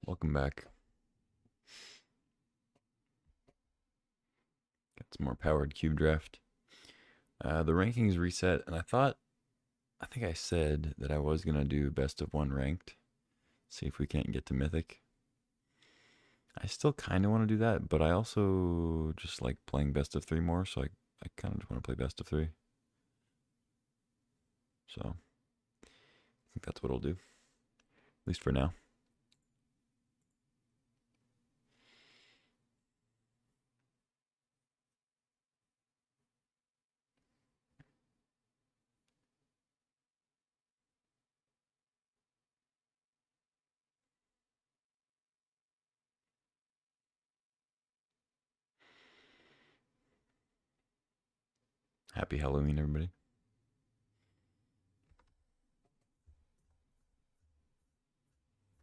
Welcome back. Got some more powered cube draft. The rankings reset, and I think I said that I was gonna do best of one ranked. See if we can't get to mythic. I still kind of want to do that, but I also just like playing best of three more, so I kind of just want to play best of three. So I think that's what I'll do, at least for now. Happy Halloween, everybody.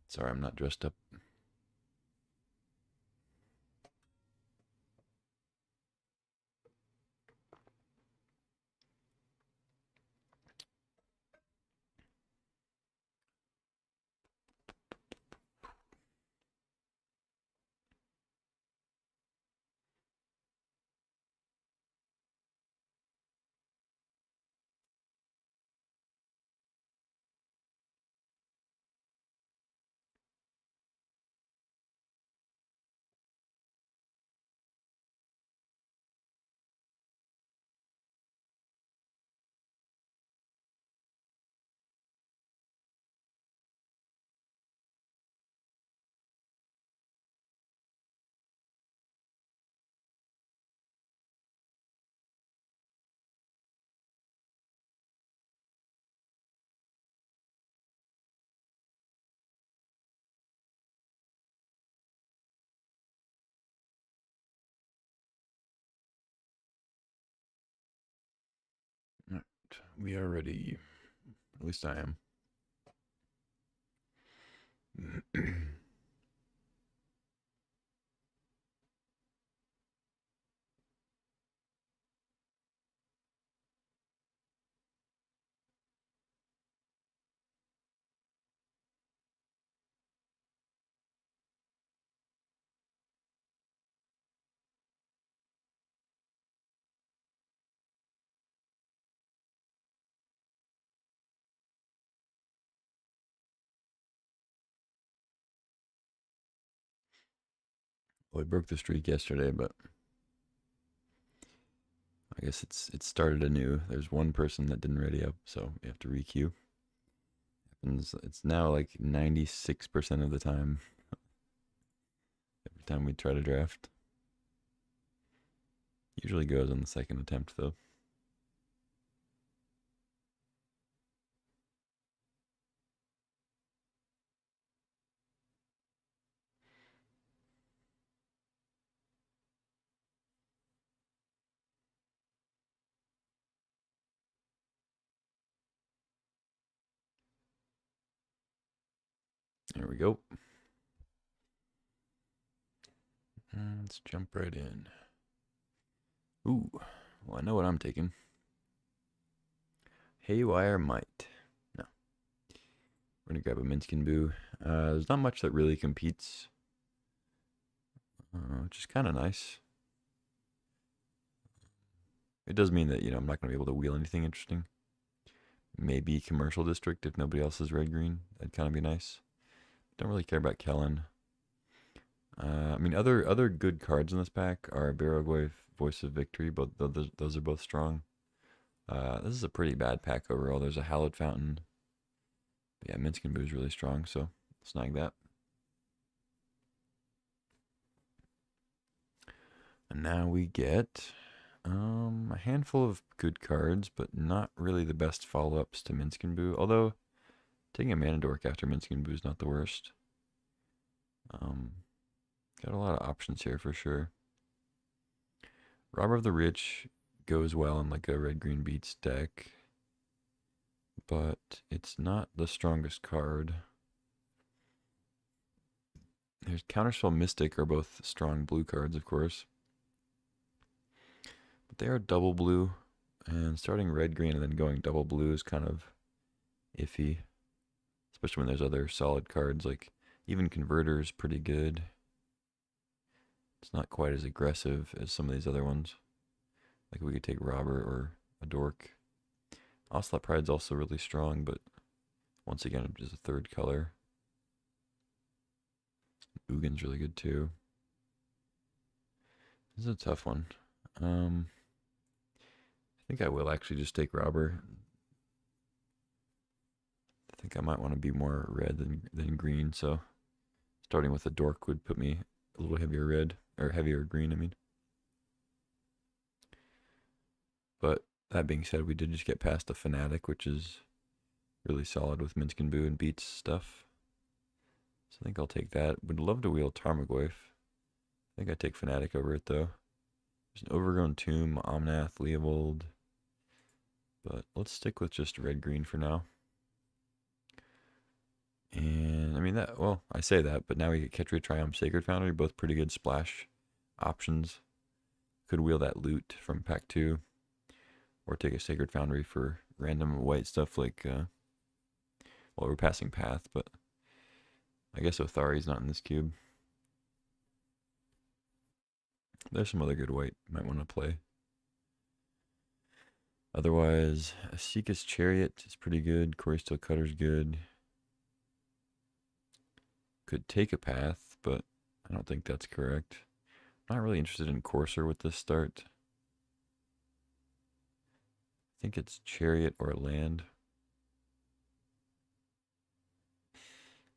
Sorry, I'm not dressed up. All right, we are ready. At least I am. Well, we broke the streak yesterday, but I guess it started anew. There's one person that didn't ready up, so we have to requeue. It's now like 96% of the time. Every time we try to draft. Usually goes on the second attempt though. There we go. And let's jump right in. Ooh, well, I know what I'm taking. Haywire Might. No. We're gonna grab a MTGO. There's not much that really competes, which is kind of nice. It does mean that, I'm not gonna be able to wheel anything interesting. Maybe Commercial District if nobody else is red-green. That'd kind of be nice. Don't really care about Kellen. I mean, other good cards in this pack are Barrowboy, Voice of Victory, but those are both strong. This is a pretty bad pack overall. There's a Hallowed Fountain. But yeah, Minskin Boo is really strong, so snag that. And now we get a handful of good cards, but not really the best follow-ups to Minskin Boo. Although taking a Mana Dork after Minskin Boo is not the worst. Got a lot of options here for sure. Robber of the Rich goes well in like a red-green beats deck, but it's not the strongest card. There's Counterspell Mystic are both strong blue cards, of course. But they are double blue, and starting red-green and then going double blue is kind of iffy. Especially when there's other solid cards like Even Converter is pretty good. It's not quite as aggressive as some of these other ones. Like we could take Robber or a Dork. Ocelot Pride's also really strong, but once again, it's just a third color. Ugin's really good too. This is a tough one. I think I will actually just take Robber. I think I might want to be more red than green, so starting with a Dork would put me a little heavier red, or heavier green, I mean. But that being said, we did just get past the Fnatic, which is really solid with Minsc and Boo and Beats stuff. So I think I'll take that. Would love to wheel Tarmogoyf. I think I'd take Fnatic over it, though. There's an Overgrown Tomb, Omnath, Leovold. But let's stick with just red-green for now. And, I mean, that, well, I say that, but now we get Ketria, Triumph, Sacred Foundry, both pretty good splash options. Could wheel that loot from Pack 2. Or take a Sacred Foundry for random white stuff like, well, we're passing Path, but I guess Othari's not in this cube. There's some other good white you might want to play. Otherwise, Asika's Chariot is pretty good. Corey Steel Cutter's good. Could take a Path, but I don't think that's correct. I'm not really interested in Courser with this start. I think it's Chariot or Land.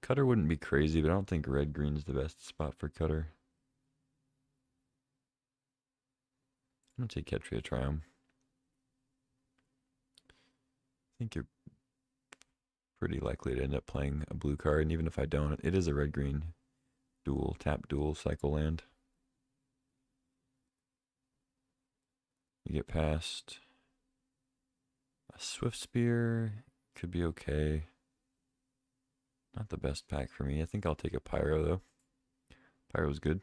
Cutter wouldn't be crazy, but I don't think red-green is the best spot for Cutter. I'm going to take Ketria Triumph. I think you're pretty likely to end up playing a blue card, and even if I don't, it is a red-green dual, tap dual, cycle land. You get past a Swift Spear, could be okay. Not the best pack for me. I think I'll take a Pyro, though. Pyro's good.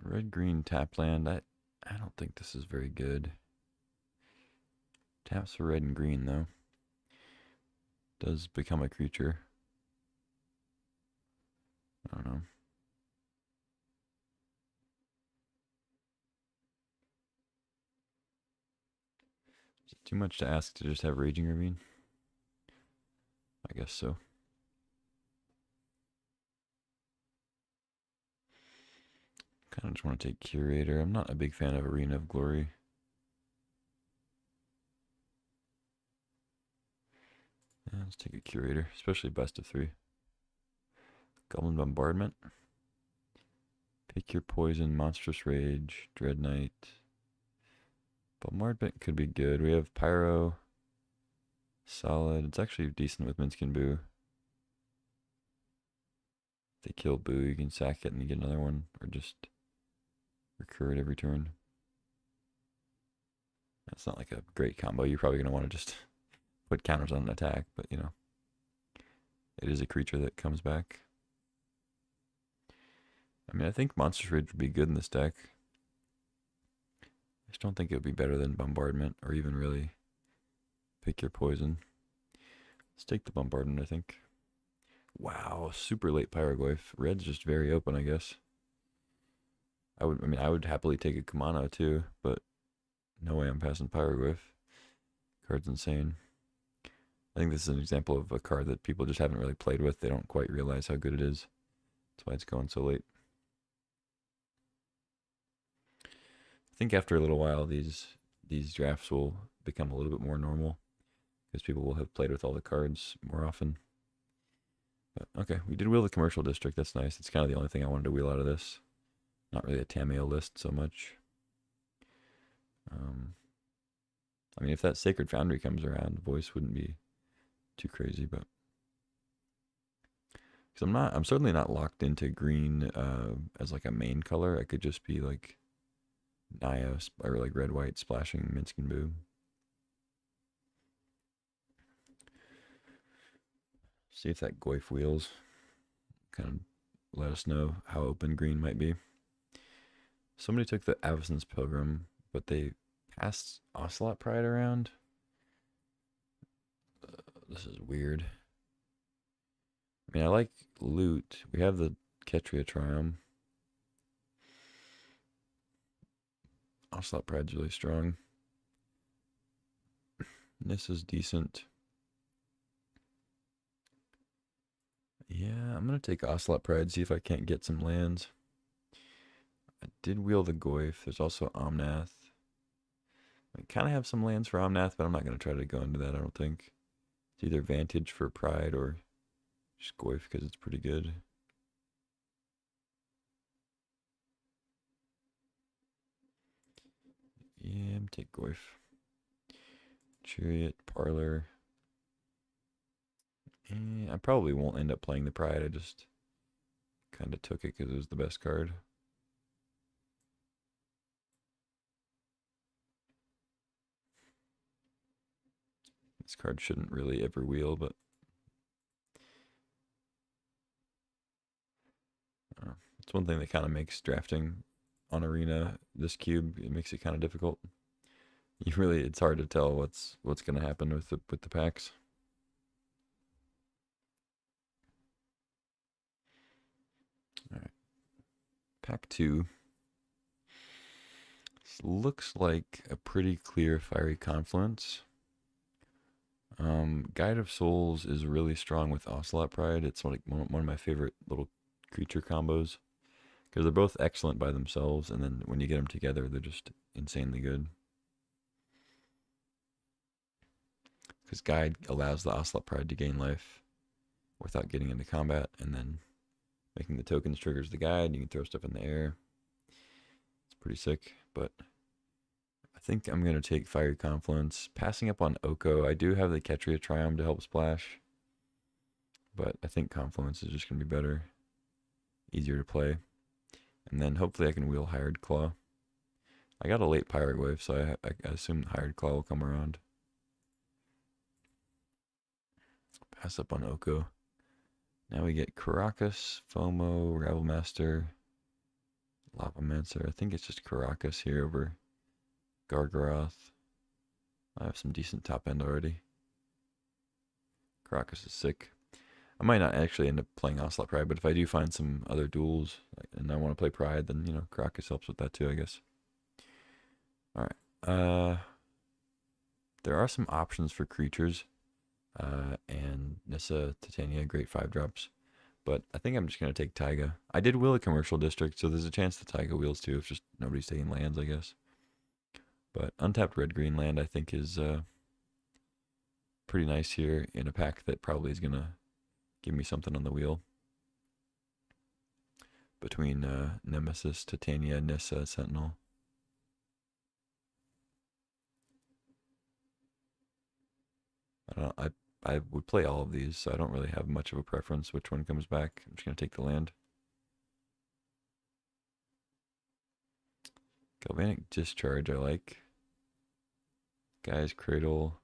Red-green tap land. I don't think this is very good. Taps for red and green, though. Does become a creature. I don't know. Is it too much to ask to just have Raging Ravine? I guess so. Kind of just want to take Curator. I'm not a big fan of Arena of Glory. Yeah, let's take a Curator, especially best of 3. Goblin Bombardment. Pick your poison, Monstrous Rage, Dread Knight. Bombardment could be good. We have Pyro. Solid. It's actually decent with Minsc and Boo. If they kill Boo, you can sack it and you get another one, or just recur it every turn. That's not like a great combo. You're probably going to want to just put counters on an attack, but you know, it is a creature that comes back. I mean, I think Monstrous Rage would be good in this deck. I just don't think it would be better than Bombardment, or even really Pick Your Poison. Let's take the Bombardment, I think. Wow, super late Pyrogoyf. Red's just very open, I guess. I would happily take a Kumano too, but no way I'm passing Pyrogoyf. Card's insane. I think this is an example of a card that people just haven't really played with. They don't quite realize how good it is. That's why it's going so late. I think after a little while, these drafts will become a little bit more normal because people will have played with all the cards more often. But okay, we did wheel the Commercial District. That's nice. It's kind of the only thing I wanted to wheel out of this. Not really a Tamiyo list so much. I mean, if that Sacred Foundry comes around, Voice wouldn't be too crazy, but Because I'm certainly not locked into green as like a main color. I could just be like Naya or like red white splashing Minskin Boo. See if that Goif wheels. Kind of let us know how open green might be. Somebody took the Avacyn's Pilgrim, but they passed Ocelot Pride around. This is weird. I mean, I like loot. We have the Ketria Triumph. Ocelot Pride's really strong. This is decent. Yeah, I'm going to take Ocelot Pride, see if I can't get some lands. I did wheel the Goif. There's also Omnath. I kind of have some lands for Omnath, but I'm not going to try to go into that, I don't think. It's either Vantage for Pride or just Goif because it's pretty good. Yeah, I'm take Goif. Chariot, Parlor. I probably won't end up playing the Pride. I just kind of took it because it was the best card. This card shouldn't really ever wheel, but it's one thing that kind of makes drafting on Arena this cube. It makes it kind of difficult. It's hard to tell what's going to happen with the packs. All right, pack 2. This looks like a pretty clear Fiery Confluence. Guide of Souls is really strong with Ocelot Pride. It's like one of my favorite little creature combos because they're both excellent by themselves, and then when you get them together, they're just insanely good. Because Guide allows the Ocelot Pride to gain life without getting into combat, and then making the tokens triggers the Guide. You can throw stuff in the air. It's pretty sick, but I think I'm going to take Fiery Confluence. Passing up on Oko, I do have the Ketria Triumph to help splash, but I think Confluence is just going to be better, easier to play. And then hopefully I can wheel Hired Claw. I got a late Pirate Wave, so I assume Hired Claw will come around. Pass up on Oko. Now we get Caracas, FOMO, Ravelmaster, Lavamancer. I think it's just Caracas here over Gargaroth. I have some decent top end already. Caracas is sick. I might not actually end up playing Ocelot Pride, but if I do find some other duels and I want to play Pride, then, you know, Caracas helps with that too, I guess. All right. There are some options for creatures. And Nissa, Titania, great 5-drops. But I think I'm just going to take Taiga. I did wheel a commercial district, so there's a chance that Taiga wheels too, if just nobody's taking lands, I guess. But untapped red-green land, I think, is pretty nice here in a pack that probably is going to give me something on the wheel. Between Nemesis, Titania, Nissa, Sentinel. I don't know, I would play all of these, so I don't really have much of a preference which one comes back. I'm just going to take the land. Galvanic Discharge I like. Guy's Cradle.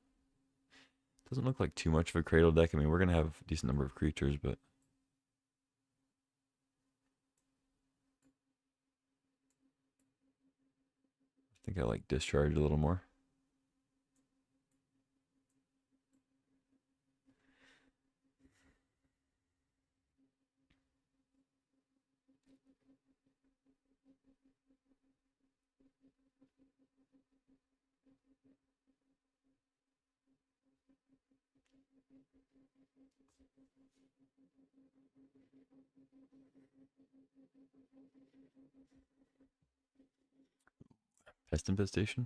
Doesn't look like too much of a Cradle deck. I mean, we're going to have a decent number of creatures, but I think I like Discharge a little more. Pest Infestation.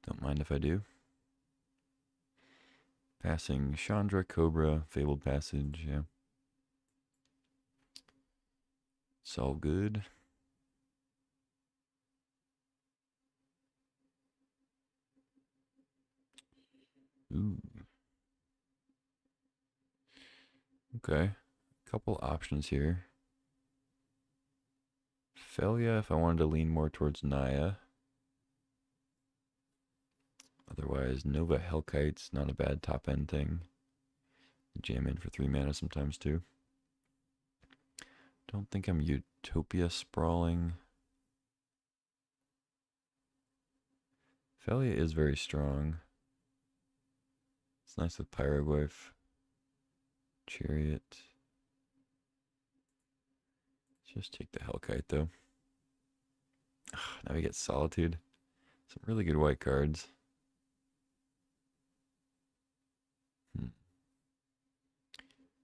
Don't mind if I do. Passing Chandra, Cobra, Fabled Passage, yeah. It's all good. Ooh. Okay. Couple options here. Felia if I wanted to lean more towards Naya. Otherwise, Nova Hellkite's not a bad top end thing. Jam in for 3 mana sometimes too. Don't think I'm Utopia sprawling. Felia is very strong. It's nice with Pyroglyph. Chariot. Just take the Hellkite though. Now we get Solitude. Some really good white cards.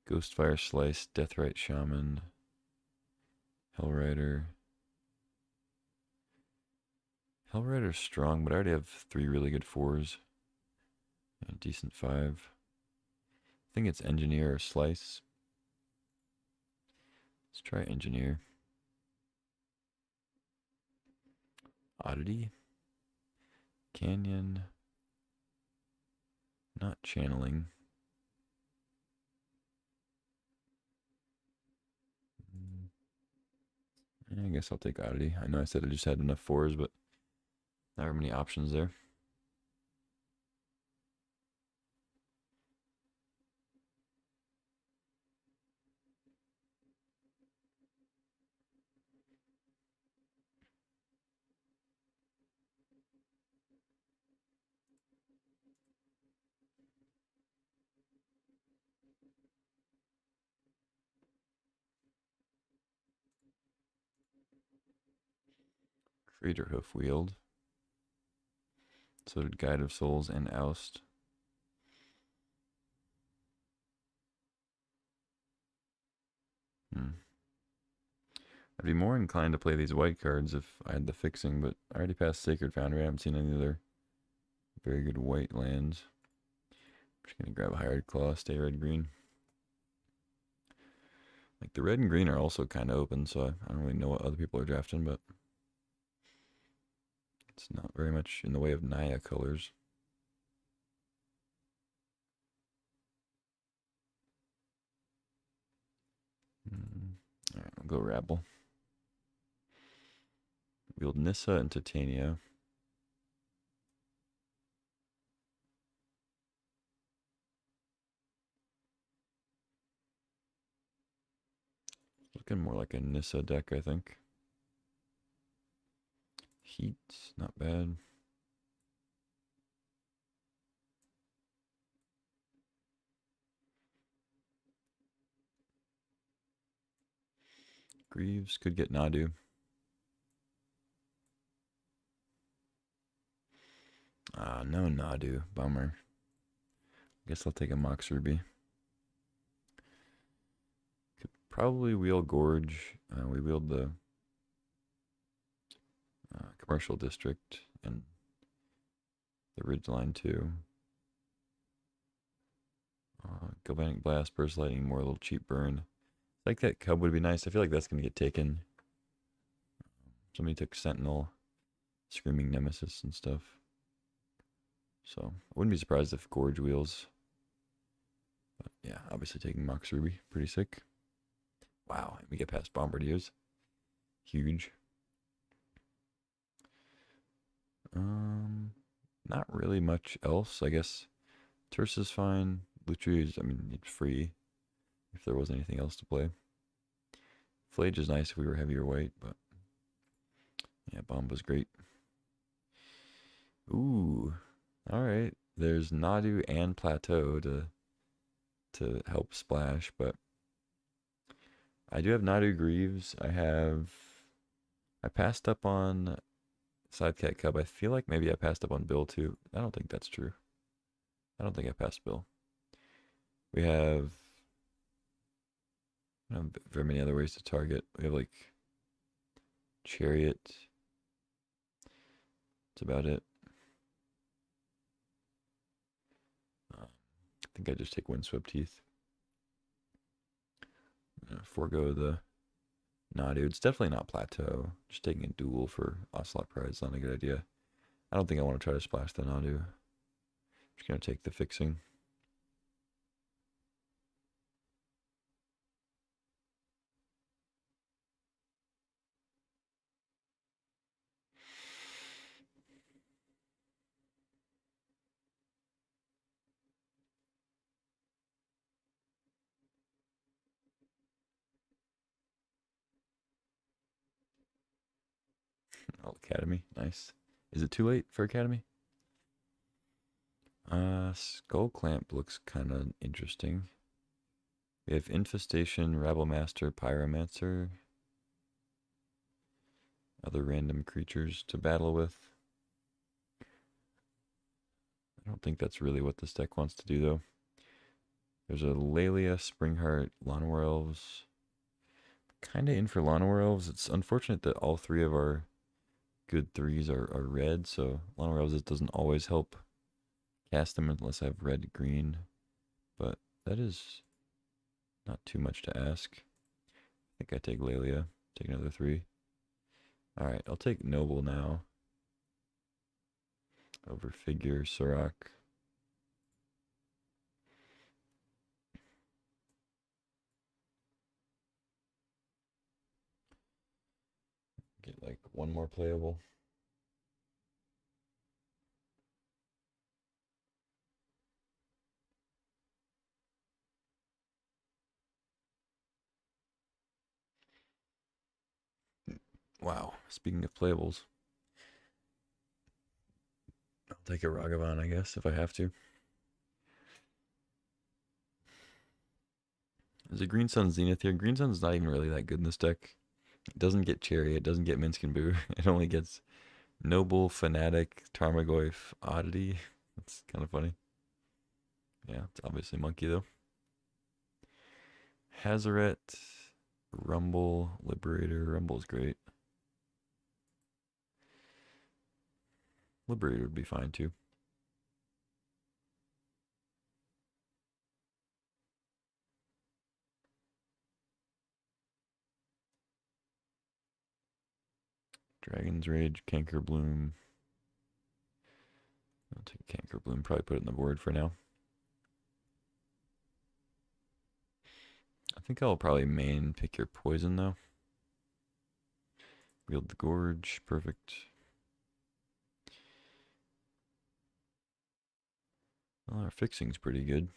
Ghostfire Slice, Deathrite Shaman, Hellrider. Hellrider's strong, but I already have 3 really good 4s. And a decent 5. I think it's Engineer or Slice. Let's try Engineer. Oddity. Canyon. Not Channeling. I guess I'll take Oddity. I know I said I just had enough 4s, but not very many options there. Crater Hoof Wield. So did Guide of Souls and Oust. I'd be more inclined to play these white cards if I had the fixing, but I already passed Sacred Foundry. I haven't seen any other very good white lands. I'm just going to grab a Hired Claw, stay red-green. Like, the red and green are also kind of open, so I don't really know what other people are drafting, but it's not very much in the way of Naya colors. Alright, I'll go Rabble. Wield Nissa and Titania. Looking more like a Nissa deck, I think. Heat, not bad. Greaves could get Nadu. No Nadu. Bummer. Guess I'll take a Mox Ruby. Could probably wheel Gorge. We wheeled the commercial district and the Ridgeline too. Galvanic Blast, Burst Lightning, more a little cheap burn. Like that Cub would be nice. I feel like that's going to get taken. Somebody took Sentinel, Screaming Nemesis and stuff. So I wouldn't be surprised if Gorge wheels. But yeah, obviously taking Mox Ruby. Pretty sick. Wow, we get past Bombardiers. Huge. Not really much else, I guess. Terse is fine. Lutria's, I mean, it's free if there was anything else to play. Flage is nice if we were heavier weight, but yeah, Bomb was great. Ooh, all right. There's Nadu and Plateau to help splash, but I do have Nadu Greaves. I passed up on Sidecat Cub. I feel like maybe I passed up on Bill too. I don't think that's true. I don't think I passed Bill. We have very many other ways to target. We have like Chariot. That's about it. I think I just take Windswept Teeth. Forego the Nadu. It's definitely not Plateau. Just taking a duel for Ocelot Prize is not a good idea. I don't think I want to try to splash the Nadu. Just going to take the fixing. Oh, Academy. Nice. Is it too late for Academy? Skull Clamp looks kind of interesting. We have Infestation, Rabble Master, Pyromancer, other random creatures to battle with. I don't think that's really what this deck wants to do, though. There's a Lelia, Springheart, Llanowar Elves. Kind of in for Llanowar Elves. It's unfortunate that all three of our good threes are red, so Llanowar Elves doesn't always help cast them unless I have red, green. But that is not too much to ask. I think I take Lelia. Take another 3. Alright, I'll take Noble now. Over Figure, Surak. Get like one more playable. Wow, speaking of playables. I'll take a Ragavan, I guess, if I have to. There's a Green Sun Zenith here. Green Sun's not even really that good in this deck. It doesn't get Chariot, it doesn't get Minsc and Boo. It only gets Noble, Fanatic, Tarmogoyf, Oddity. That's kind of funny. Yeah, it's obviously Monkey, though. Hazaret, Rumble, Liberator. Rumble's great. Liberator would be fine, too. Dragon's Rage, Canker Bloom. I'll take Canker Bloom, probably put it in the board for now. I think I'll probably main pick your poison, though. Wield the Gorge, perfect. Well, our fixing's pretty good.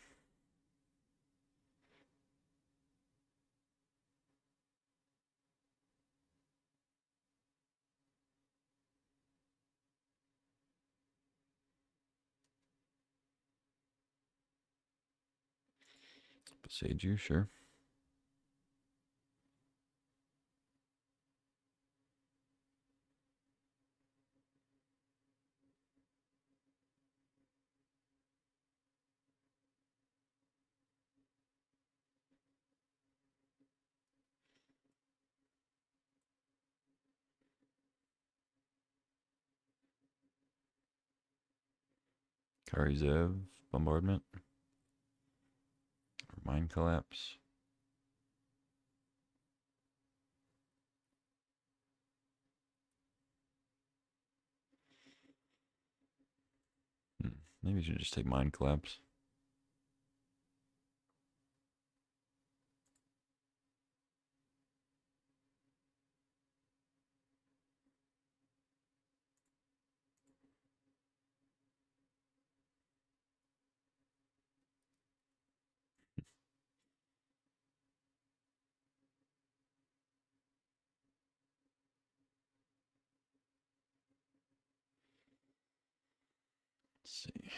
Besage you, sure. Karizev, Bombardment. Or Mind Collapse. Maybe you should just take Mind Collapse. Let's see.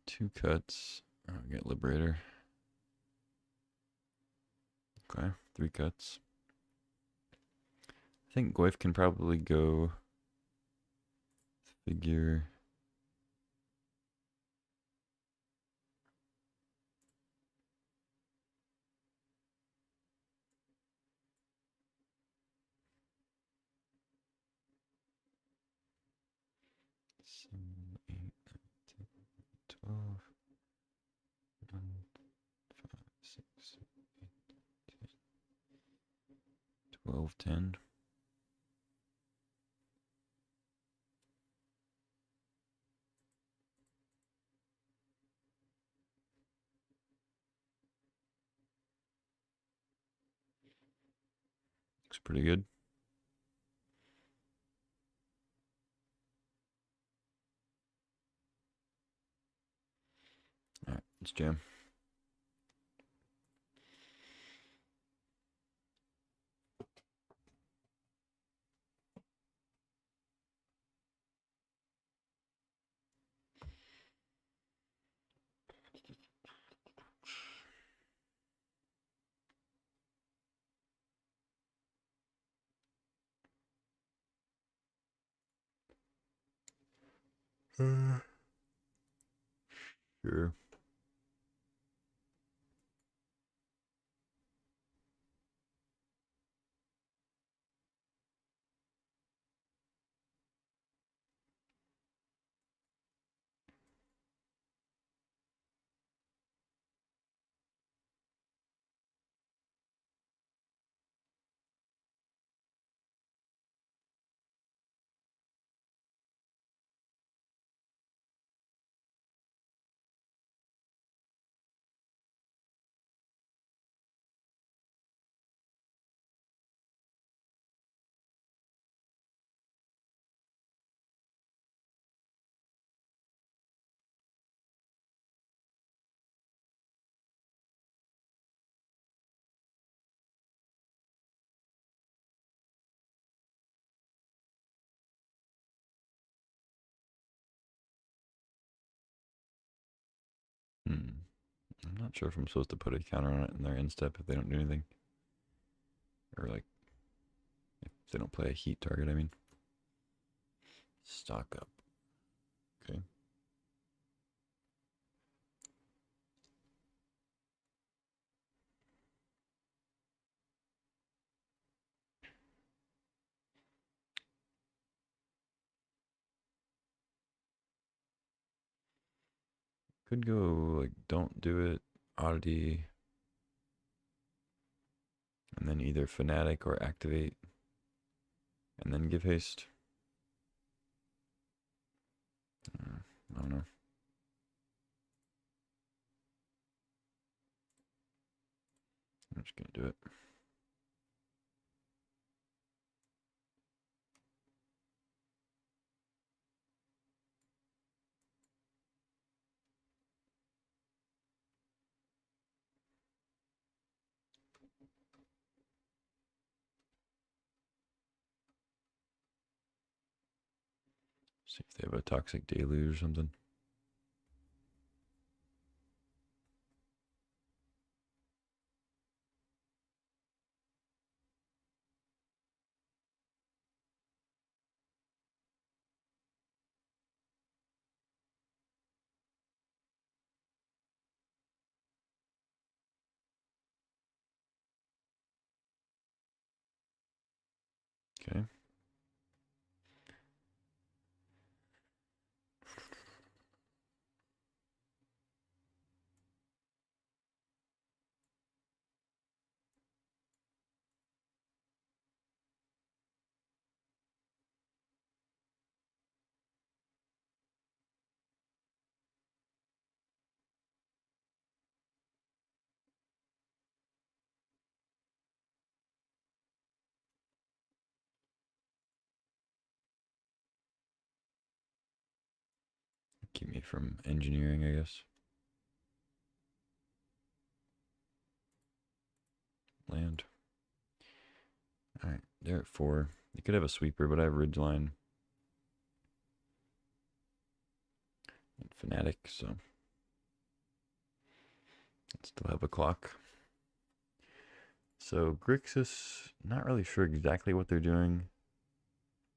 2 cuts. Oh, we get Liberator. Okay, 3 cuts. I think Goyf can probably go Figure. Seven, 8, 9, 10, 12, 1, 5, 6, 7, 8, 10, 12, 10. Looks pretty good. Alright, let's jam. Sure. Hmm. I'm not sure if I'm supposed to put a counter on it in their end step if they don't do anything. Or like if they don't play a heat target, I mean. Stock up. Okay. Could go like don't do it, oddity, and then either fanatic or activate, and then give haste. I don't know. I'm just gonna do it. See if they have a toxic deluge or something. Okay. Keep me from engineering, I guess. Land. Alright, they're at 4. They could have a sweeper, but I have Ridgeline and Fanatic, so I still have a clock. So Grixis, not really sure exactly what they're doing.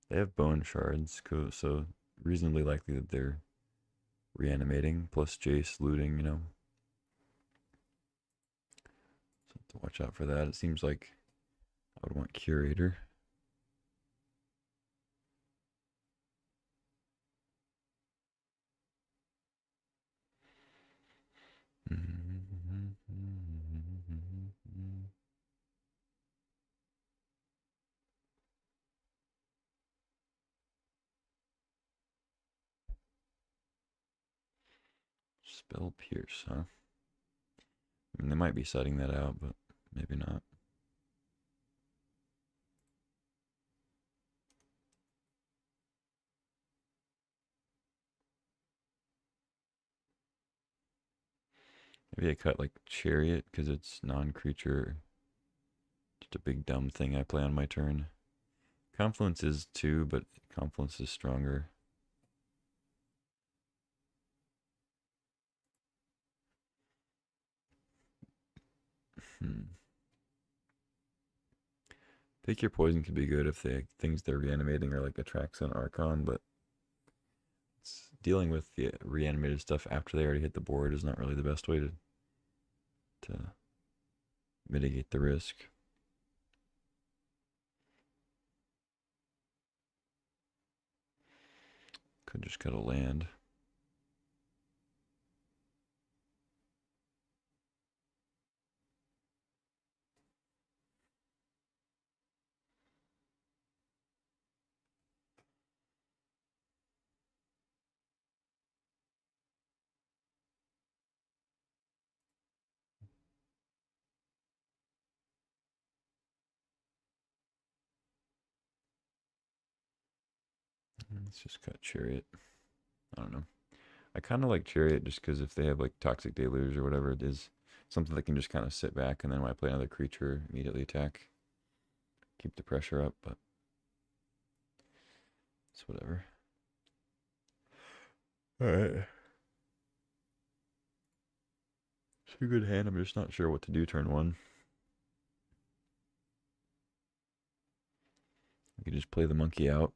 They have bone shards, so reasonably likely that they're reanimating, plus Jace looting, So have to watch out for that. It seems like I would want Curator. Spell Pierce, huh? I mean, they might be setting that out, but maybe not. Maybe I cut like Chariot because it's non-creature. Just a big dumb thing I play on my turn. Confluence is 2, but Confluence is stronger. Pick your poison could be good if things they're reanimating are like Atraxa and Archon, but it's dealing with the reanimated stuff after they already hit the board is not really the best way to mitigate the risk. Could just cut a land. Let's just cut Chariot. I don't know. I kind of like Chariot just because if they have like Toxic Deluge or whatever it is, something that can just kind of sit back and then when I play another creature, immediately attack. Keep the pressure up, but it's whatever. Alright. It's a good hand. I'm just not sure what to do turn one. I could just play the monkey out.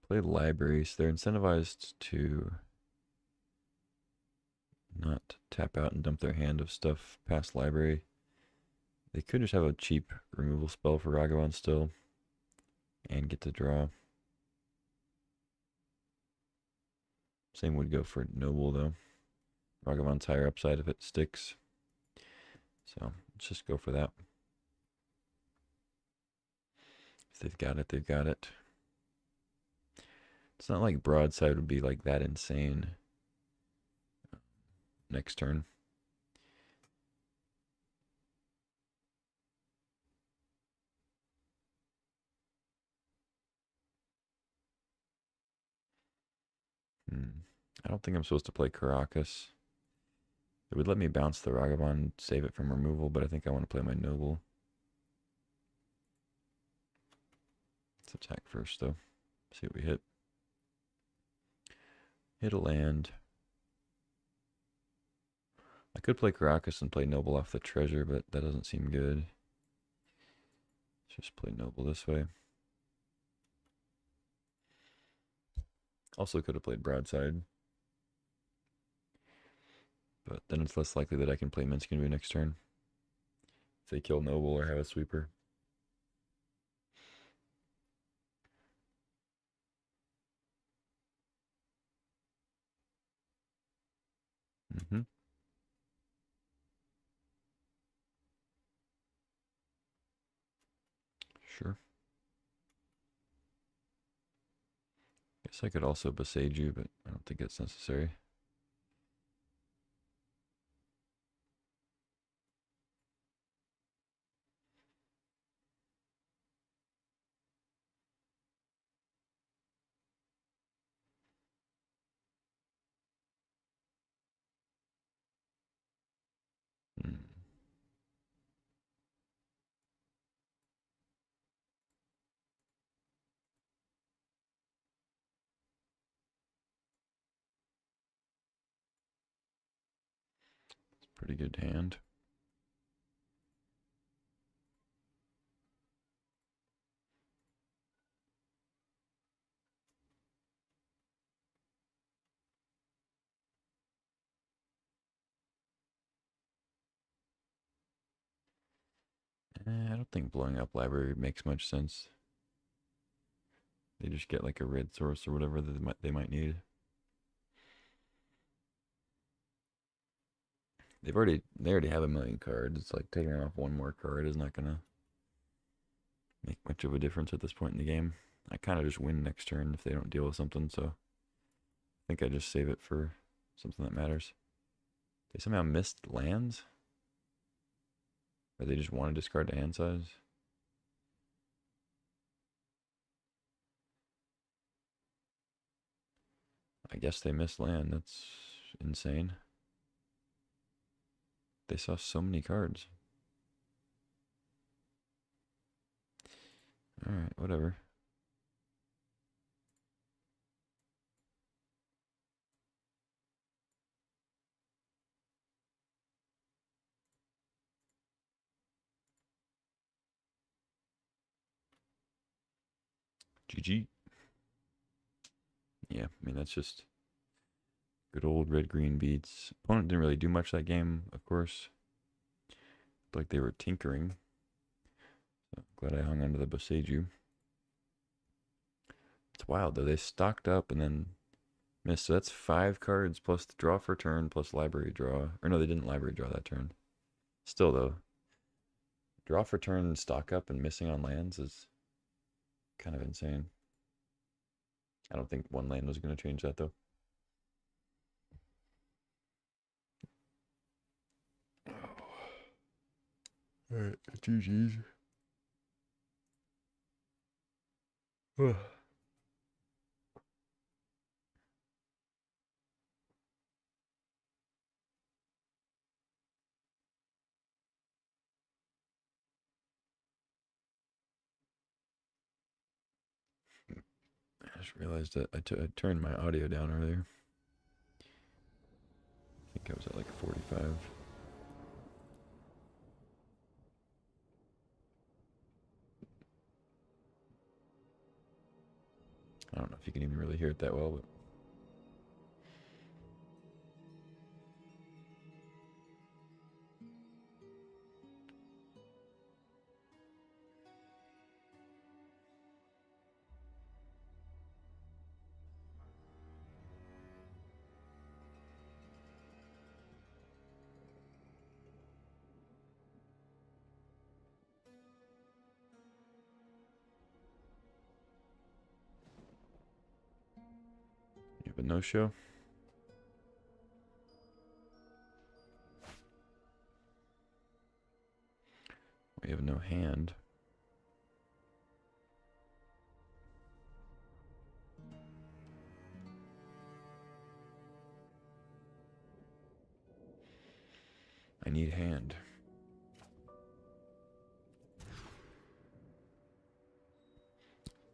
Play libraries. They're incentivized to not tap out and dump their hand of stuff past library. They could just have a cheap removal spell for Ragavan still and get to draw. Same would go for Noble though. Ragavan's higher upside if it sticks. So let's just go for that. If they've got it, they've got it. It's not like Broadside would be like that insane next turn. I don't think I'm supposed to play Caracas. It would let me bounce the Ragavan, save it from removal, but I think I want to play my Noble. Let's attack first, though. See what we hit. Hit a land. I could play Caracas and play Noble off the treasure, but that doesn't seem good. Let's just play Noble this way. Also could have played Broadside. But then it's less likely that I can play Minskin next turn. If they kill Noble or have a sweeper. Sure. Guess I could also Besage you, but I don't think it's necessary. Hmm. Pretty good hand. I don't think blowing up library makes much sense. They just get like a red source or whatever that they might need. They already have a million cards. It's like taking off one more card is not gonna make much of a difference at this point in the game. I kind of just win next turn if they don't deal with something, so I think I just save it for something that matters. They somehow missed lands? Or they just want to discard the hand size? I guess they missed land. That's insane. They saw so many cards. Alright, whatever. GG. Yeah, I mean, that's just good old red-green beats. Opponent didn't really do much that game, of course. Like they were tinkering. So glad I hung onto the Boseiju. It's wild, though. They stocked up and then missed. So that's 5 cards plus the draw for turn plus library draw. Or no, they didn't library draw that turn. Still, though, draw for turn, stock up, and missing on lands is kind of insane. I don't think one land was going to change that, though. Alright, GG's. I just realized that I turned my audio down earlier. I think I was at like 45. I don't know if you can even really hear it that well, but you have a no-show. We have no hand. I need hand.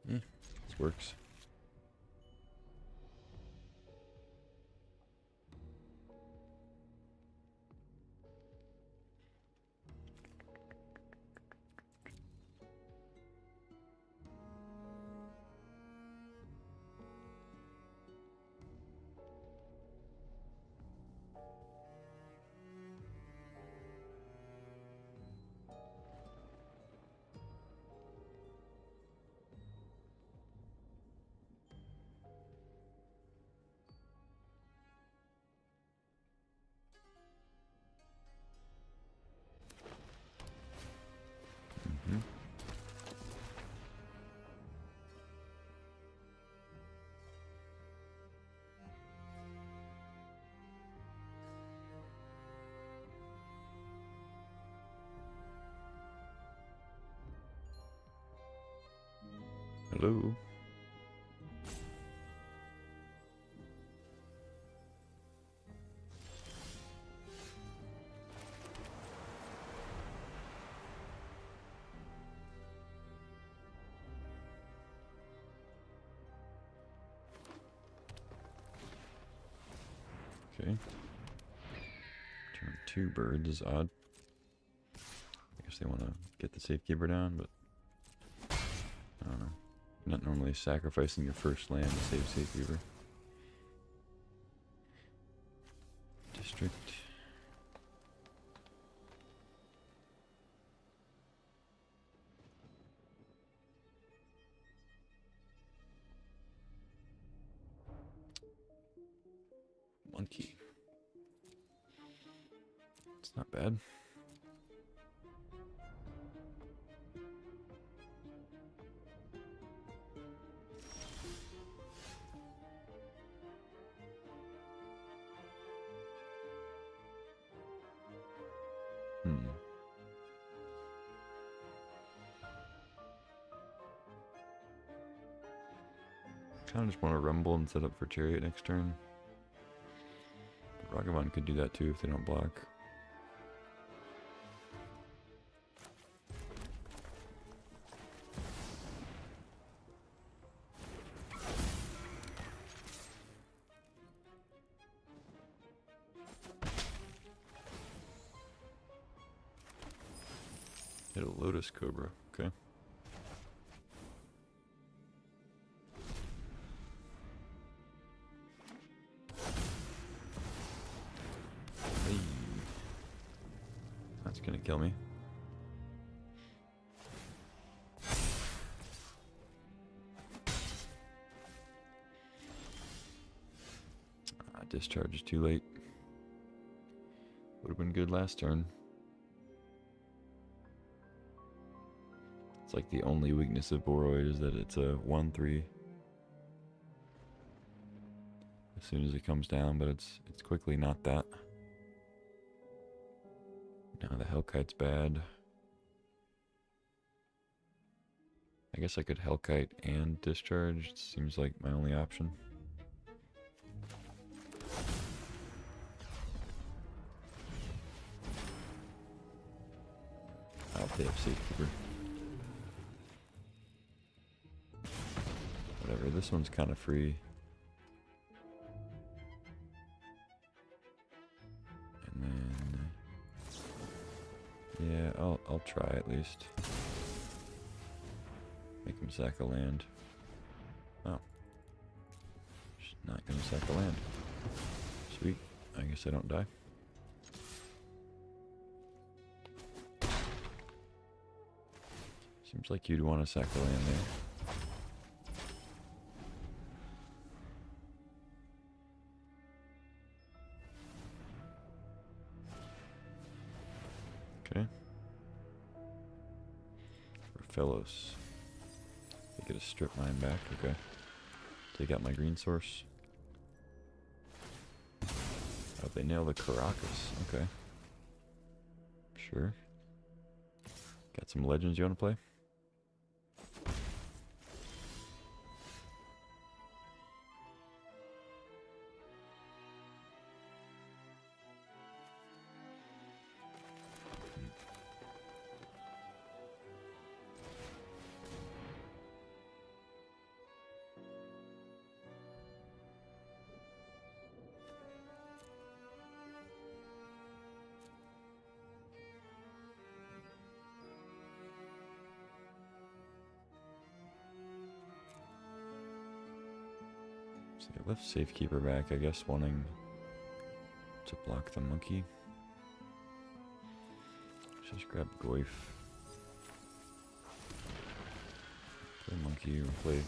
This works. Mm-hmm. Hello. Okay. Turn 2 birds is odd. I guess they want to get the safekeeper down, but I don't know. You're not normally sacrificing your first land to save safekeeper. District. Monkey. It's not bad. Kind of just want to rumble and set up for chariot next turn. Ragavan could do that too if they don't block. Hit a Lotus Cobra, okay. That's gonna kill me. Discharge is too late. Would have been good last turn. It's like the only weakness of Boroid is that it's a 1/3. As soon as it comes down, but it's quickly not that. Now the Hellkite's bad. I guess I could Hellkite and discharge. It seems like my only option. They have Safekeeper. Whatever, this one's kind of free. And then, yeah, I'll try at least. Make him sack a land. Oh, just not gonna sack a land. Sweet. I guess I don't die. Seems like you'd want to sack the land there. Okay. For Fellows. They get a strip mine back, okay. Take out my green source. Oh, they nail the Caracas, okay. Sure. Got some legends you want to play? So I left Safekeeper back, I guess, wanting to block the monkey. Just grab Goyf. Play monkey or play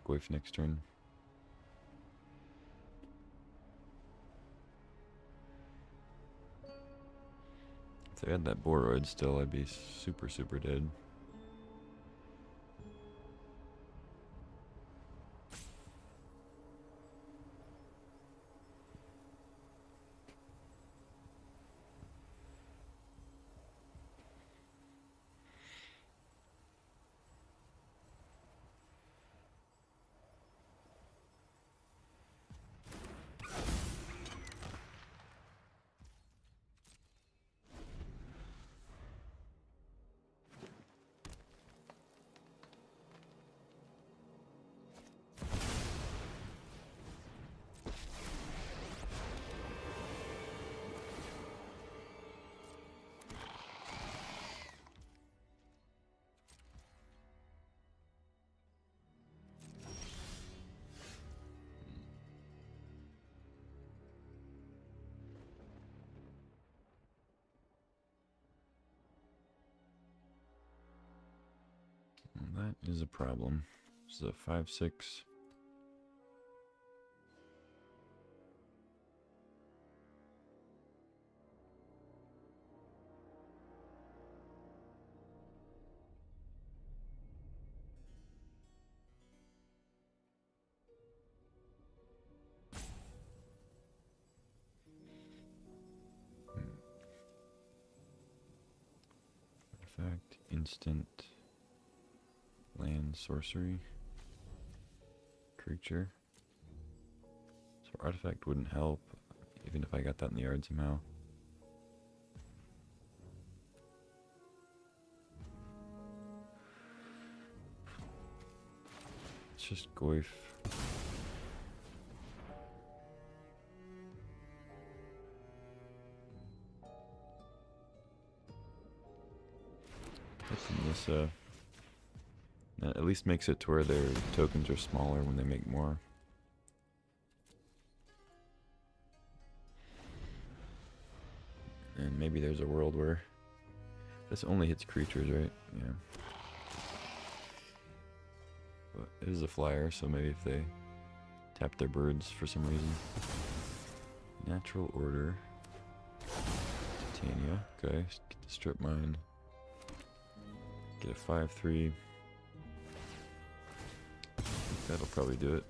Goyf next turn. If I had that Boroid still, I'd be super, super dead. That is a problem. This is a 5/6. Artifact, instant. Land, sorcery, creature. So artifact wouldn't help, even if I got that in the yard somehow. It's just Goyf. This that at least makes it to where their tokens are smaller when they make more. And maybe maybe there's a world where this only hits creatures, right? Yeah. But it is a flyer, so maybe if they tap their birds for some reason. Natural Order. Titania. Okay, get the strip mine. Get a 5/3. That'll probably do it.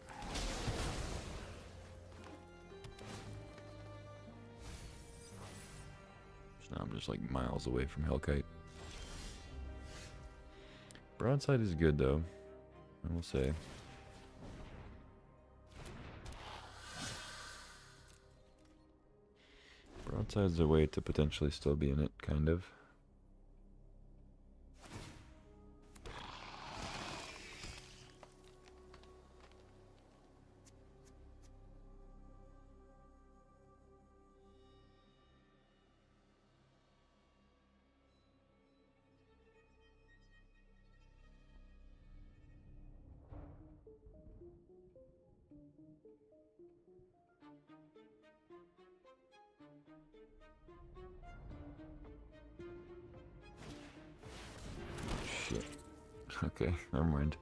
So now I'm just like miles away from Hellkite. Broadside is good though, I will say. Broadside's a way to potentially still be in it, kind of. Shit. Okay, never mind.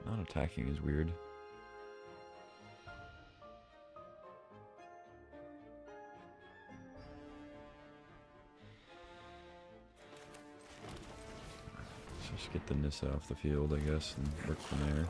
Not attacking is weird. Let's just get the Nissa off the field, I guess, and work from there.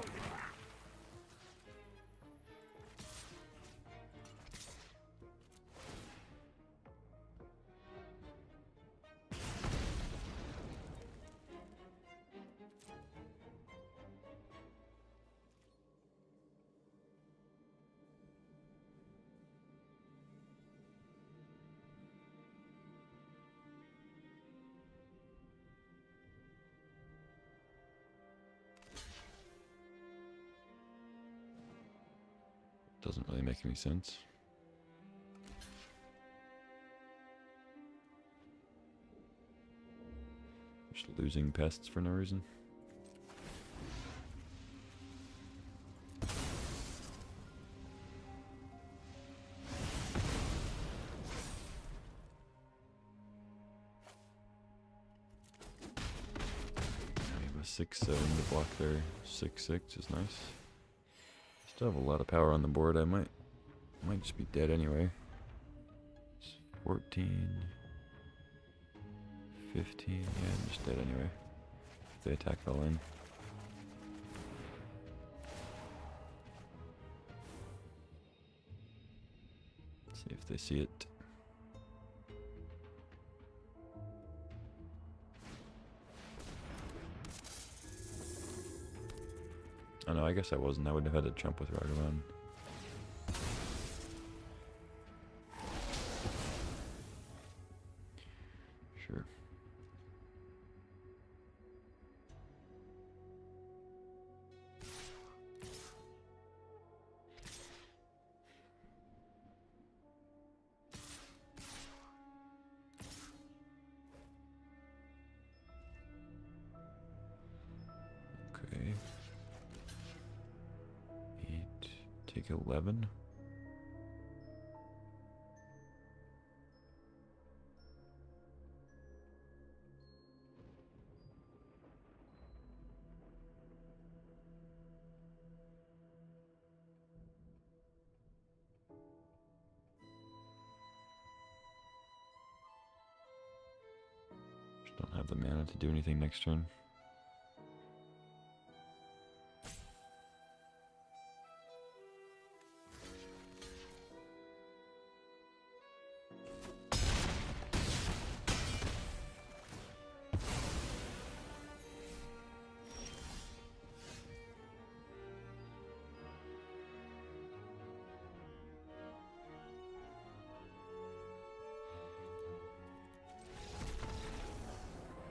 Doesn't really make any sense. Just losing pests for no reason. We have a 6/7 to block their 6/6 is nice. Still have a lot of power on the board. I might just be dead anyway. It's 14, 15. Yeah, I'm just dead anyway. If they attack all in. Let's see if they see it. Oh no, I guess I wasn't. I would have had to jump with Ragavan. Sure. Okay. 8, take 11. Just don't have the mana to do anything next turn.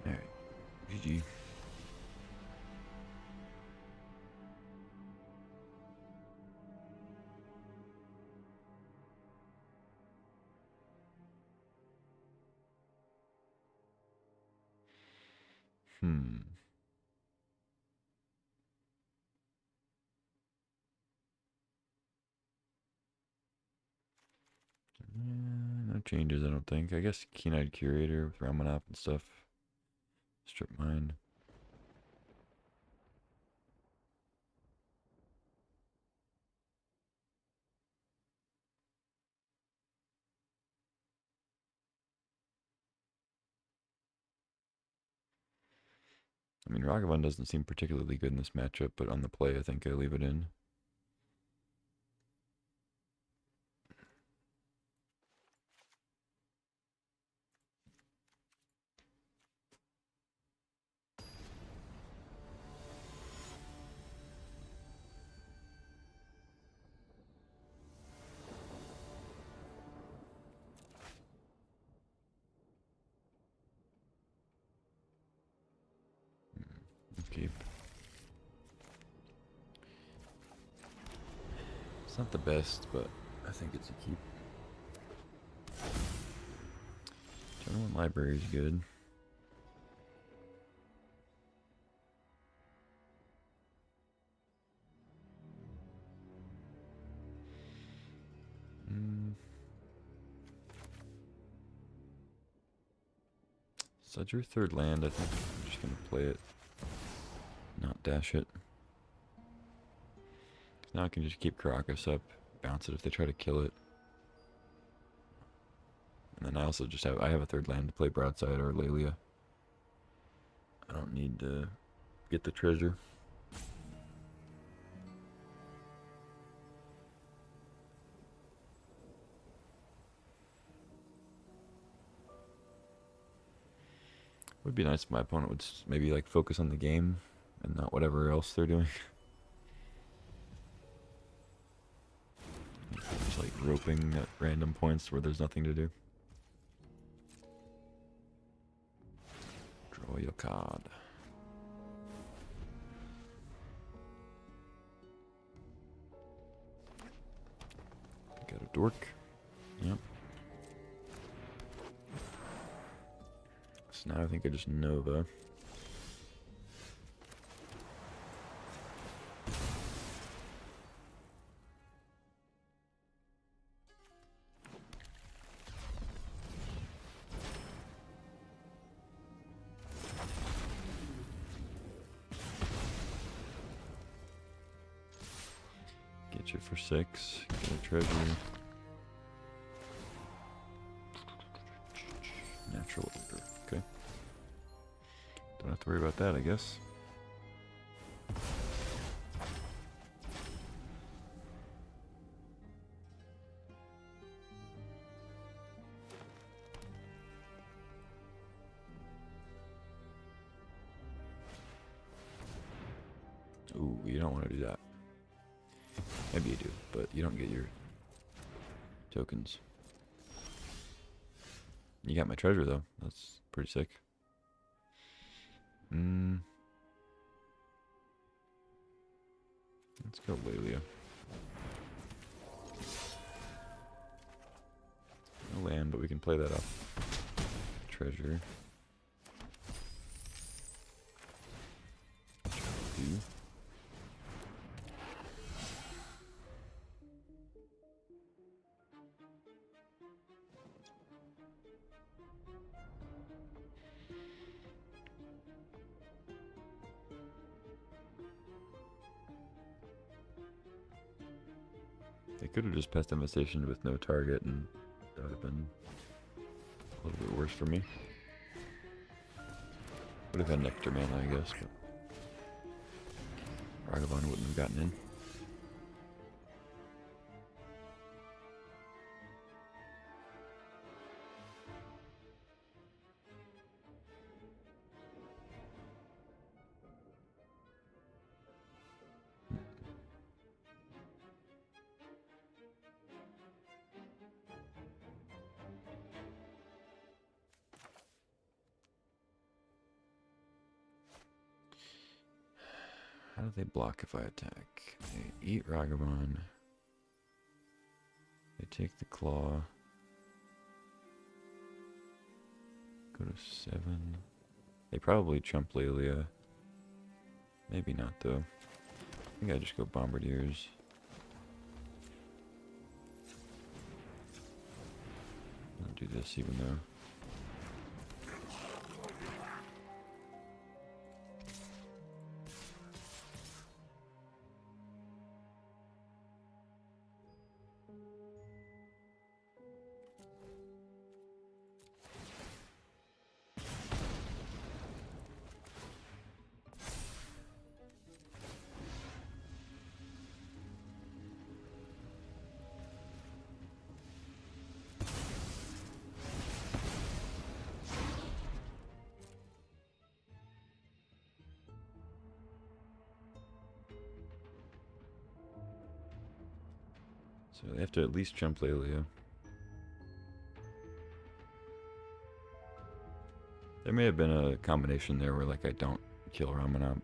Alright, GG. Hmm. No changes, I don't think. I guess Keen-Eyed Curator with Ramanap and stuff. Strip Mine. I mean, Ragavan doesn't seem particularly good in this matchup, but on the play, I think I leave it in. Keep. It's not the best, but I think it's a keep. Turn 1 library is good. So that's your third land. I think I'm just going to play it, not dash it. Now I can just keep Karakas up, bounce it if they try to kill it. And then I also just have, I have a third land to play Broadside or Lelia. I don't need to get the treasure. Would be nice if my opponent would maybe like focus on the game and not whatever else they're doing. Just like roping at random points where there's nothing to do. Draw your card. Got a dork. Yep. So now I think I just Nova. Get you for 6. Get a treasure. Natural order. Okay. Don't have to worry about that, I guess. Ooh, you don't want to do that. Maybe you do, but you don't get your tokens. You got my treasure, though. That's pretty sick. Let's go Lelia. No land, but we can play that off. Treasure. Do. They could have just passed Infestation with no target, and that would have been a little bit worse for me. Would have had Nectar mana, I guess, but Ragavan wouldn't have gotten in. How do they block if I attack? They eat Ragavan. They take the claw. Go to 7. They probably chump Lelia. Maybe not, though. I think I just go Bombardiers. I'll do this even though. So they have to at least jump Lelia. There may have been a combination there where like I don't kill Ramanop.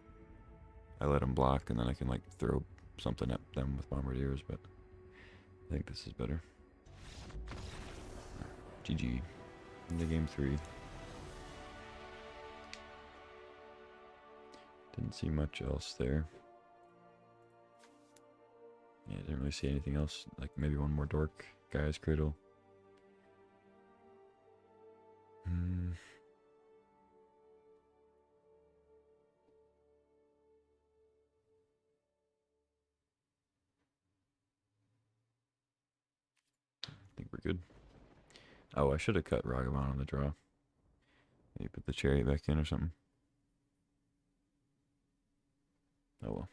I let him block and then I can like throw something at them with Bombardiers, but I think this is better. GG. Into game 3. Didn't see much else there. Yeah, I didn't really see anything else. Like maybe one more dork. Guy's Cradle. I think we're good. Oh, I should have cut Ragavan on the draw. Maybe put the Chariot back in or something. Oh well.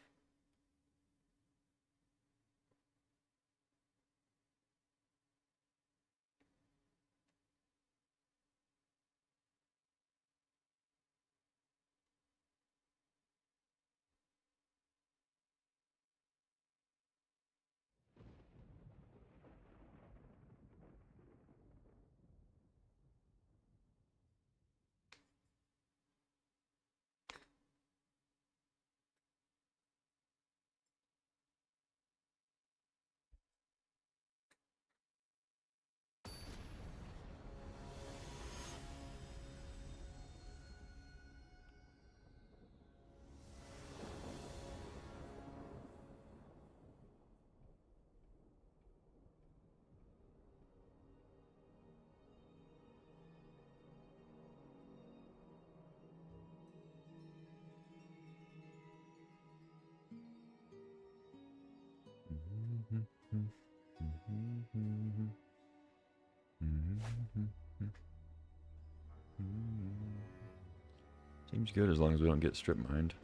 Seems good as long as we don't get strip mined.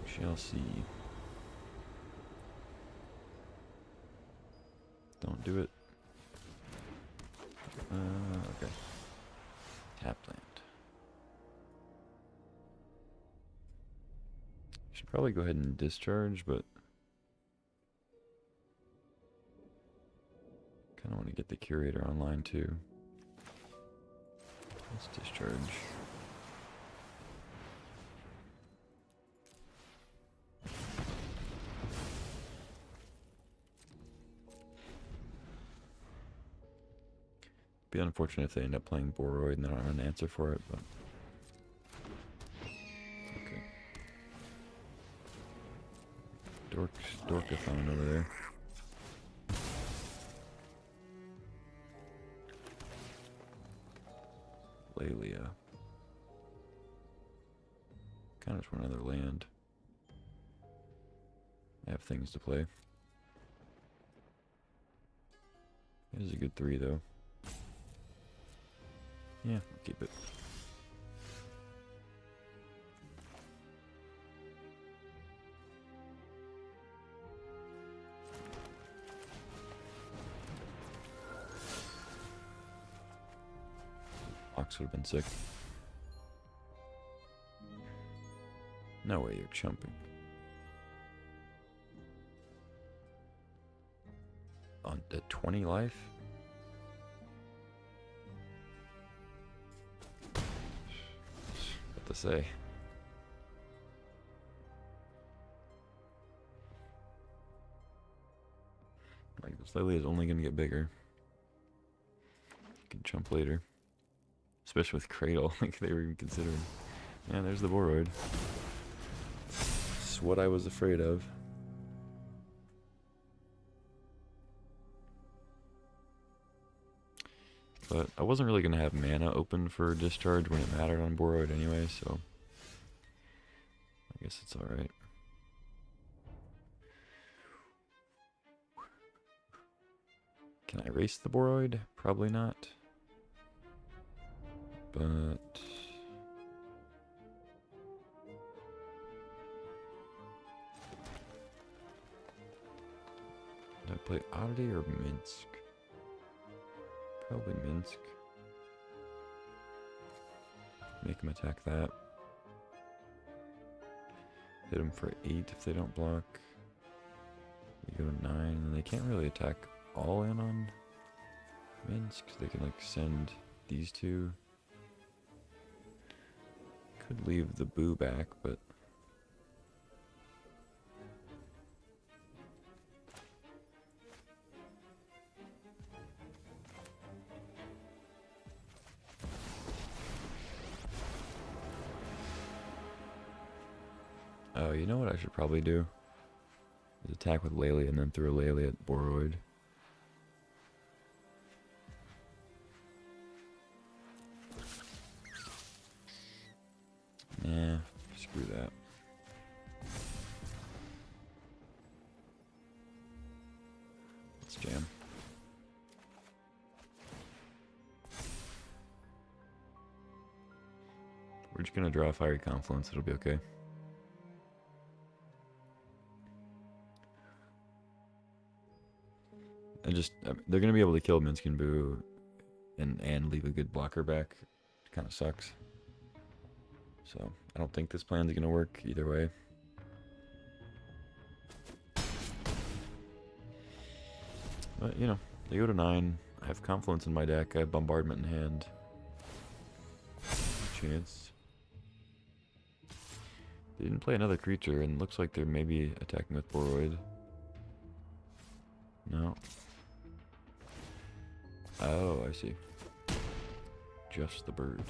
We shall see. Don't do it. Okay. Tap land. Should probably go ahead and discharge, but kind of want to get the curator online too. Let's discharge. Be unfortunate if they end up playing Boroid and they don't have an answer for it, but okay. Dorkathon over there. Lelia. Kind of just want another land. I have things to play. It is a good 3 though. Yeah, I'll keep it. Ox would have been sick. No way you're chumping. On at 20 life? What to say? Like, this Lily is only going to get bigger. You can chump later. Especially with Cradle, like they were even considering. Yeah, there's the Boroid. Just what I was afraid of. But I wasn't really going to have mana open for discharge when it mattered on Boroid anyway, so I guess it's alright. Can I erase the Boroid? Probably not. But did I play Oddity or Minsk? Probably Minsk. Make him attack that. Hit him for 8 if they don't block. We go to 9, and they can't really attack all in on Minsk, because they can like send these two. Could leave the Boo back, but oh, you know what I should probably do? Is attack with Lele and then throw Lele at Boroid. Nah, screw that. Let's jam. We're just gonna draw a Fiery Confluence, it'll be okay. And just, they're gonna be able to kill Minsk and Boo and leave a good blocker back. It kinda sucks. So, I don't think this plan's gonna work either way. But, you know, they go to 9. I have Confluence in my deck. I have Bombardment in hand. Chance. They didn't play another creature, and it looks like they're maybe attacking with Boroid. No. Oh, I see. Just the bird.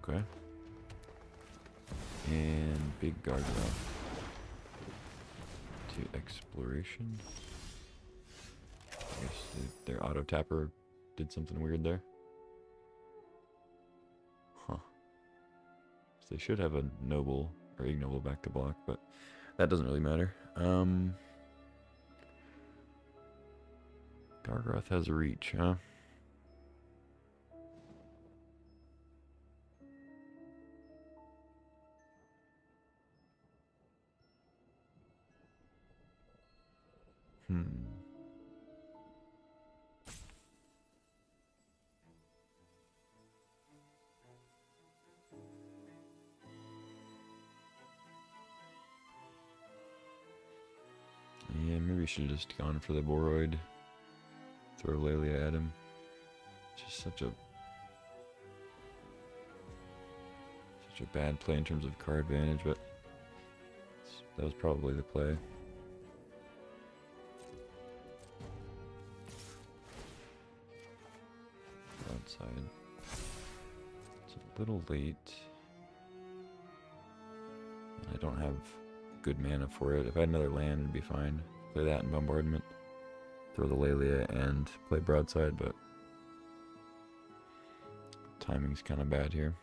Okay. And big Gargoyle. To exploration. I guess their auto tapper did something weird there. Huh. So they should have a noble or ignoble back to block, but that doesn't really matter. Gargoth has a reach, huh? Yeah, maybe we should have just gone for the Boroid. Throw Lelia at him. Just such a bad play in terms of card advantage, but that was probably the play. Outside. It's a little late. I don't have good mana for it. If I had another land, it'd be fine. Play that in Bombardment. Throw the Lelia and play Broadside, but timing's kind of bad here.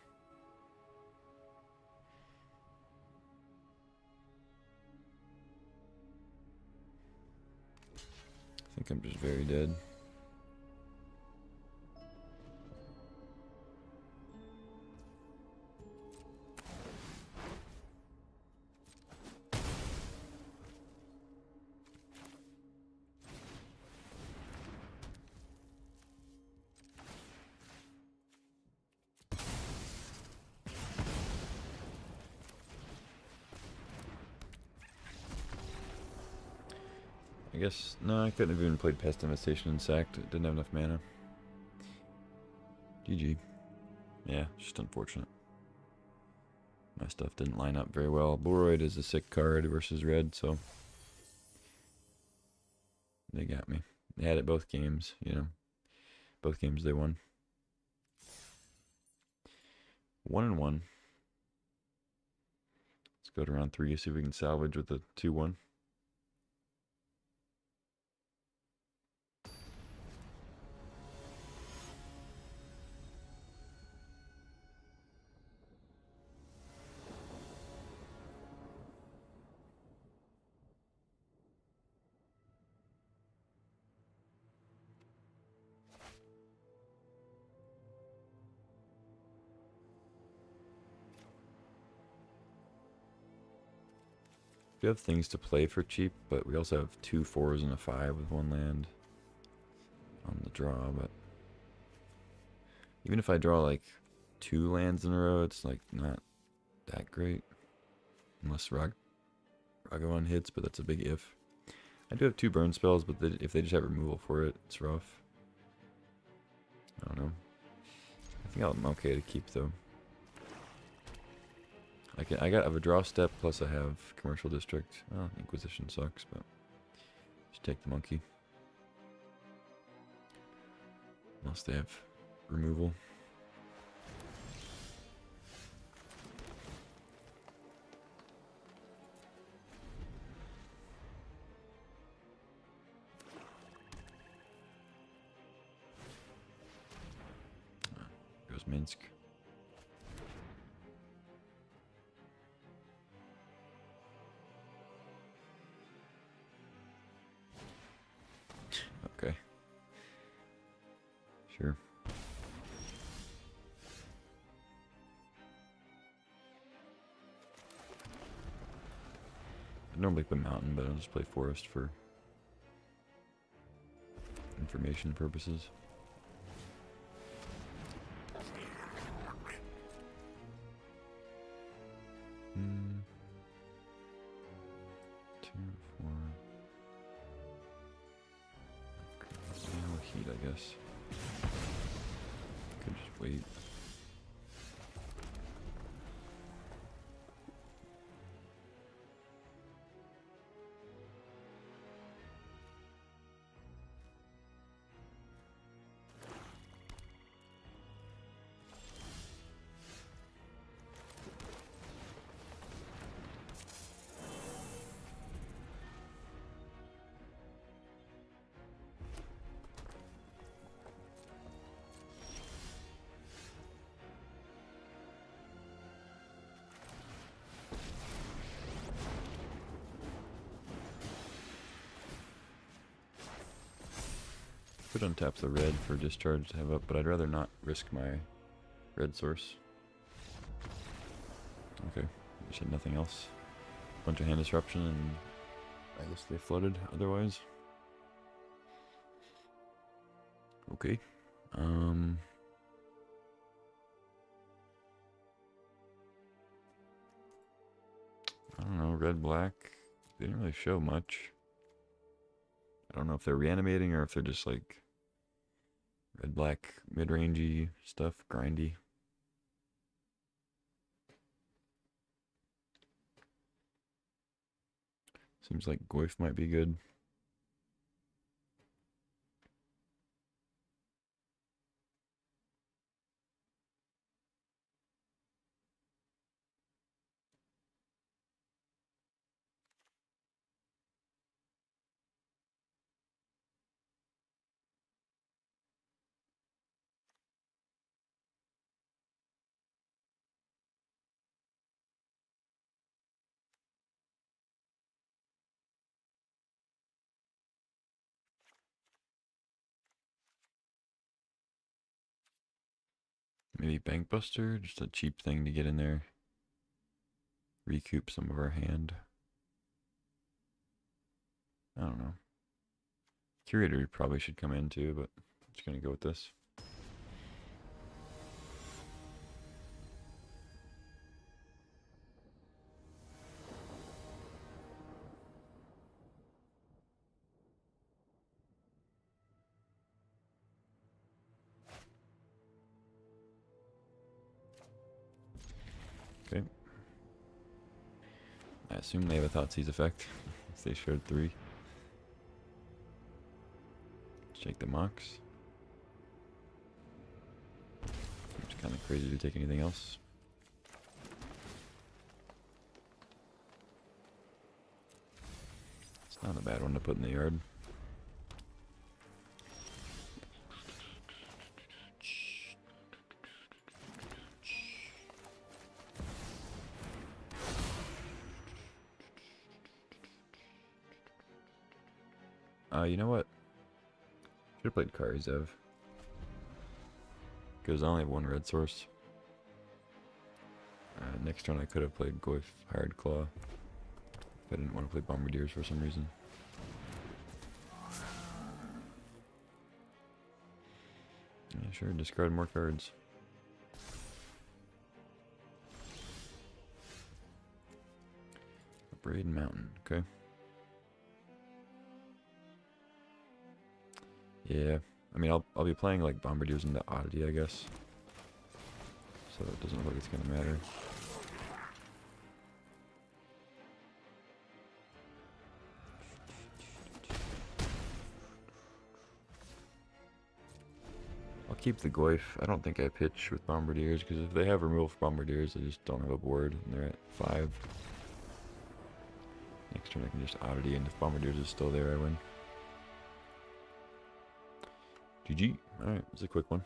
I think I'm just very dead. I guess, no, I couldn't have even played Pest Infestation and sacked. It didn't have enough mana. GG. Yeah, just unfortunate. My stuff didn't line up very well. Boroid is a sick card versus red, so they got me. They had it both games, you know. Both games they won. 1-1. Let's go to round 3, see if we can salvage with a 2-1. We have things to play for cheap, but we also have 2 4s and a 5 with 1 land on the draw. But even if I draw like 2 lands in a row, it's like not that great. Unless Ragavan hits, but that's a big if. I do have 2 burn spells, but if they just have removal for it, it's rough. I don't know. I think I'm okay to keep though. I have a draw step, plus I have commercial district. Well, Inquisition sucks, but just take the monkey. Unless they have removal. Goes Minsk. Okay. Sure. I normally play mountain, but I'll just play forest for information purposes. Hmm. 2, 4. No heat, I guess. Could just wait. Could untap the red for discharge to have up, but I'd rather not risk my red source. Okay, just had nothing else. Bunch of hand disruption, and I guess they flooded otherwise. Okay. I don't know, red, black. They didn't really show much. I don't know if they're reanimating or if they're just like red, black, mid-rangey stuff, grindy. Seems like Goyf might be good. Maybe Bank Buster, just a cheap thing to get in there. Recoup some of our hand. I don't know. Curator probably should come in too, but I'm just gonna go with this. Okay. I assume they have a Thoughtseize effect. If they showed 3. Shake the Mox. It's kind of crazy to take anything else. It's not a bad one to put in the yard. You know what? Should have played Karizev. Because I only have one red source. Next turn I could have played Goyf Hired Claw. If I didn't want to play Bombardiers for some reason. Yeah, sure, discard more cards. Braid Mountain, okay. Yeah, I mean, I'll be playing like Bombardiers into Oddity, I guess. So it doesn't look like it's gonna matter. I'll keep the Goyf. I don't think I pitch with Bombardiers, because if they have removal for Bombardiers, I just don't have a board, and they're at 5. Next turn I can just Oddity, and if Bombardiers is still there, I win. GG. Alright, it's a quick one.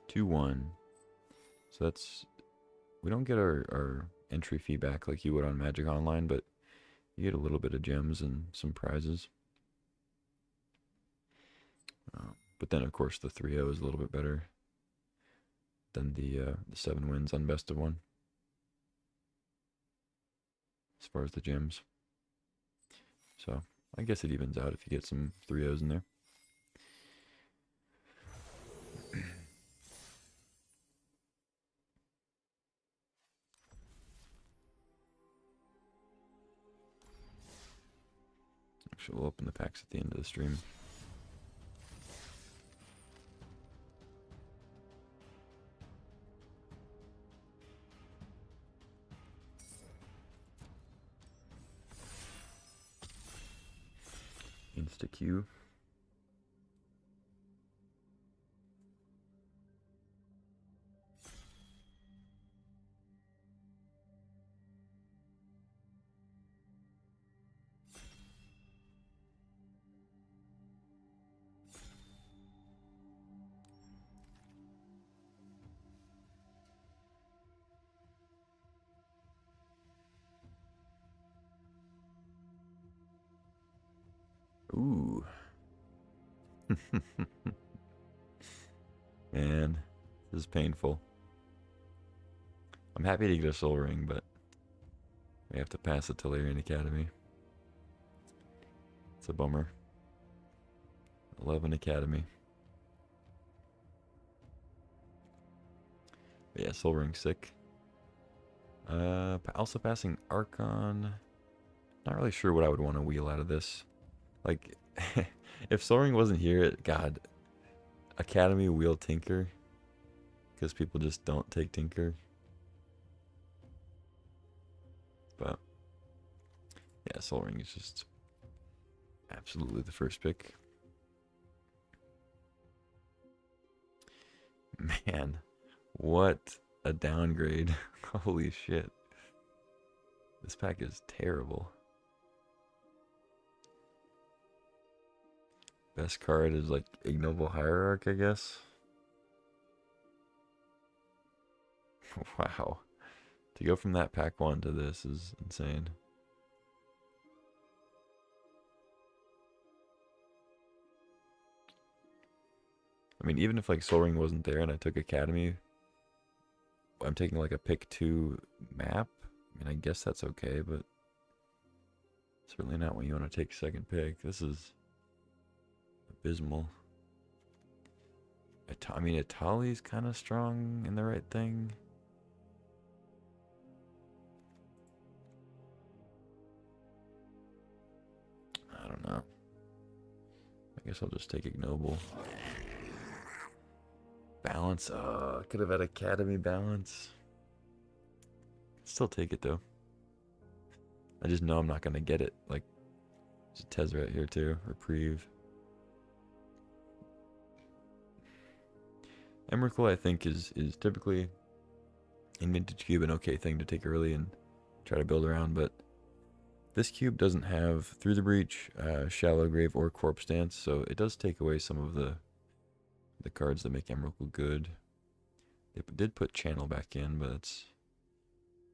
$2-1. So that's... We don't get our entry fee back like you would on Magic Online, but you get a little bit of gems and some prizes. But then, of course, the 3-0 is a little bit better than the 7 wins on Best of 1. As far as the gems. So, I guess it evens out if you get some 3-0s in there. Actually, we'll open the packs at the end of the stream. Insta-Q. Ooh. Man, this is painful. I'm happy to get a Soul Ring, but we have to pass it to Larian Academy. It's a bummer. 11 Academy. But yeah, Soul Ring sick. Also passing Archon. Not really sure what I would want to wheel out of this. Like, if Soul Ring wasn't here, God, Academy wheel Tinker. Because people just don't take Tinker. But, yeah, Soul Ring is just absolutely the first pick. Man, what a downgrade. Holy shit. This pack is terrible. Best card is like Ignoble Hierarch, I guess. Wow. To go from that pack 1 to this is insane. I mean, even if like Soul Ring wasn't there and I took Academy, I'm taking like a pick 2 map. I mean, I guess that's okay, but certainly not when you want to take second pick. This is abysmal. I mean, Itali's kind of strong in the right thing. I don't know. I guess I'll just take Ignoble. Balance. Oh, I could have had Academy Balance. Still take it though. I just know I'm not gonna get it. Like, there's a Tezzeret here too. Reprieve. Emrakul, I think, is typically in Vintage Cube an okay thing to take early and try to build around, but this cube doesn't have Through the Breach, Shallow Grave, or Corpse Dance, so it does take away some of the cards that make Emrakul good. They did put Channel back in, but it's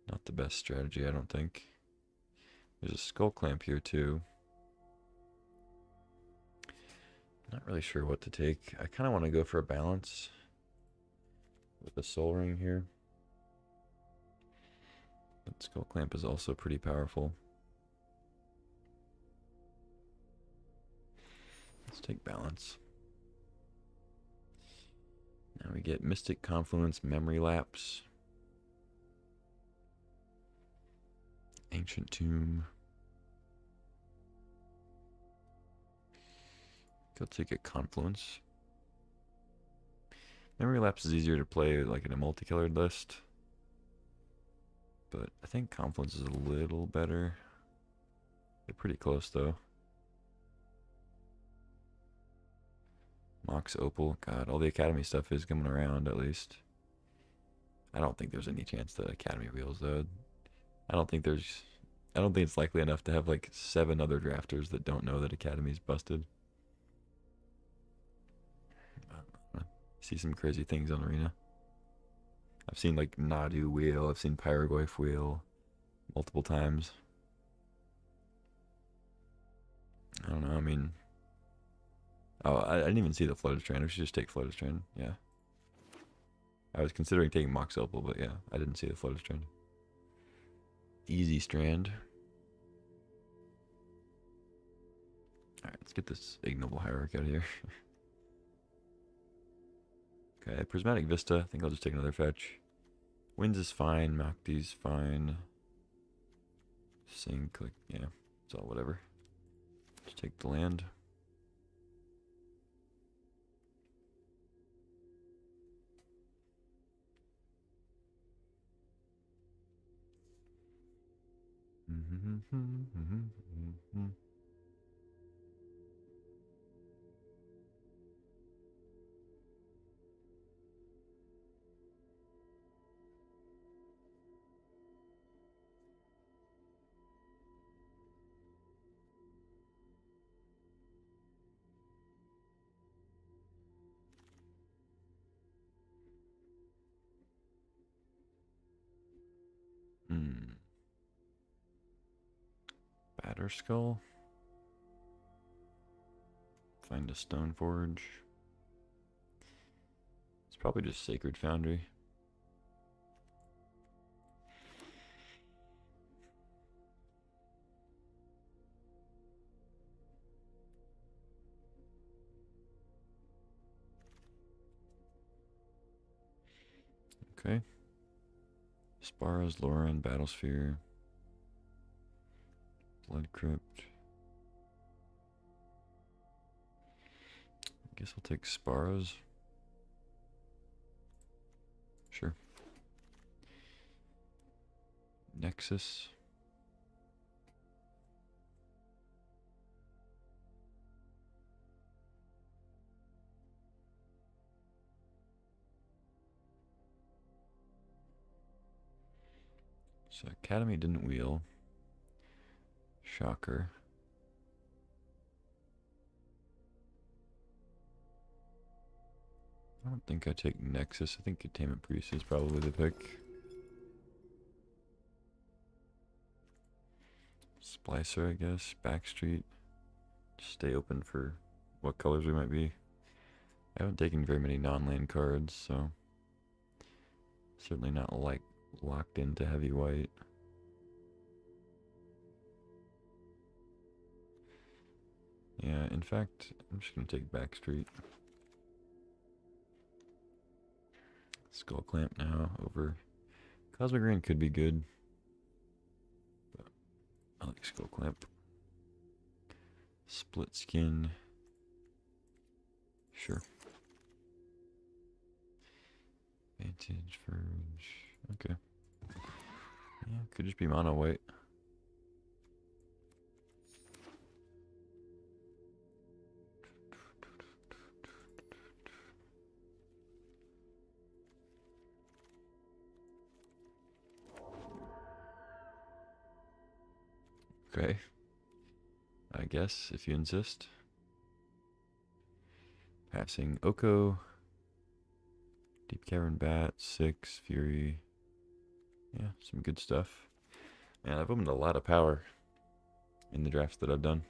not the best strategy, I don't think. There's a Skull Clamp here too. Not really sure what to take. I kind of want to go for a balance with the Soul Ring here. But Skull Clamp is also pretty powerful. Let's take balance. Now we get Mystic Confluence, Memory Lapse, Ancient Tomb. I'll take a Confluence. Memory Lapse is easier to play like in a multicolored list, but I think Confluence is a little better. They're pretty close though. Mox Opal. God, all the Academy stuff is coming around at least. I don't think there's any chance that Academy wheels though. I don't think it's likely enough to have like 7 other drafters that don't know that Academy's busted. See some crazy things on Arena. I've seen like Nadu wheel, I've seen Pyrogoyf wheel multiple times. I don't know, I mean... Oh, I didn't even see the Flooded Strand. We should just take Flooded Strand, yeah. I was considering taking Mox Opal, but yeah, I didn't see the Flooded Strand. Easy Strand. Alright, let's get this Ignoble Hierarch out of here. Okay, Prismatic Vista. I think I'll just take another fetch. Winds is fine. Makti's fine. Sing, click. Yeah, it's all whatever. Just take the land. Batter Skull. Find a Stone Forge. It's probably just Sacred Foundry. Okay. Sparrows, Lauren, Battlesphere. Blood Crypt. I guess I'll take Sparrows. Sure. Nexus. So Academy didn't wheel. Shocker. I don't think I take Nexus. I think Containment Priest is probably the pick. Splicer, I guess. Backstreet. Just stay open for what colors we might be. I haven't taken very many non-land cards, so certainly not like locked into heavy white. Yeah, in fact, I'm just gonna take Backstreet. Skull Clamp now over Cosmic Rain could be good, but I like Skull Clamp. Split Skin. Sure. Vantage Verge. Okay. Yeah, could just be mono white. Okay. I guess, if you insist. Passing Oko. Deep Cavern Bat, 6, Fury. Yeah, some good stuff. Man, I've opened a lot of power in the drafts that I've done.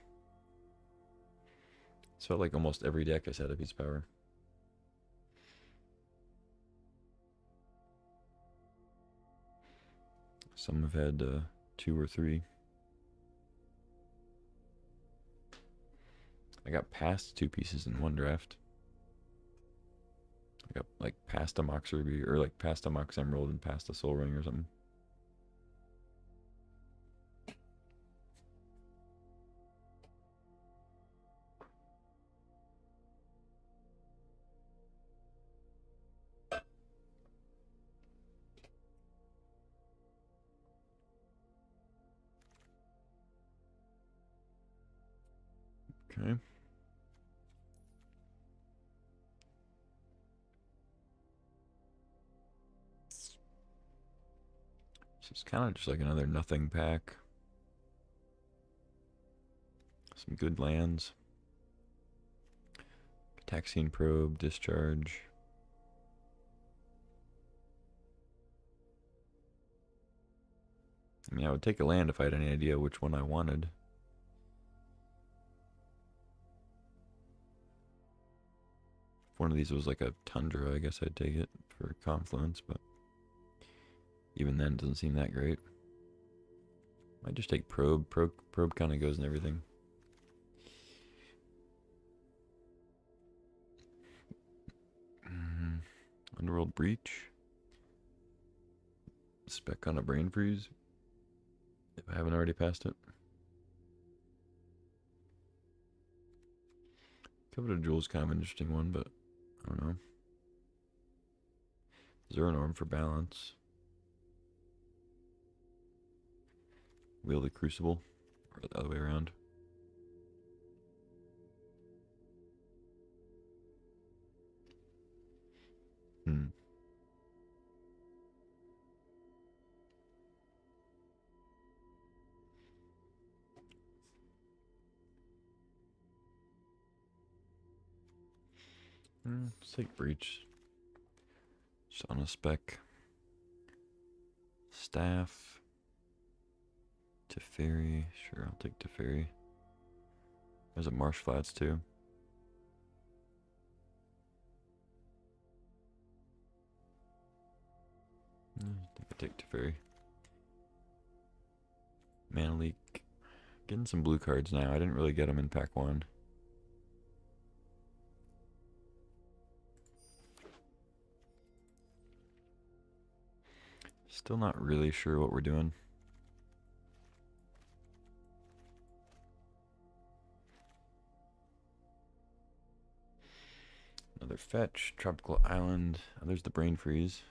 It's felt like almost every deck has had a piece of power. Some have had 2 or 3. I got past 2 pieces in one draft. I got like past a Mox Ruby, or like past a Mox Emerald and past a Soul Ring or something. Okay. So it's kind of just like another nothing pack. Some good lands. Taxian Probe, Discharge. I mean, I would take a land if I had any idea which one I wanted. If one of these was like a Tundra, I guess I'd take it for Confluence, but even then, it doesn't seem that great. Might just take Probe. Probe kind of goes in everything. Underworld Breach. Spec on a Brain Freeze. If I haven't already passed it. Coveted Jewel's kind of an interesting one, but I don't know. Zeranorm for balance. Wheel the Crucible. Or the other way around. Let's take Breach. Just on a spec. Staff. Teferi. Sure, I'll take Teferi. There's a Marsh Flats too. I think I take Teferi. Mana Leak. Getting some blue cards now. I didn't really get them in pack 1. Still not really sure what we're doing. Another fetch, Tropical Island. Oh, there's the Brain Freeze.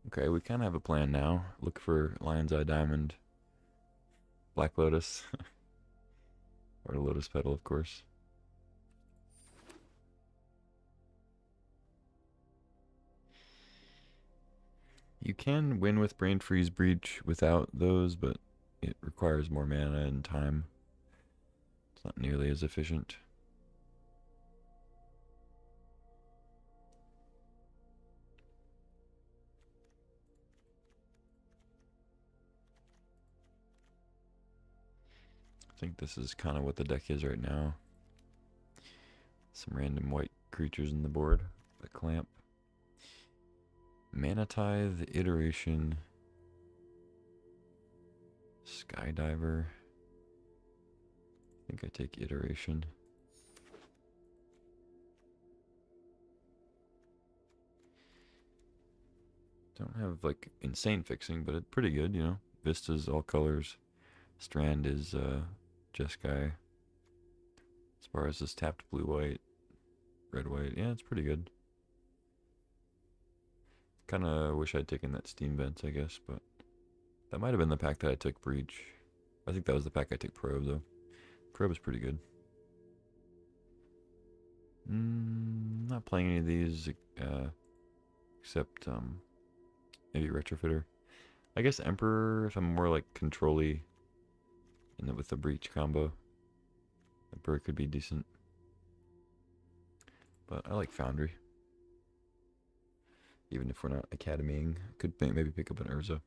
Okay, we kind of have a plan now. Look for Lion's Eye Diamond, Black Lotus, or Lotus Petal, of course. You can win with Brain Freeze Breach without those, but it requires more mana and time. It's not nearly as efficient. I think this is kind of what the deck is right now. Some random white creatures in the board. The Clamp. Mana Tithe, Iteration. Skydiver. I think I take Iteration. Don't have like insane fixing, but it's pretty good, you know. Vista's all colors. Strand is Jeskai. As far as this tapped blue white, red white, yeah, it's pretty good. Kind of wish I'd taken that Steam Vents, I guess, but that might have been the pack that I took Breach. I think that was the pack I took Probe, though. Probe is pretty good. Not playing any of these, except maybe Retrofitter. I guess Emperor, if I'm more like control-y, And then with the breach combo, the bird could be decent. But I like Foundry. Even if we're not academying, could maybe pick up an Urza.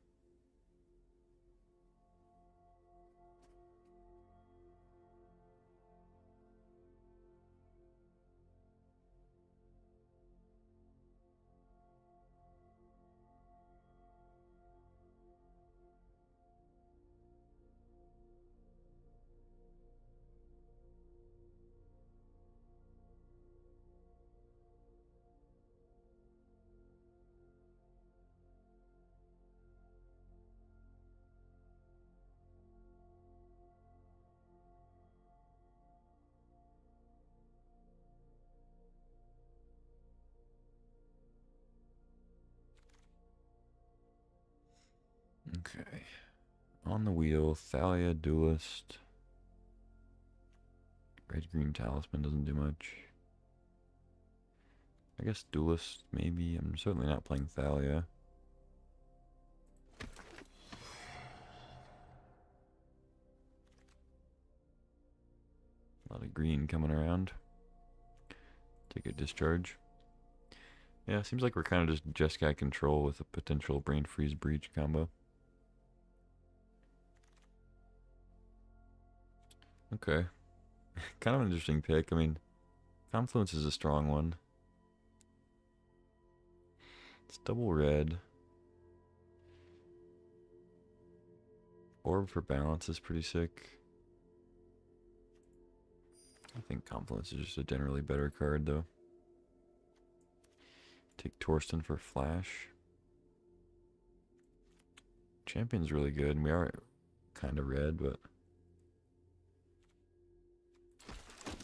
Okay. On the wheel, Thalia, Duelist. Red-green Talisman doesn't do much. I guess Duelist, maybe. I'm certainly not playing Thalia. A lot of green coming around. Take a discharge. Yeah, seems like we're kind of just Jeskai control with a potential Brain Freeze Breach combo. Okay. Kind of an interesting pick. I mean, Confluence is a strong one. It's double red. Orb for balance is pretty sick. I think Confluence is just a generally better card, though. Take Torsten for Flash. Champion's really good, and we are kind of red, but...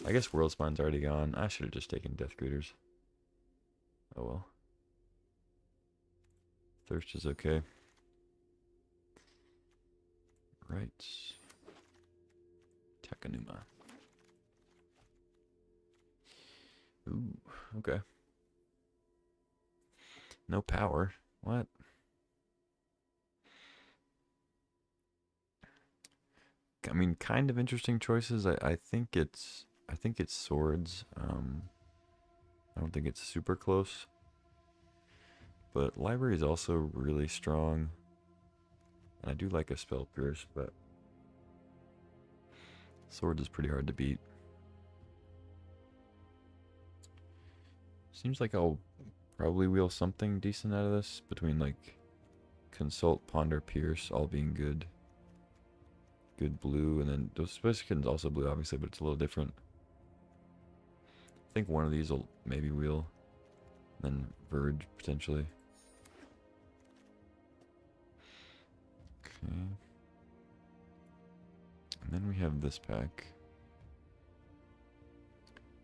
I guess World Spine's already gone. I should have just taken Death Greeters. Oh well. Thirst is okay. Right. Takanuma. Ooh, okay. No power. What? I mean, kind of interesting choices. I think it's swords. I don't think it's super close. But library is also really strong. And I do like a spell pierce, but swords is pretty hard to beat. Seems like I'll probably wheel something decent out of this between like consult, ponder, pierce, all being good. Good blue, and then those specifications also blue, obviously, but it's a little different. I think one of these will maybe wheel, then Verge potentially. Okay. And then we have this pack.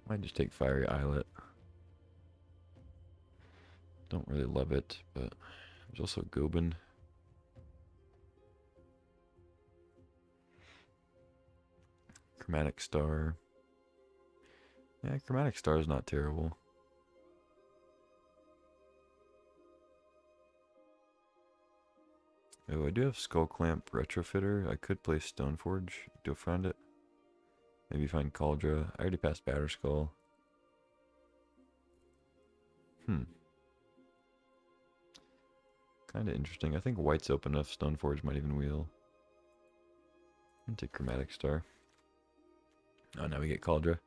Might just take Fiery Islet. Don't really love it, but there's also Gobin. Chromatic Star. Yeah, Chromatic Star is not terrible. Oh, I do have Skull Clamp Retrofitter. I could play Stoneforge. Do I find it? Maybe find Cauldra. I already passed Batterskull. Kind of interesting. I think white's open enough. Stoneforge might even wheel. And take Chromatic Star. Oh, now we get Cauldra.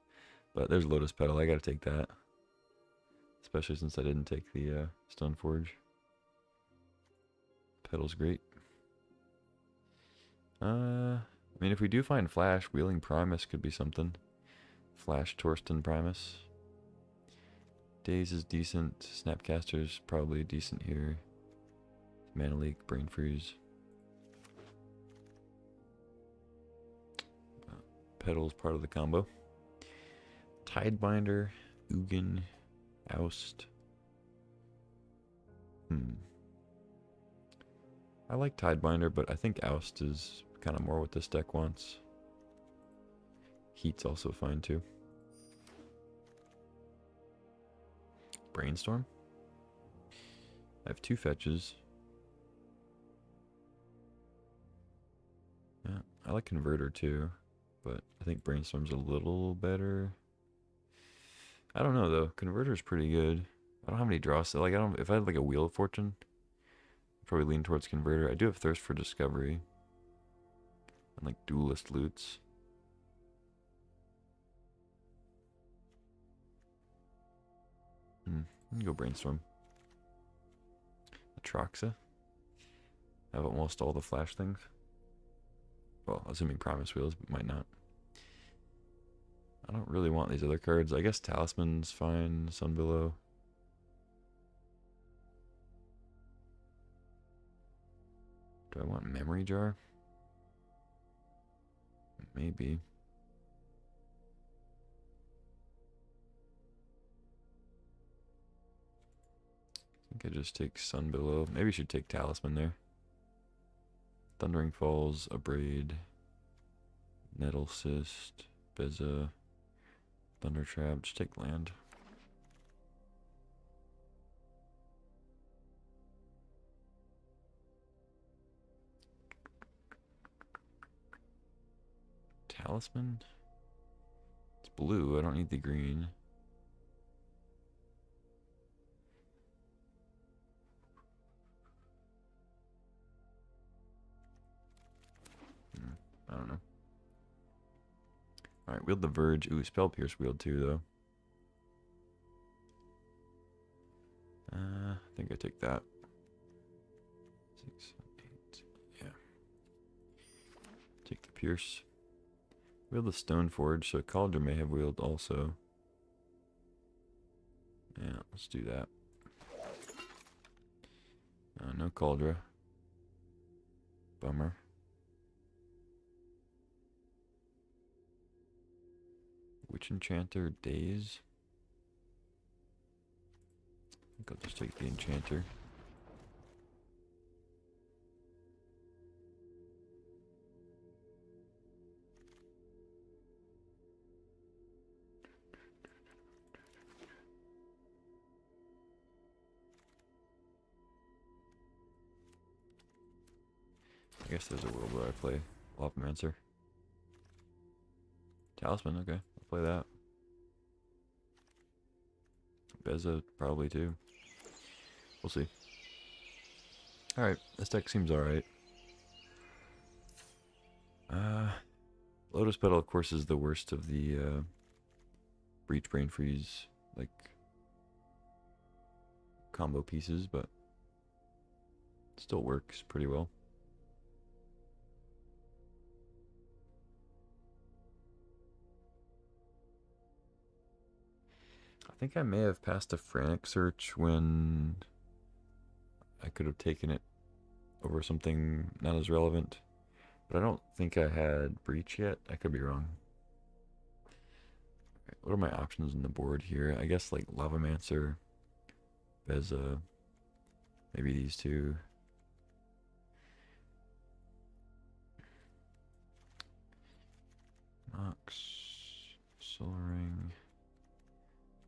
But there's Lotus Petal. I gotta take that. Especially since I didn't take the Stoneforge. Petal's great. I mean, if we do find Flash, wheeling Primus could be something. Flash Torsten Primus. Daze is decent. Snapcaster's probably decent here. Mana Leak, Brain Freeze. Petal's part of the combo. Tidebinder, Ugin, Oust. I like Tidebinder, but I think Oust is kind of more what this deck wants. Heat's also fine too. Brainstorm. I have 2 fetches. Yeah, I like Converter too, but I think Brainstorm's a little better. I don't know though. Converter's pretty good. I don't have any draws. So, like I don't. If I had like a Wheel of Fortune, I'd probably lean towards Converter. I do have Thirst for Discovery and like Duelist Loots. I can go Brainstorm. Atraxa. Have almost all the flash things. Well, assuming Promise Wheels, but might not. I don't really want these other cards. I guess Talisman's fine. Sun Below. Do I want Memory Jar? Maybe. I think I just take Sun Below. Maybe I should take Talisman there. Thundering Falls, Abrade, Nettle Cyst, Beza, Thunder Trap. Just take land. Talisman? It's blue. I don't need the green. I don't know. Alright, Wield the Verge. Ooh, Spell Pierce Wield too, though. I think I take that. 6, 8. Yeah. Take the Pierce. Wield the Stone Forge, so Cauldron may have Wield also. Yeah, let's do that. No Cauldron. Bummer. Witch Enchanter, Daze. I think I'll just take the Enchanter. I guess there's a world where I play Lavamancer. Talisman, okay. I'll play that. Beza, probably too. We'll see. Alright, this deck seems alright. Lotus Petal, of course, is the worst of the Breach, Brain Freeze, like, combo pieces, but still works pretty well. I think I may have passed a Frantic Search when I could have taken it over something not as relevant. But I don't think I had Breach yet. I could be wrong. Right, what are my options on the board here? I guess like Lavamancer, Beza, maybe these two. Mox, Soul Ring.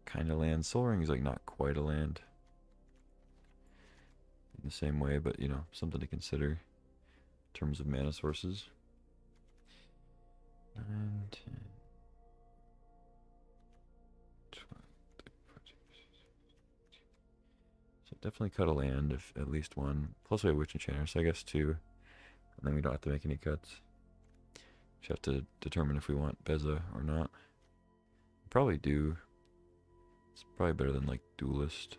Kind of land. Soul Ring is like not quite a land in the same way, but you know, something to consider in terms of mana sources. 9, 10, 12, 13, 14, 15. So definitely cut a land, if at least one. Plus we have Witch Enchanter, so I guess two. And then we don't have to make any cuts. Just have to determine if we want Beza or not. Probably do. It's probably better than like Duelist.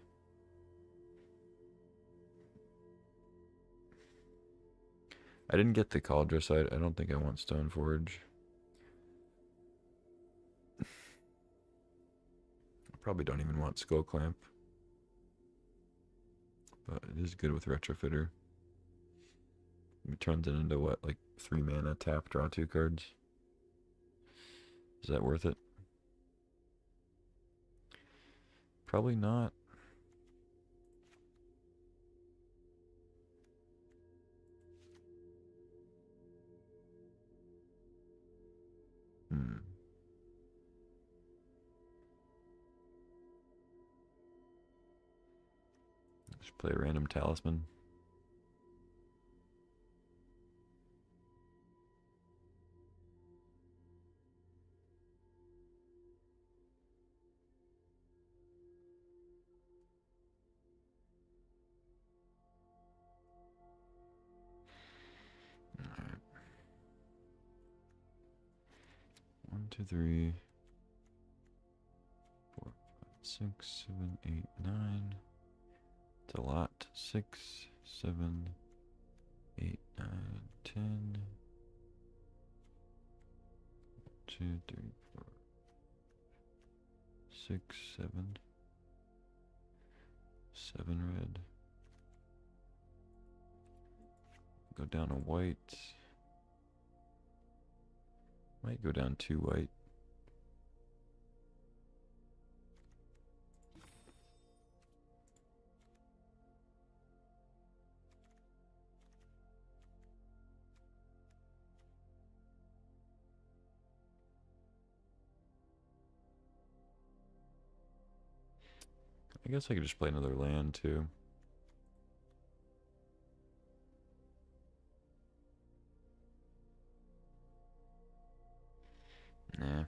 I didn't get the Cauldron, so I don't think I want Stoneforge. I probably don't even want Skull Clamp. But it is good with Retrofitter. It turns it into what, like 3 mana, tap, draw 2 cards? Is that worth it? Probably not. Just play a random Talisman. 1, 2, 3, 4, 5, 6, 7, 8, 9. It's a lot. 6, 7, 8, 9, 10. 2, 3, 4, 6, 7. 7 red. Go down a white. Might go down 2 white. I guess I could just play another land too. Nah.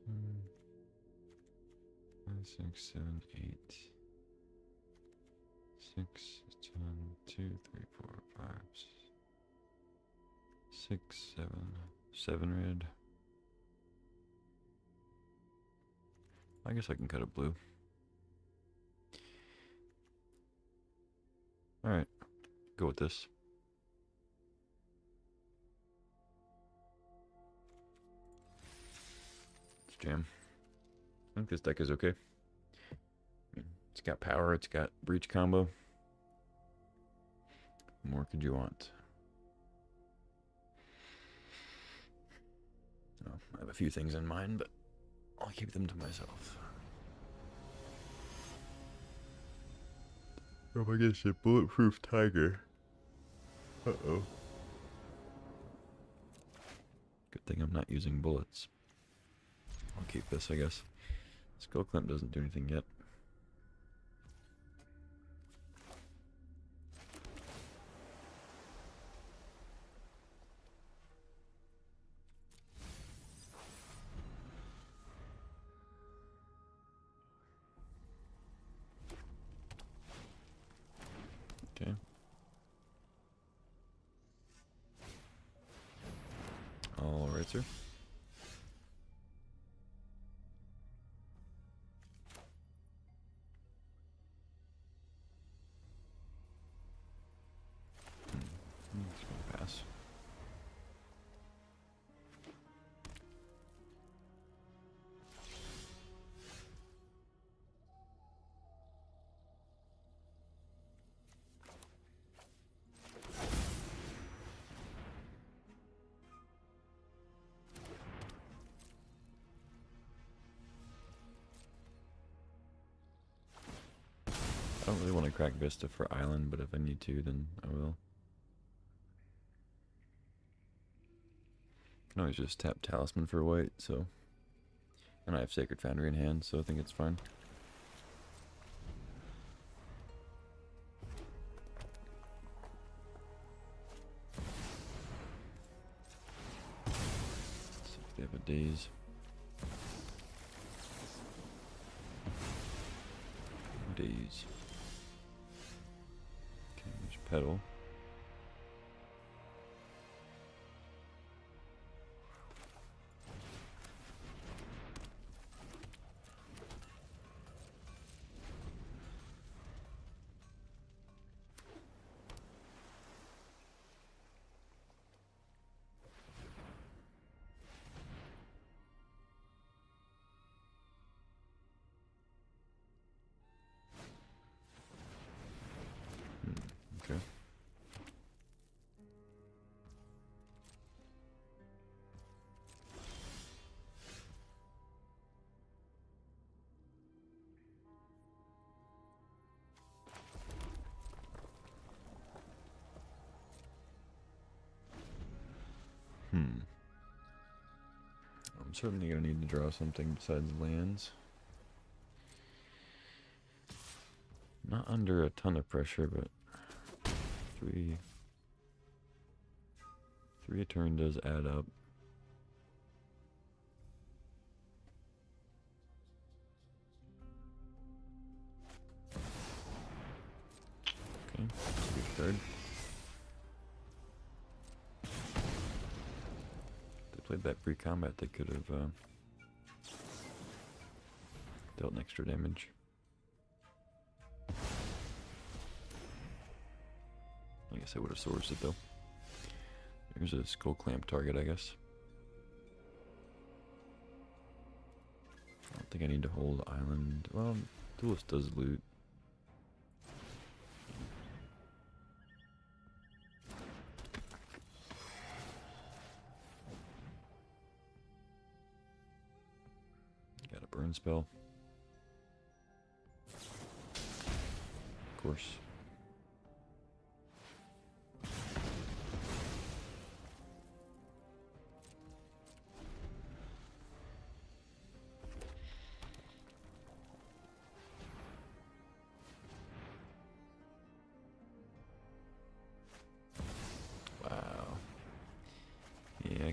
Hmm. 5, 6, 7, 8. 6, 10, 2, 3, 4, 5, 6, 7. 7 red. I guess I can cut a blue. Alright, go with this. Let's jam. I think this deck is okay. It's got power, it's got breach combo. What more could you want? Oh, I have a few things in mind, but I'll keep them to myself. Oh, I guess a bulletproof tiger. Uh-oh. Good thing I'm not using bullets. I'll keep this, I guess. Skull Clamp doesn't do anything yet. Okay. All right, sir. Just gonna pass. I don't really want to crack Vista for Island, but if I need to, then I will. Can always just tap Talisman for white, so. And I have Sacred Foundry in hand, so I think it's fine. Let's see if they have a daze. Daze. Okay, there's Petal. I'm certainly gonna need to draw something besides lands. Not under a ton of pressure, but three a turn does add up. Okay, that's a good card. If they played that pre-combat, they could have dealt an extra damage. I guess I would have sourced it though. There's a skull clamp target, I guess. I don't think I need to hold island. Well, Duelist does loot. Got a burn spell. Of course.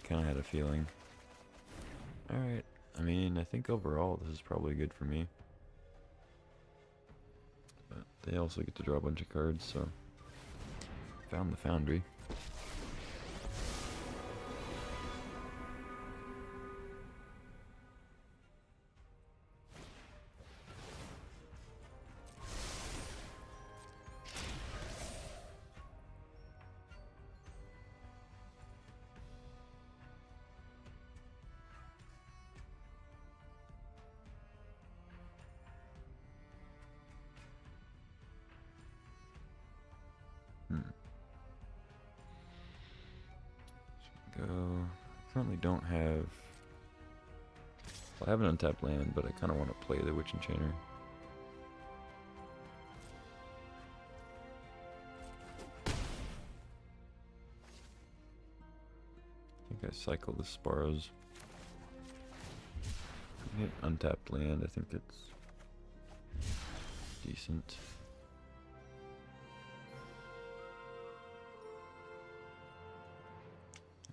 Kind of had a feeling. Alright, I mean, I think overall this is probably good for me. But they also get to draw a bunch of cards, so... Found the Foundry. Go. I currently don't have... Well, I have an untapped land, but I kind of want to play the Witch Enchanter. I think I cycle the Sparrows. I hit untapped land, I think it's decent.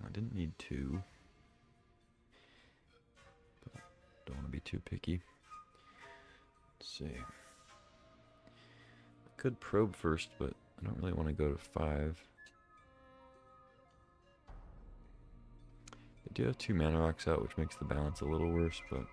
I didn't need two, but don't want to be too picky. Let's see. I could probe first, but I don't really want to go to 5. I do have 2 mana rocks out, which makes the balance a little worse, but...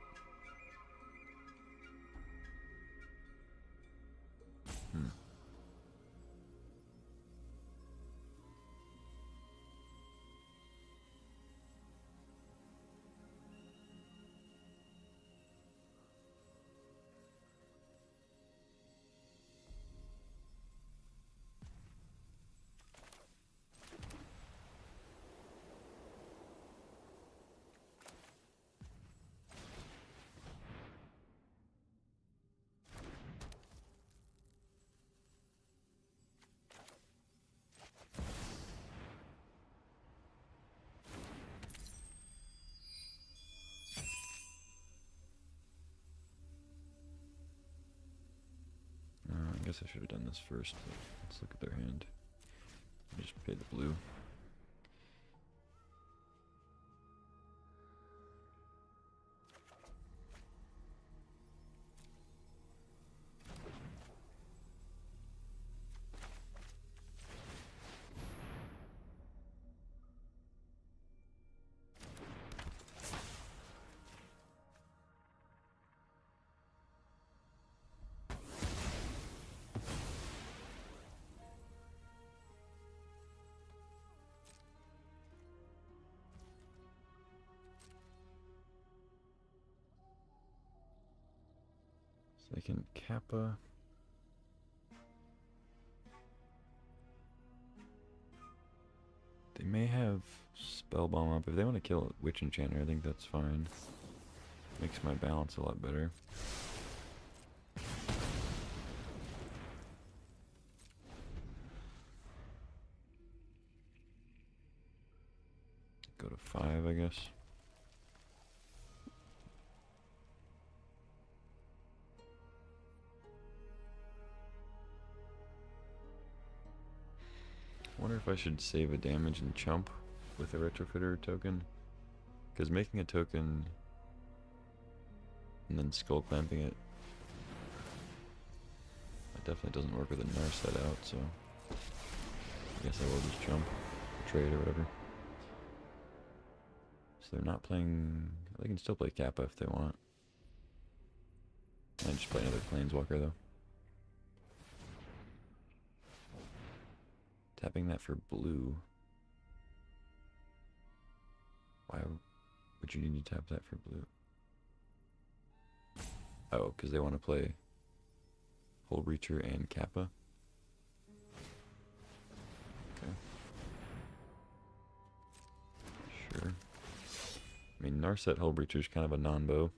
I guess I should have done this first, but let's look at their hand. Just pay the blue. Second Kappa. They may have Spellbomb up. If they want to kill Witch Enchanter, I think that's fine. Makes my balance a lot better. Go to 5, I guess. I wonder if I should save a damage and chump with a retrofitter token. Because making a token and then skull clamping it, that definitely doesn't work with a Narset out, so I guess I will just jump, trade or whatever. So they're not playing, they can still play Kappa if they want. I just play another Planeswalker though. Tapping that for blue. Why would you need to tap that for blue? Oh, because they want to play Hull Breacher and Kappa. Okay. Sure. I mean, Narset Hull Breacher is kind of a non-bow.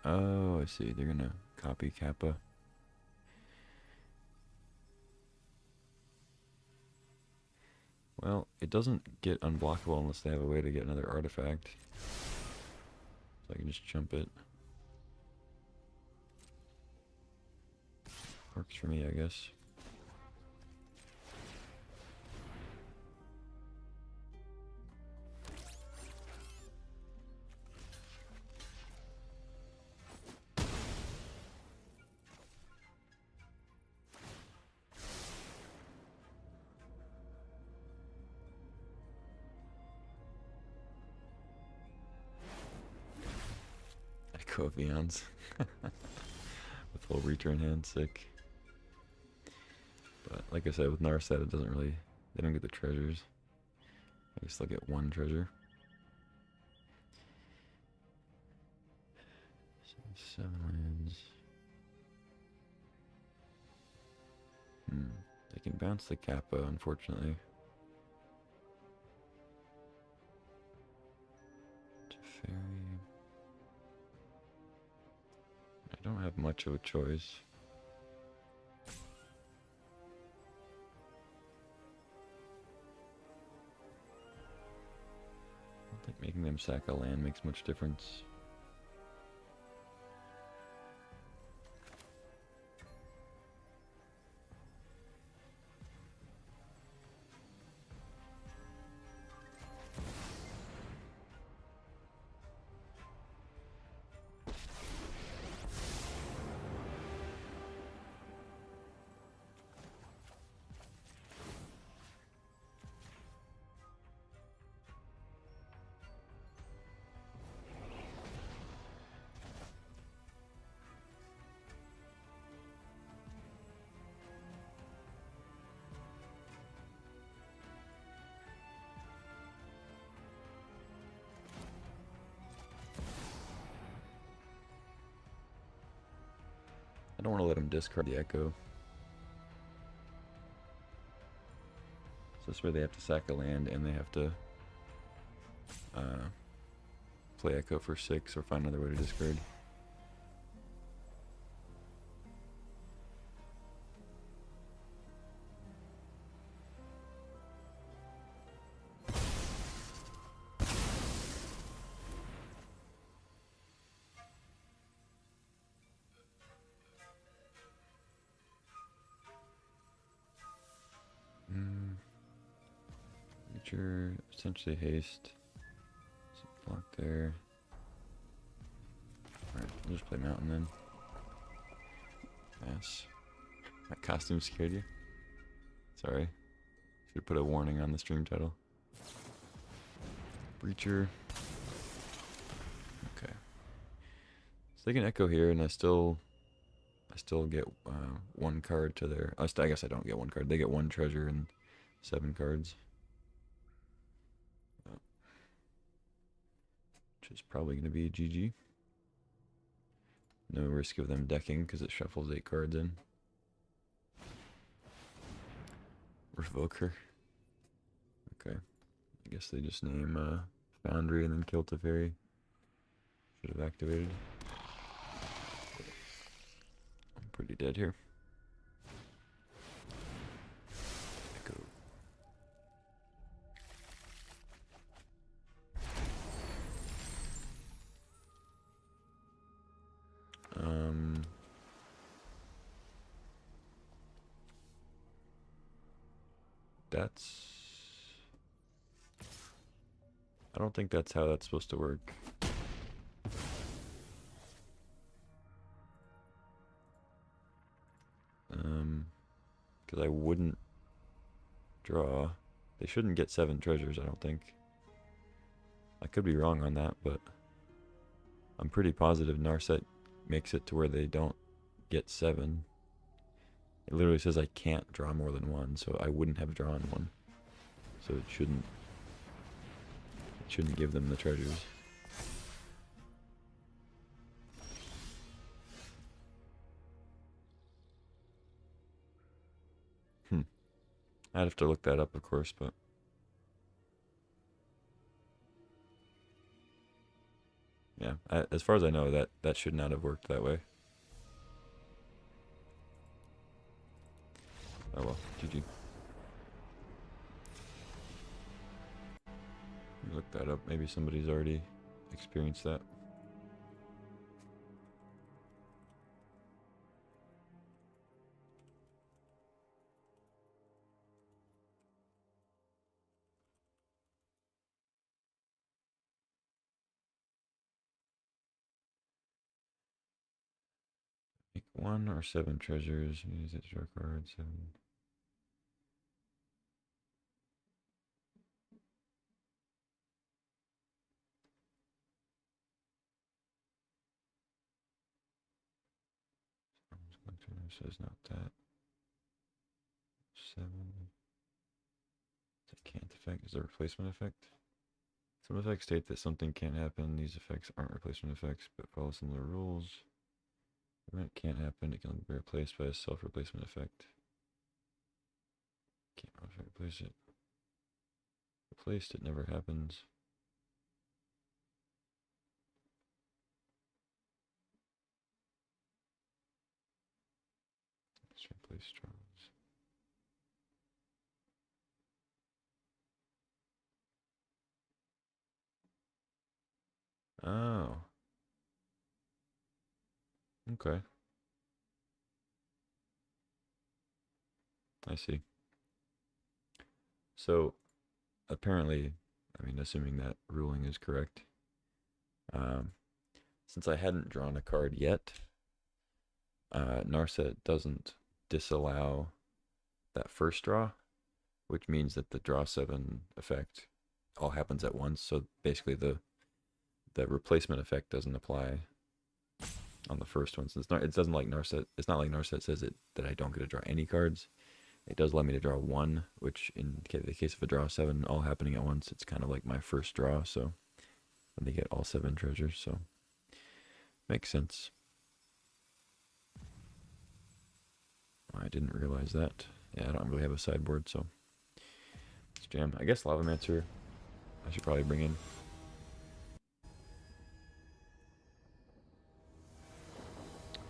Oh, I see. They're gonna copy Kappa. Well, it doesn't get unblockable unless they have a way to get another artifact. So I can just jump it. Works for me, I guess. Echo of Eons. With full Reacher in hand, sick. But like I said, with Narset, it doesn't really, they don't get the treasures. I guess they'll get one treasure. 7 lands. They can bounce the Kappa, unfortunately. Teferi. I don't have much of a choice. I don't think making them sack a land makes much difference. I don't want to let him discard the Echo. So this way they have to sack a land and they have to play Echo for 6 or find another way to discard. Future, essentially haste. So block there. Alright, we'll just play Mountain then. Yes. That costume scared you? Sorry. Should have put a warning on the stream title. Breacher. Okay. So they can Echo here, and I still get 1 card to their. I guess I don't get 1 card. They get 1 treasure and 7 cards. Which is probably going to be GG. No risk of them decking because it shuffles 8 cards in. Revoker. Okay. I guess they just name Foundry and then kill Teferi. Should have activated. pretty dead here. Echo. That's... I don't think that's how that's supposed to work. Because I wouldn't draw. They shouldn't get 7 treasures, I don't think. I could be wrong on that, but I'm pretty positive Narset makes it to where they don't get 7. It literally says I can't draw more than 1, so I wouldn't have drawn 1. So it shouldn't give them the treasures. I'd have to look that up, of course, but yeah, as far as I know, that should not have worked that way. Oh well, GG. Look that up. Maybe somebody's already experienced that. Make 1 or 7 treasures. Use it to draw card 7. Says not that. 7. It's a can't effect. Is a replacement effect? Some effects state that something can't happen. These effects aren't replacement effects, but follow similar rules. When it can't happen, it can be replaced by a self-replacement effect. Can't replace it. Replaced, it never happens. Let's replace straws. Oh. Okay. I see. So, apparently, I mean, assuming that ruling is correct, since I hadn't drawn a card yet, Narset doesn't disallow that first draw, which means that the draw 7 effect all happens at once. So basically, the replacement effect doesn't apply on the first one. So it doesn't like Narset. It's not like Narset says that I don't get to draw any cards. It does allow me to draw 1, which in the case of a draw 7 all happening at once, it's kind of like my first draw. So they get all 7 treasures. So makes sense. I didn't realize that. Yeah, I don't really have a sideboard, so let's jam. I guess Lavamancer I should probably bring in.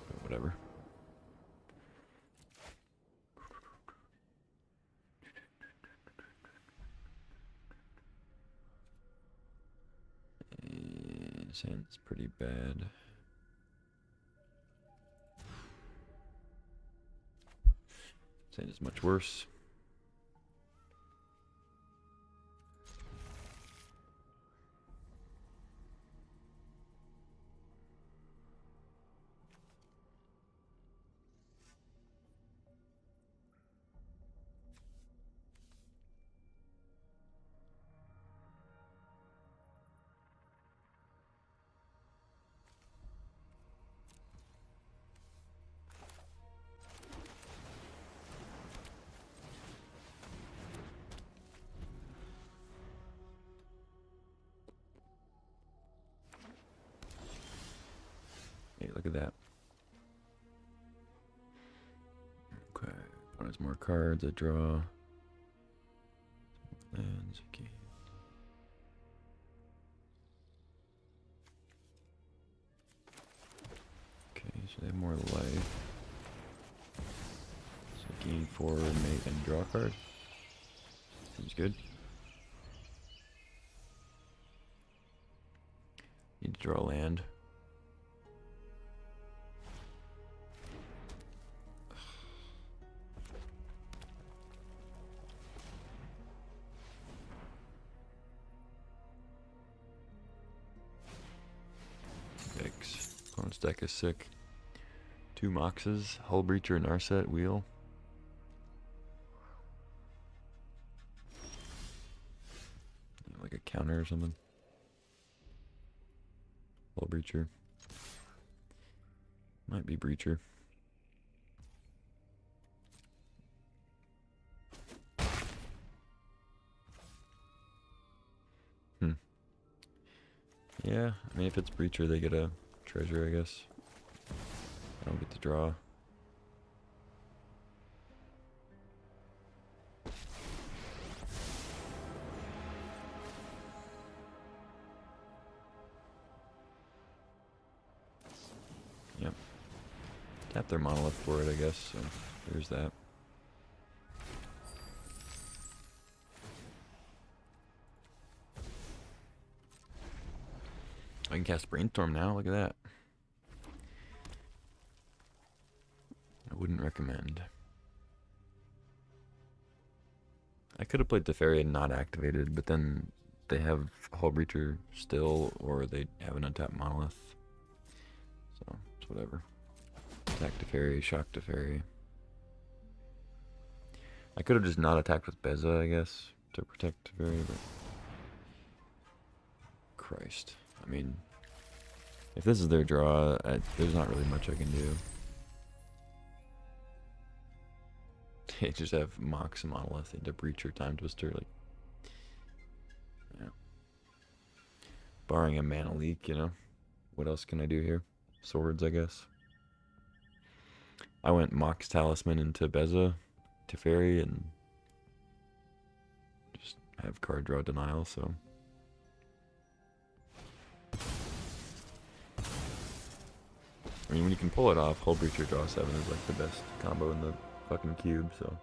But whatever. Sand's pretty bad. Sand is much worse. Hey, look at that. Okay, opponent's more cards, I draw. Lands, okay. Okay, so they have more life. for mate and draw a card. Seems good. Need to draw land. Yikes. Opponent's deck is sick. 2 Moxes, Hull Breacher, Narset, Wheel. Like a counter or something. Hull Breacher. Might be Breacher. Yeah, I mean if it's Breacher they get a treasure, I guess. I don't get to draw. Yep. Tap their monolith for it, I guess, so there's that. I can cast Brainstorm now, look at that. I wouldn't recommend. I could have played Teferi and not activated, but then they have Hull Breacher still, or they have an untapped monolith. So, it's whatever. Attack Teferi, shock Teferi. I could have just not attacked with Beza, I guess, to protect Teferi, but... Christ. I mean, if this is their draw, there's not really much I can do. They just have Mox Monolith into Breacher, Time Twister, like... Yeah. Barring a mana leak, you know? What else can I do here? Swords, I guess. I went Mox Talisman into Beza, Teferi, and... just have card draw denial, so... I mean, when you can pull it off, Hull Breacher draw 7 is like the best combo in the fucking cube, so.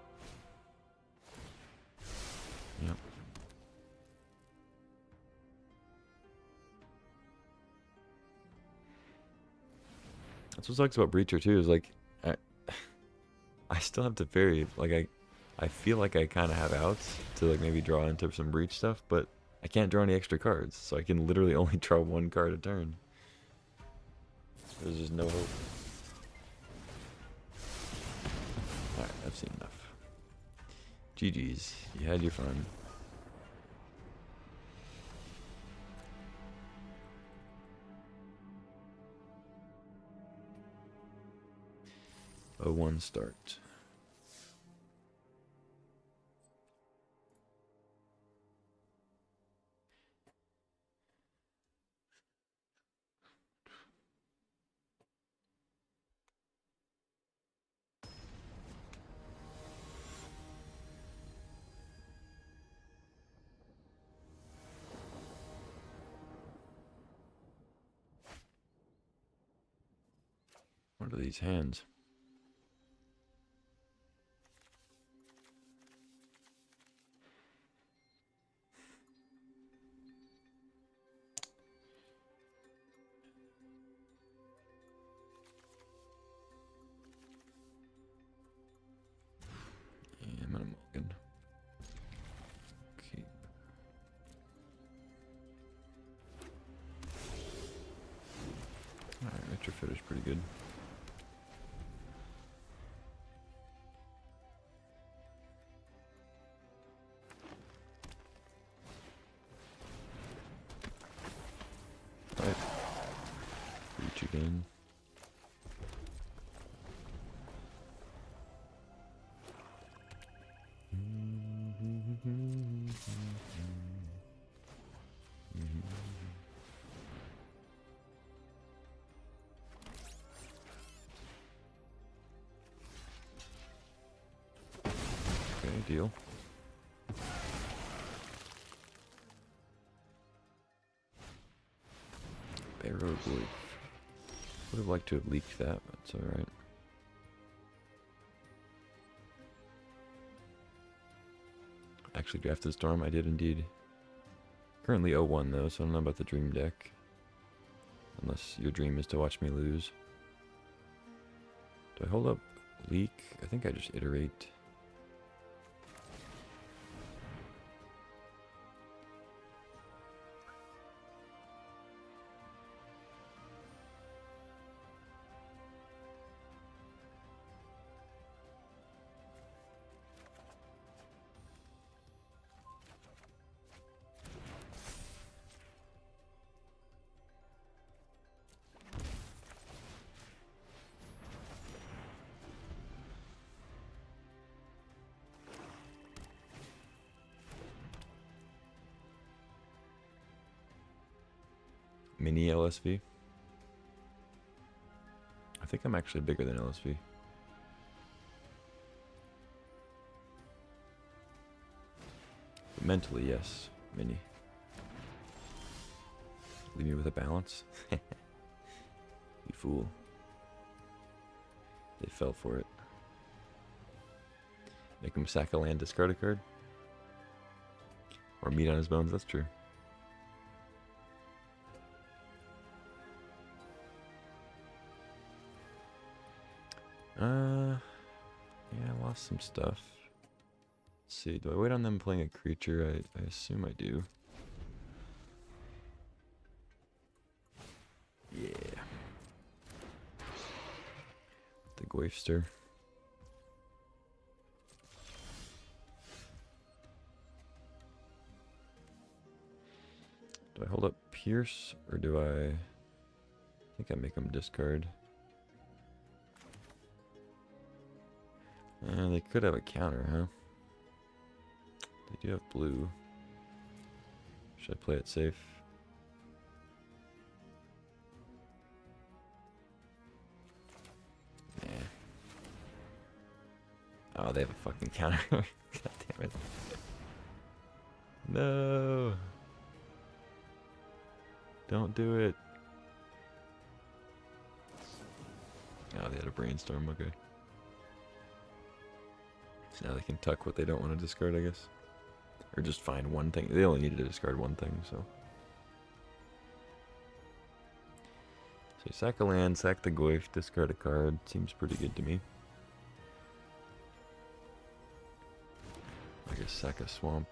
Yep. That's what sucks about Breacher too, is like, I still have to Teferi, like I feel like I kind of have outs to like maybe draw into some Breach stuff, but I can't draw any extra cards, so I can literally only draw 1 card a turn. There's just no hope. Alright, I've seen enough. GG's. You had your fun. A 1 start. What are these hands? Yeah, I'm gonna mulligan. Keep. Alright, retrofit is pretty good. Right. Reach again. Okay, deal. Barrow Glyph. Would have liked to have leaked that, but it's alright. actually drafted Storm. I did indeed. Currently 0-1 though, so I don't know about the dream deck. Unless your dream is to watch me lose. Do I hold up Leak? I think I just iterate. Mini LSV. I think I'm actually bigger than LSV. But mentally, yes. Mini. Leave me with a balance. You fool. They fell for it. Make him sack a land, discard a card. Or meat on his bones, that's true. Yeah, I lost some stuff. Let's see, do I wait on them playing a creature? I assume I do. Yeah. The Goifster. Do I hold up Pierce, or do I think I make them discard? They could have a counter, huh? They do have blue. Should I play it safe? Nah. Oh, they have a fucking counter. God damn it. No. Don't do it. Oh, they had a brainstorm, okay. So now they can tuck what they don't want to discard, I guess. Or just find one thing. They only needed to discard one thing, so. So sack a land, sack the Goif, discard a card. Seems pretty good to me. I guess sack a swamp.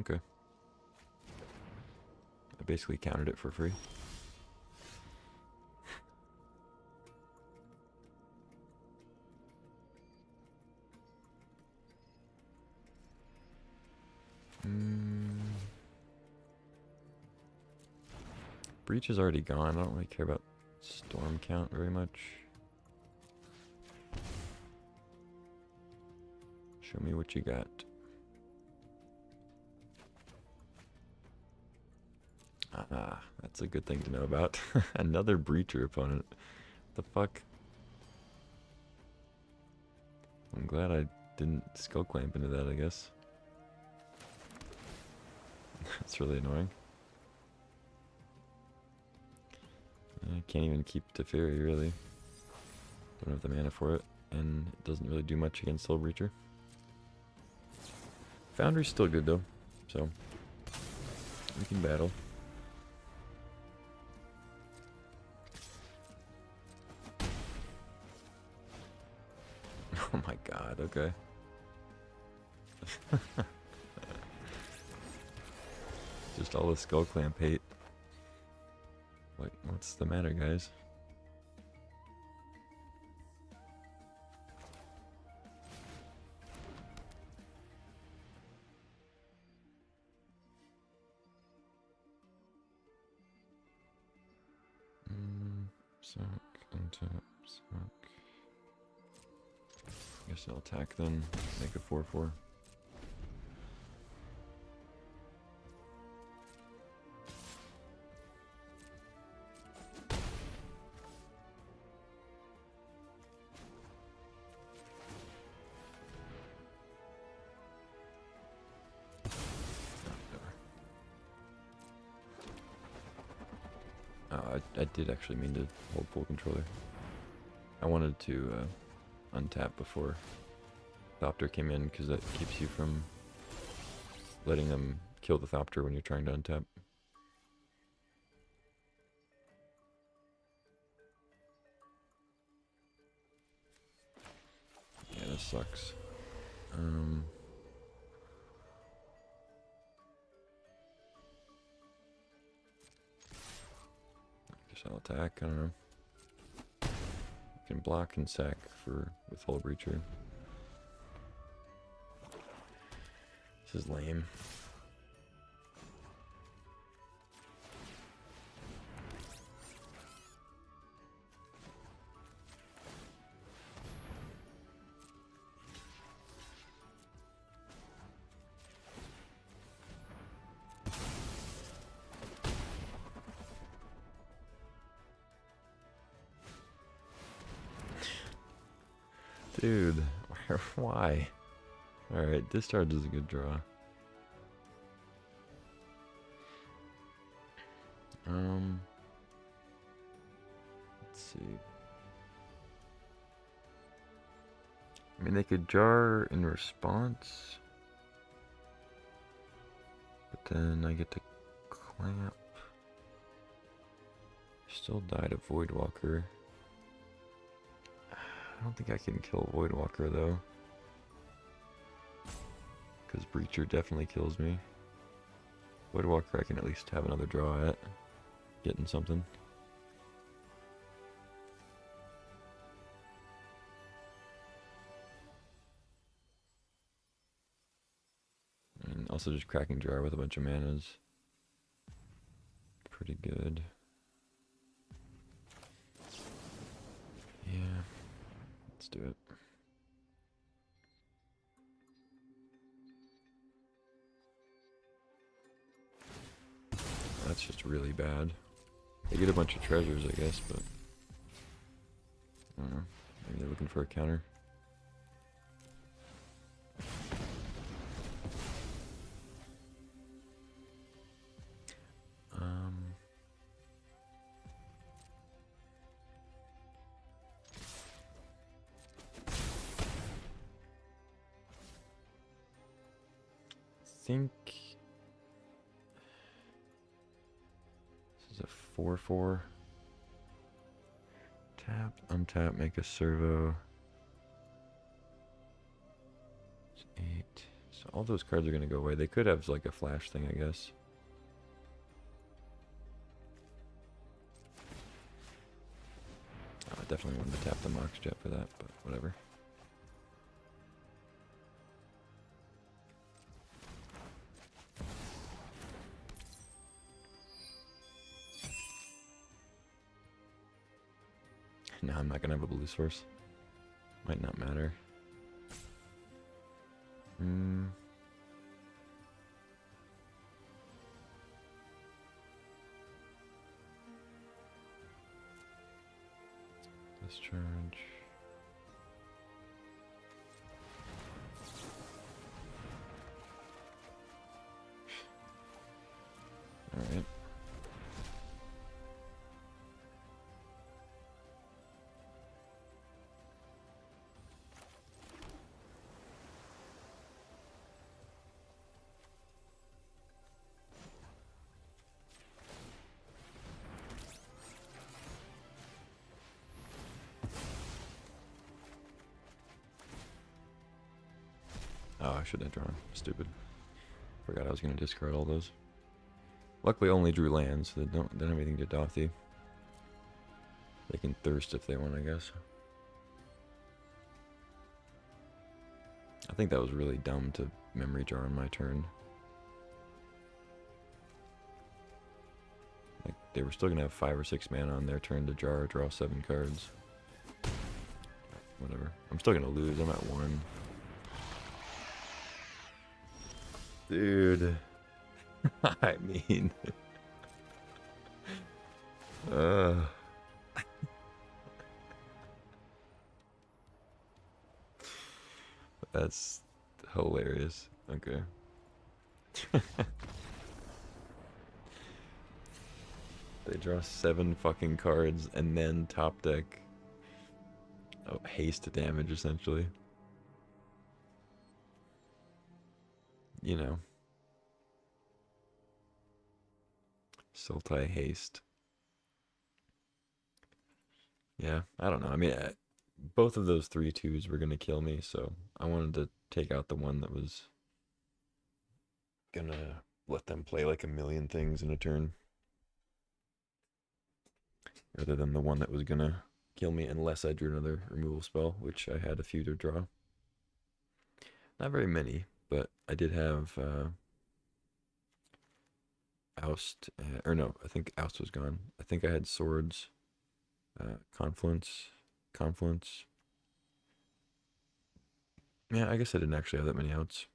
Okay. I basically countered it for free. Breach is already gone. I don't really care about storm count very much. Show me what you got. Ah, that's a good thing to know about. Another breacher opponent. What the fuck? I'm glad I didn't skull clamp into that, I guess. That's really annoying. I can't even keep Teferi, really. Don't have the mana for it, and it doesn't really do much against Soul Breacher. Foundry's still good, though, so we can battle. Oh my god, okay. Just all the skull clamp hate. Like, what's the matter, guys? Suck, untap, suck. Guess I'll attack then. Make a 4/4. I did actually mean to hold full controller. I wanted to untap before Thopter came in, because that keeps you from letting them kill the Thopter when you're trying to untap. Yeah, this sucks. Guess I'll attack, I don't know. I can block and sack with Hull Breacher. This is lame. Dude, why? Alright, discharge is a good draw. Let's see. I mean, they could jar in response, but then I get to clamp. Still died a Voidwalker. I don't think I can kill Voidwalker though, because Breacher definitely kills me. Voidwalker I can at least have another draw at, getting something. And also just cracking jar with a bunch of mana is pretty good. Yeah, let's do it. That's just really bad. They get a bunch of treasures, I guess, but I don't know. Maybe they're looking for a counter. I think this is a 4/4. Tap, untap, make a servo. It's 8. So all those cards are gonna go away. They could have like a flash thing, I guess. I definitely wanted to tap the Mox Jet for that, but whatever. No, I'm not gonna have a blue source. Might not matter. Discharge. All right. Oh, I shouldn't have drawn. Stupid. Forgot I was going to discard all those. Luckily, I only drew lands, so they don't have anything to Dothy. They can thirst if they want, I guess. I think that was really dumb to memory jar on my turn. Like, they were still going to have 5 or 6 mana on their turn to jar, draw 7 cards. Whatever. I'm still going to lose. I'm at 1. Dude. I mean. That's hilarious. Okay. They draw 7 fucking cards and then top deck. Oh, haste damage essentially. You know. Sultai haste. Yeah, I don't know. I mean, both of those 3/2s were gonna kill me, so I wanted to take out the one that was gonna let them play like a million things in a turn, rather than the one that was gonna kill me unless I drew another removal spell, which I had a few to draw. Not very many, but I did have Oust, or no, I think Oust was gone. I think I had Swords, Confluence. Yeah, I guess I didn't actually have that many outs.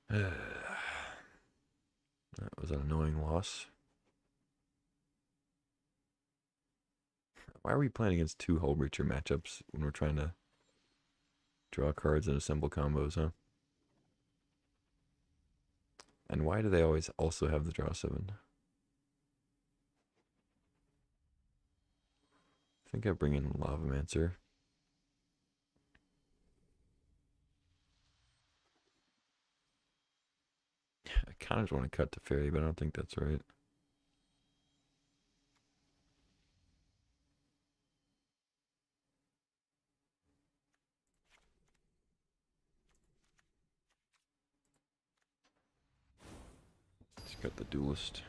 That was an annoying loss. Why are we playing against 2 Hull Breacher matchups when we're trying to draw cards and assemble combos, huh? And why do they always also have the draw 7? I think I bring in Lavamancer. I kind of just want to cut to Fairy, but I don't think that's right. Let's cut the Duelist.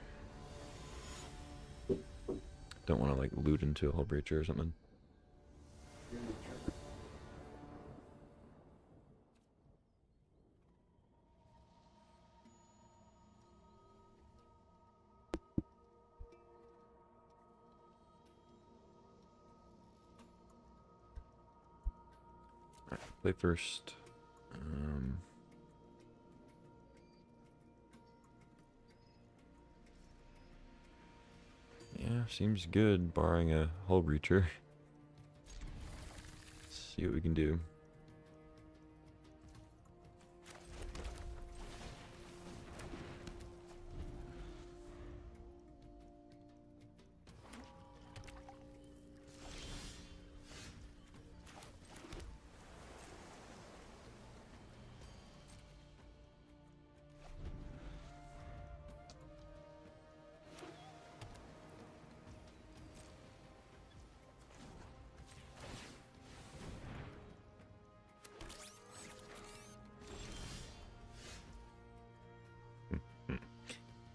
Don't want to like loot into a Hull Breacher or something. Play first. Yeah, seems good, barring a Hull Breacher. Let's see what we can do.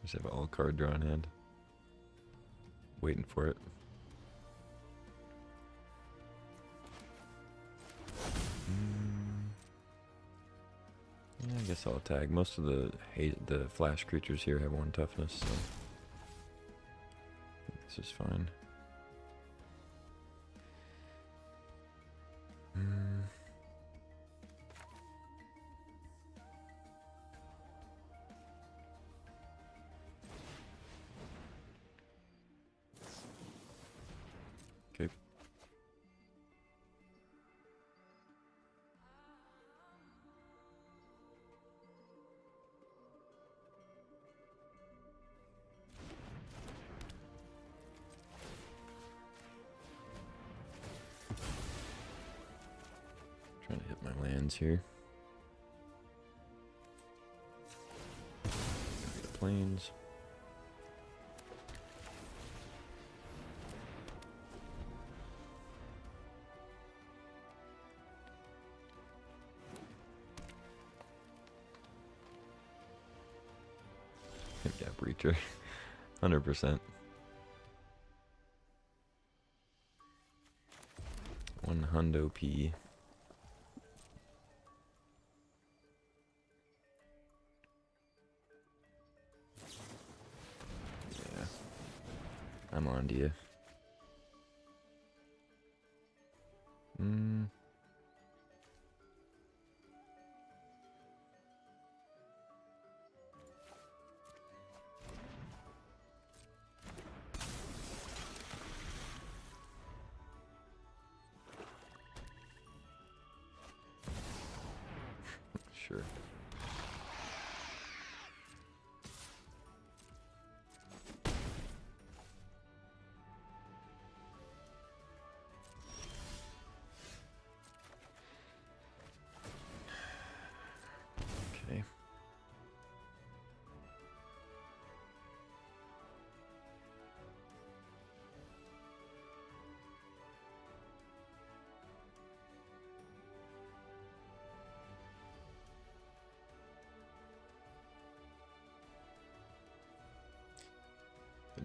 Just have an all card draw in hand. Waiting for it. Yeah, I guess I'll attack. Most of the flash creatures here have 1 toughness, so I think this is fine. Okay. Trying to hit my lands here. The plains. Yeah, Breacher. 100%. 100 P. Yeah. I'm on to you. Sure.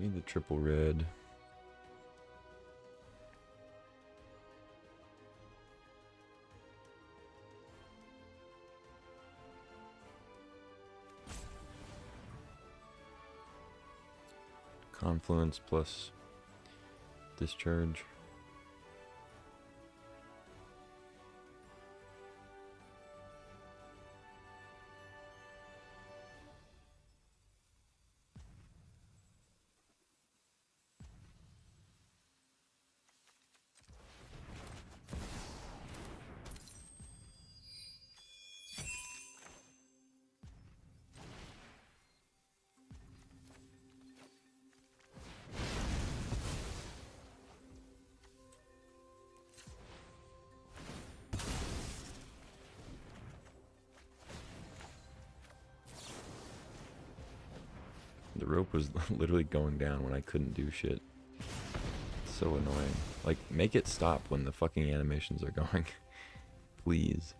Need the triple red. Confluence plus discharge. The rope was literally going down when I couldn't do shit. So annoying. Like, make it stop when the fucking animations are going. Please.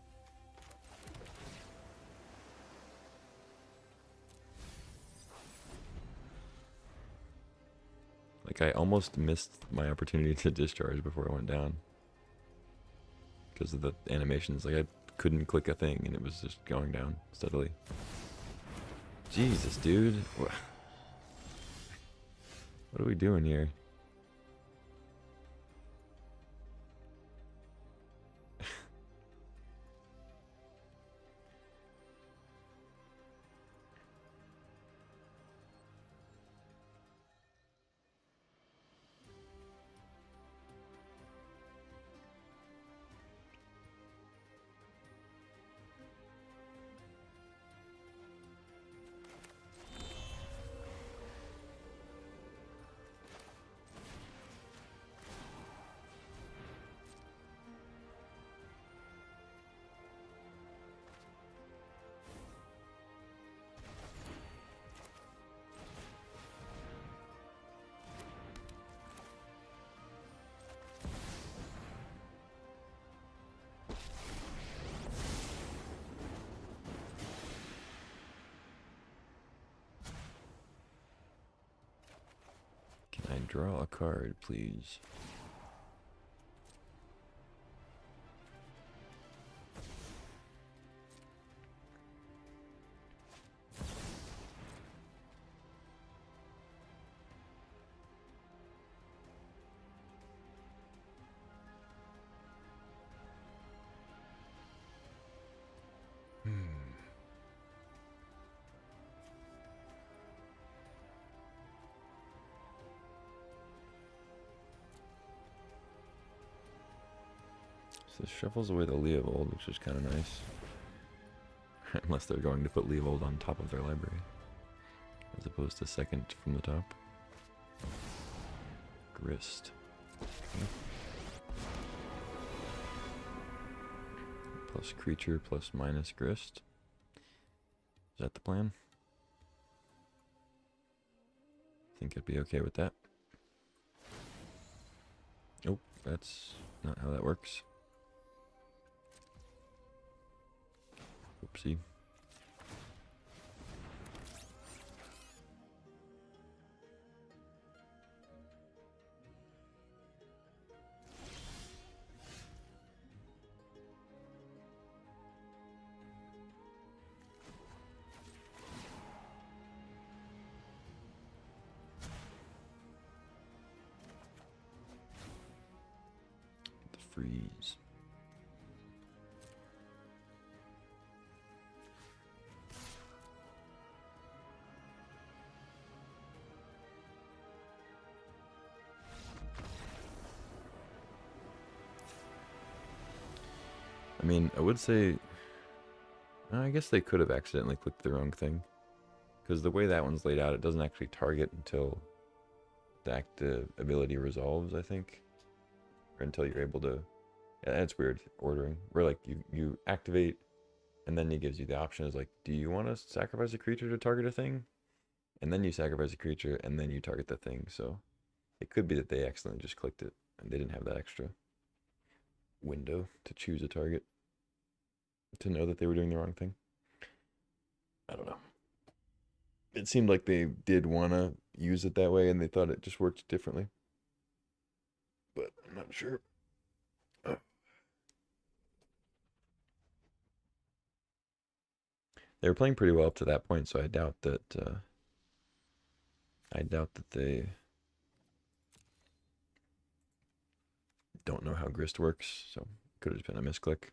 Like, I almost missed my opportunity to discharge before I went down. Because of the animations. Like, I couldn't click a thing and it was just going down steadily. Jesus, dude. What are we doing here? Can I draw a card, please? So this shuffles away the Leovold, which is kind of nice. Unless they're going to put Leovold on top of their library. As opposed to second from the top. Grist. Okay. Plus creature plus minus grist. Is that the plan? Think I'd be okay with that. Oh, that's not how that works. Oopsie. The freeze. I mean, I would say, I guess they could have accidentally clicked the wrong thing. Because the way that one's laid out, it doesn't actually target until the active ability resolves, I think. Or until you're able to, yeah, that's weird ordering. Where like you activate, and then it gives you the option is like, do you want to sacrifice a creature to target a thing? And then you sacrifice a creature, and then you target the thing. So it could be that they accidentally just clicked it, and they didn't have that extra window to choose a target to know that they were doing the wrong thing. I don't know. it seemed like they did want to use it that way, and they thought it just worked differently. But I'm not sure. Oh. They were playing pretty well up to that point, so I doubt that they don't know how grist works. So could have just been a misclick.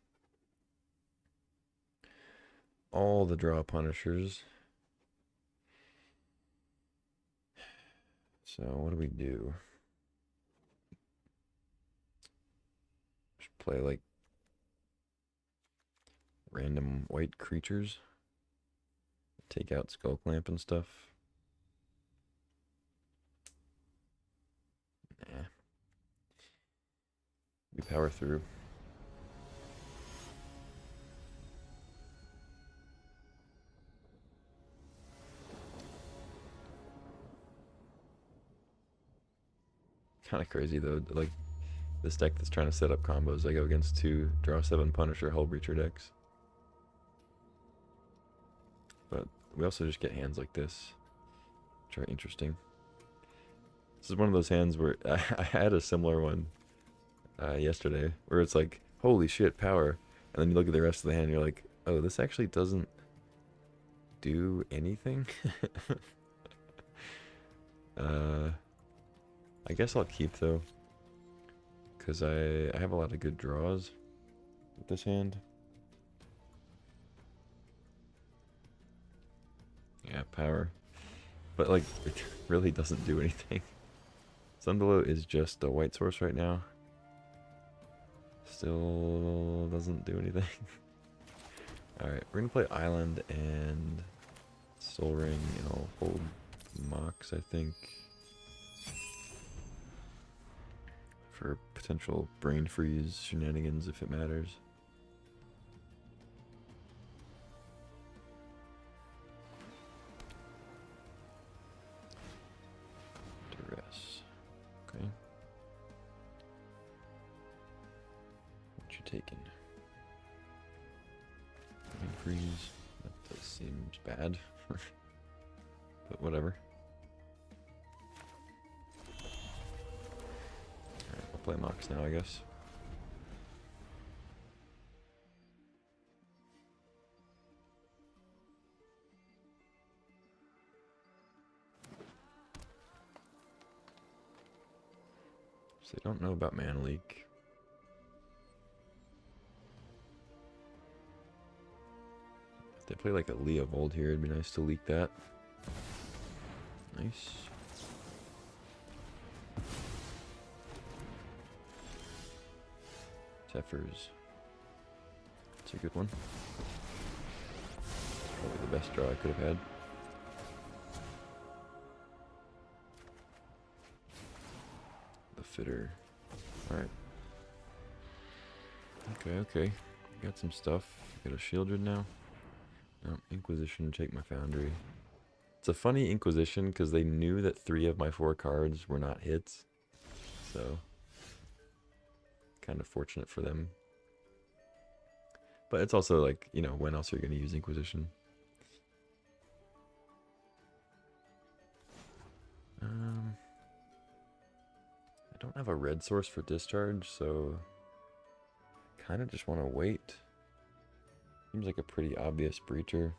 All the draw punishers. So what do we do? Just play like random white creatures. Take out Skull Clamp and stuff. Nah. We power through. Kind of crazy though. Like this deck that's trying to set up combos, I go against 2 draw 7 Punisher Hull Breacher decks. But we also just get hands like this, which are interesting. This is one of those hands where I had a similar one yesterday, where it's like, holy shit, power. And then you look at the rest of the hand and you're like, oh, this actually doesn't do anything? I guess I'll keep though, because I have a lot of good draws with this hand. Yeah, power. But like, it really doesn't do anything. Sunbelow is just a white source right now. Still doesn't do anything. Alright, we're gonna play Island and Soul Ring, and I'll hold Mox, I think, for potential brain freeze shenanigans if it matters. Duress. Okay. What you taking? Brain freeze. That does seem bad. But whatever. Play Mox now, I guess. So they don't know about Mana Leak. If they play like a Leah Vold here, it'd be nice to leak that. Nice. Zephyrs. It's a good one. Probably the best draw I could have had. The Fitter. Alright. Okay. Got some stuff. Got a Shieldred now. No, Inquisition, take my Foundry. It's a funny Inquisition because they knew that 3 of my 4 cards were not hits. So kind of fortunate for them. But it's also like, you know, when else are you going to use Inquisition? I don't have a red source for discharge, so kind of just want to wait. Seems like a pretty obvious breacher.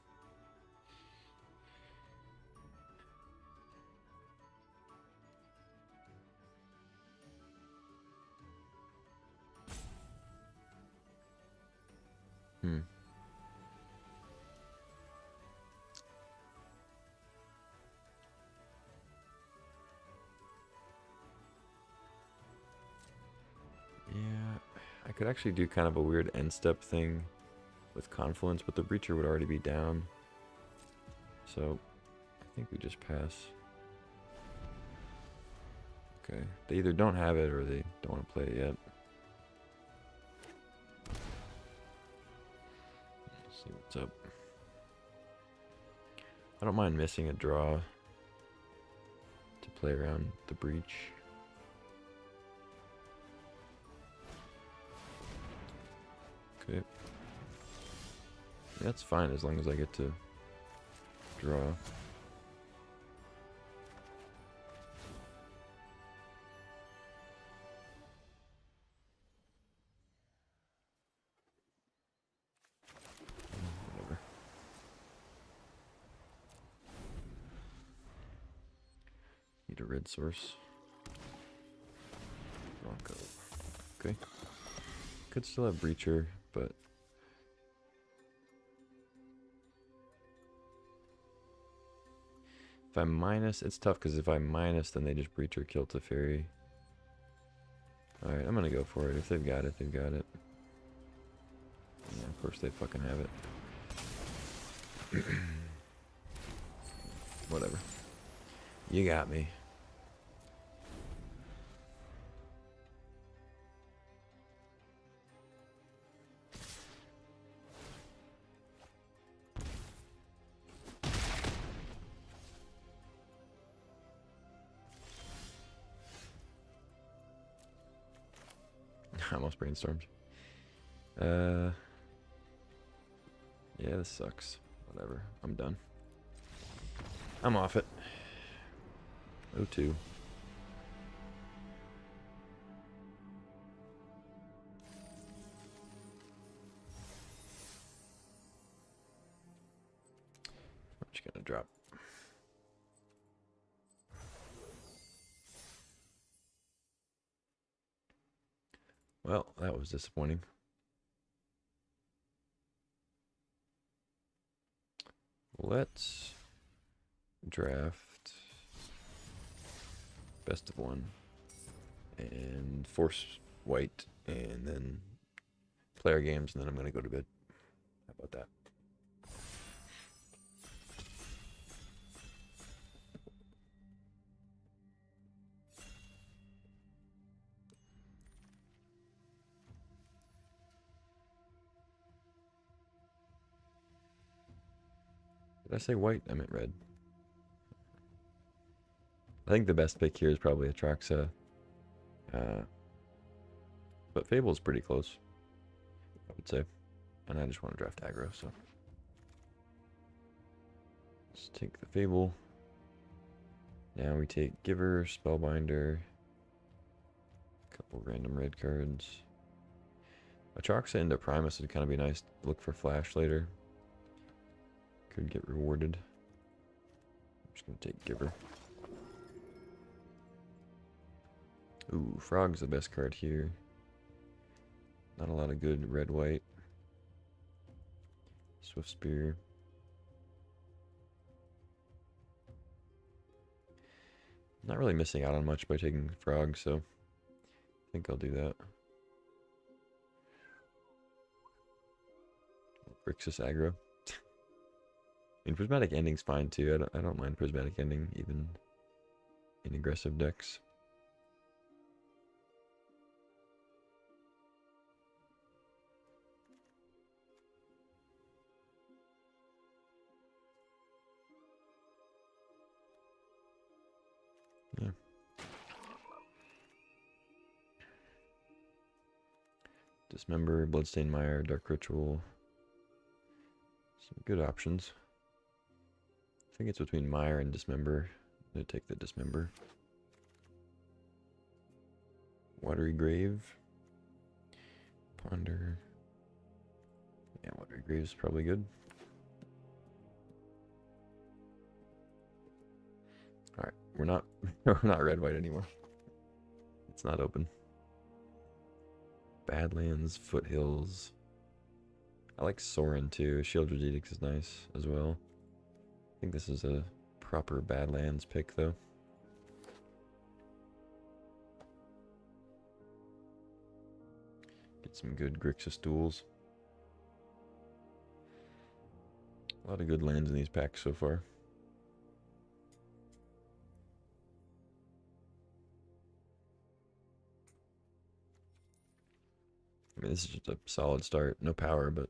I could actually do kind of a weird end step thing with Confluence, but the Breacher would already be down. So I think we just pass. Okay, they either don't have it or they don't want to play it yet. Let's see what's up. I don't mind missing a draw to play around the Breach. Okay. That's fine as long as I get to draw. red source. Bronco. Okay. Could still have Breacher, but if I minus, it's tough because if I minus, then they just Breacher kill Teferi. Alright, I'm gonna go for it. If they've got it, they've got it. Yeah, of course they fucking have it. Whatever. You got me. I almost brainstormed. Yeah, this sucks. Whatever. I'm done. I'm off it. 0-2. What you gonna drop? Well, that was disappointing. Let's draft best of one and force white and then player games, and then I'm going to go to bed. How about that? Did I say white? I meant red. I think the best pick here is probably Atraxa. But Fable is pretty close, I would say. And I just want to draft aggro, so. Let's take the Fable. Now we take Giver, Spellbinder. A couple random red cards. Atraxa into Primus would kind of be nice. Look for Flash later. Could get rewarded. I'm just going to take Giver. Ooh, Frog's the best card here. Not a lot of good red-white. Swift Spear. Not really missing out on much by taking Frog, so I think I'll do that. Grixis aggro. I mean, Prismatic Ending's fine too. I don't mind Prismatic Ending, even in aggressive decks. Yeah. Dismember, Bloodstained Mire, Dark Ritual. Some good options. I think it's between Mire and Dismember. I'm going to take the Dismember. Watery Grave. Ponder. Yeah, Watery Grave is probably good. Alright, we're not red-white anymore. It's not open. Badlands, Foothills. I like Sorin too. Shieldred Edict is nice as well. I think this is a proper Badlands pick though. Get some good Grixis duels. A lot of good lands in these packs so far. I mean, this is just a solid start. No power, but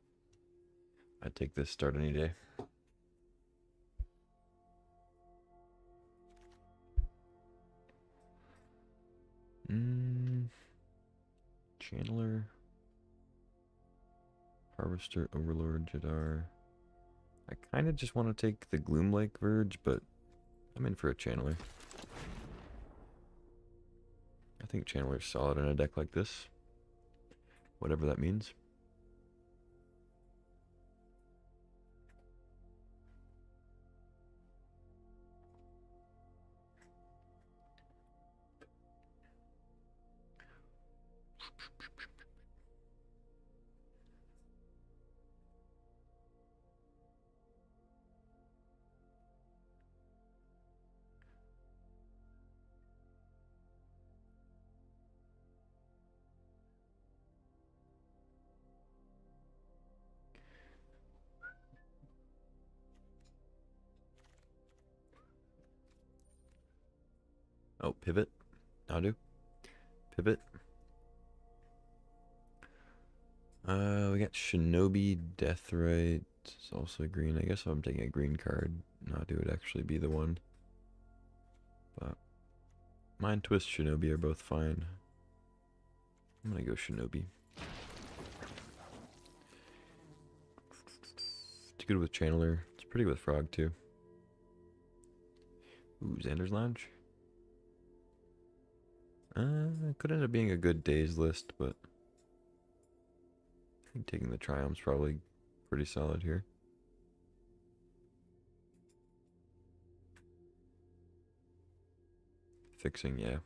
I'd take this start any day. Channeler. Harvester, Overlord, Jadar. I kind of just want to take the Gloomlake Verge, but I'm in for a Channeler. I think Channeler's solid in a deck like this. Whatever that means. Oh, pivot. I'll do. Pivot. We got Shinobi Deathrite. It's also green. I guess if I'm taking a green card, Nadu would actually be the one. But Mind Twist, Shinobi are both fine. I'm gonna go Shinobi. It's good with Channeler. It's pretty good with Frog too. Ooh, Xander's Lounge. Could end up being a good days list, but I think taking the Triumph's probably pretty solid here. Fixing, yeah.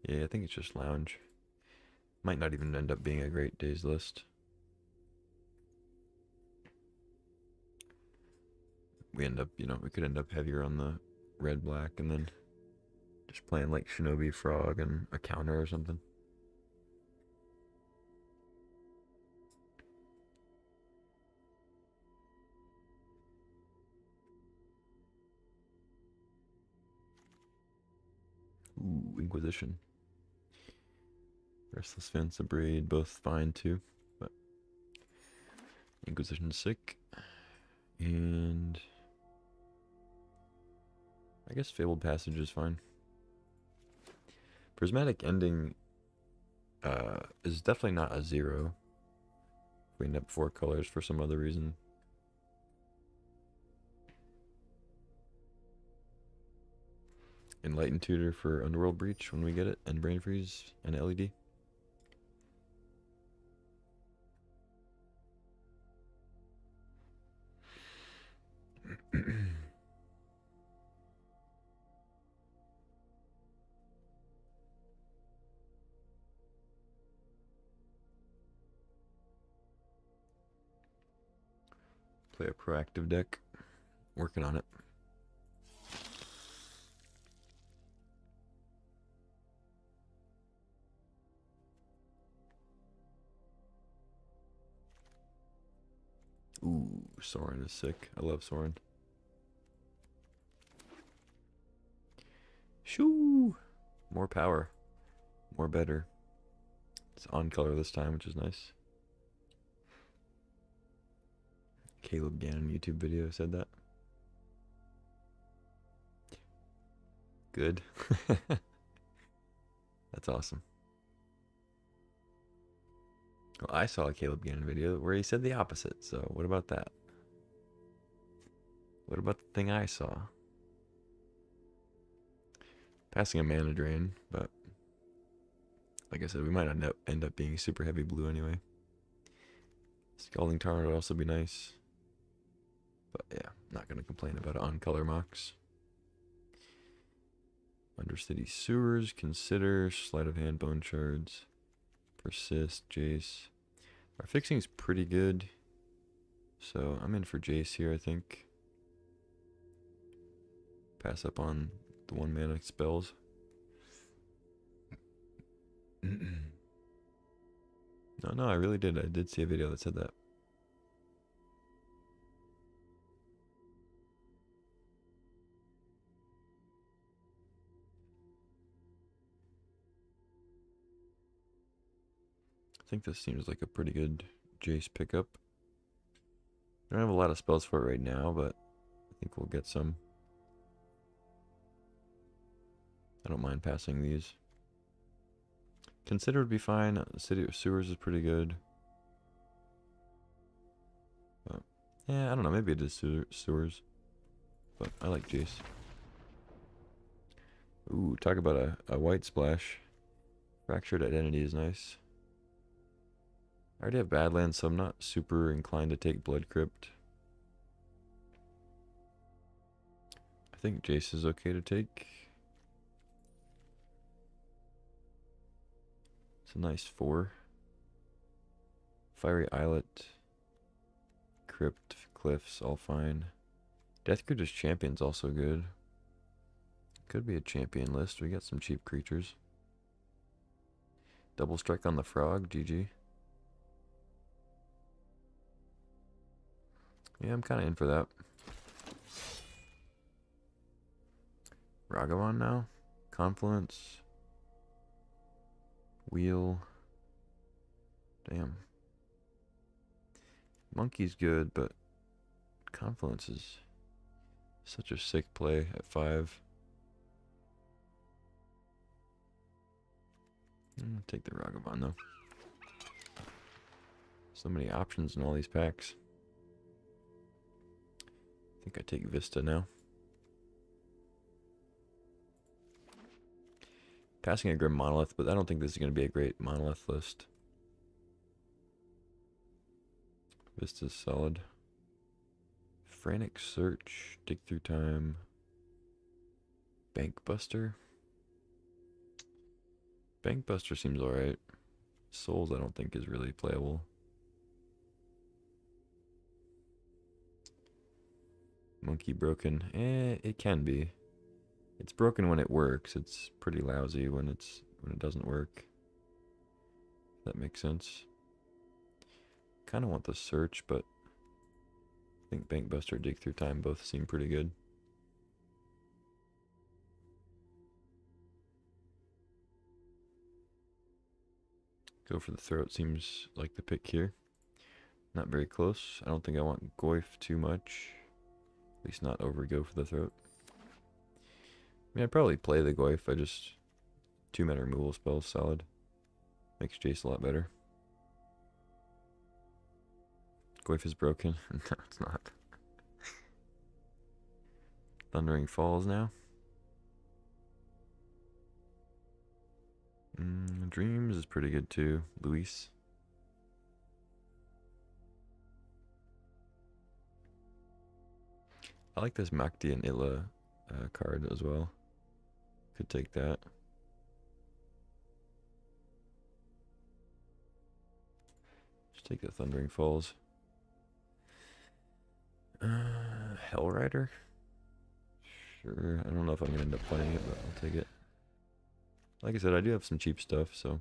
Yeah, I think it's just Lounge. Might not even end up being a great days list. We end up, we could end up heavier on the red-black and then just playing like Shinobi, Frog, and a counter or something. Ooh, Inquisition. Restless Fence, Abrade, both fine too, but Inquisition's sick. And I guess Fabled Passage is fine. Prismatic Ending is definitely not a 0. If we end up 4 colors for some other reason. Enlightened Tutor for Underworld Breach when we get it, and Brain Freeze and LED. Play a proactive deck. Working on it. Ooh, Sorin is sick. I love Sorin. Shoo! More power. More better. It's on color this time, which is nice. Caleb Gannon YouTube video said that. Good. That's awesome. Well, I saw a Caleb Gannon video where he said the opposite, so what about that? What about the thing I saw? Passing a mana drain, but like I said, we might end up being super heavy blue anyway. Scalding Tarn would also be nice. But yeah, not going to complain about it on color mocks. Undercity Sewers, Consider, Sleight of Hand, Bone Shards, Persist, Jace. Our fixing's pretty good, so I'm in for Jace here, I think. Pass up on the 1-mana spells. No, I really did. I did see a video that said that. I think this seems like a pretty good Jace pickup. I don't have a lot of spells for it right now, but I think we'll get some. I don't mind passing these. Consider would be fine. City of Sewers is pretty good. But yeah, I don't know. Maybe it is Sewers. But I like Jace. Ooh, talk about a white splash. Fractured Identity is nice. I already have Badlands, so I'm not super inclined to take Blood Crypt. I think Jace is okay to take. It's a nice 4. Fiery Islet, Crypt, Cliffs, all fine. Death Crypt Champion's also good. Could be a champion list. We got some cheap creatures. Double strike on the frog, GG. Yeah, I'm kind of in for that. Ragavan now. Confluence. Wheel. Damn. Monkey's good, but Confluence is such a sick play at 5. Take the Ragavan though. So many options in all these packs. I think I take Vista now. Passing a Grim Monolith, but I don't think this is going to be a great Monolith list. Vista's solid. Frantic Search, Dig Through Time, Bankbuster. Bankbuster seems alright. Souls I don't think is really playable. Monkey broken. It can be. It's broken when it works. It's pretty lousy when it doesn't work. That makes sense. Kind of want the search, but I think Bankbuster, Dig Through Time both seem pretty good. Go for the Throat seems like the pick here. Not very close. I don't think I want Goyf too much. At least not over go for the Throat. I mean, I'd probably play the Goyf. I just 2-mana removal spells solid. Makes Jace a lot better. Goyf is broken. No, it's not. Thundering Falls now. Dreams is pretty good too. Luis. I like this Makti and Illa card as well. Could take that. Just take the Thundering Falls. Hellrider? Sure. I don't know if I'm going to end up playing it, but I'll take it. Like I said, I do have some cheap stuff, so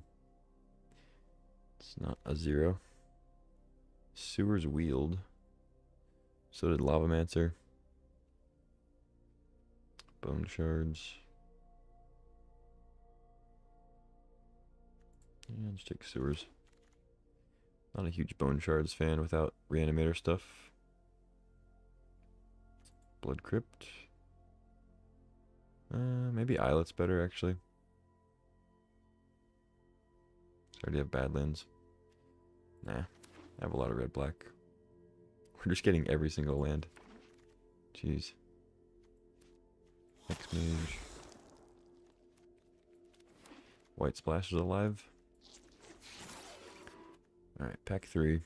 it's not a 0. Sewers Wield. So did Lavamancer. Bone Shards. Yeah, just take Sewers. Not a huge Bone Shards fan without Reanimator stuff. Blood Crypt. Maybe Islet's better, actually. I already have Badlands. Nah, I have a lot of red-black. We're just getting every single land. Jeez. X-Mage. White Splash is alive. Alright, pack 3.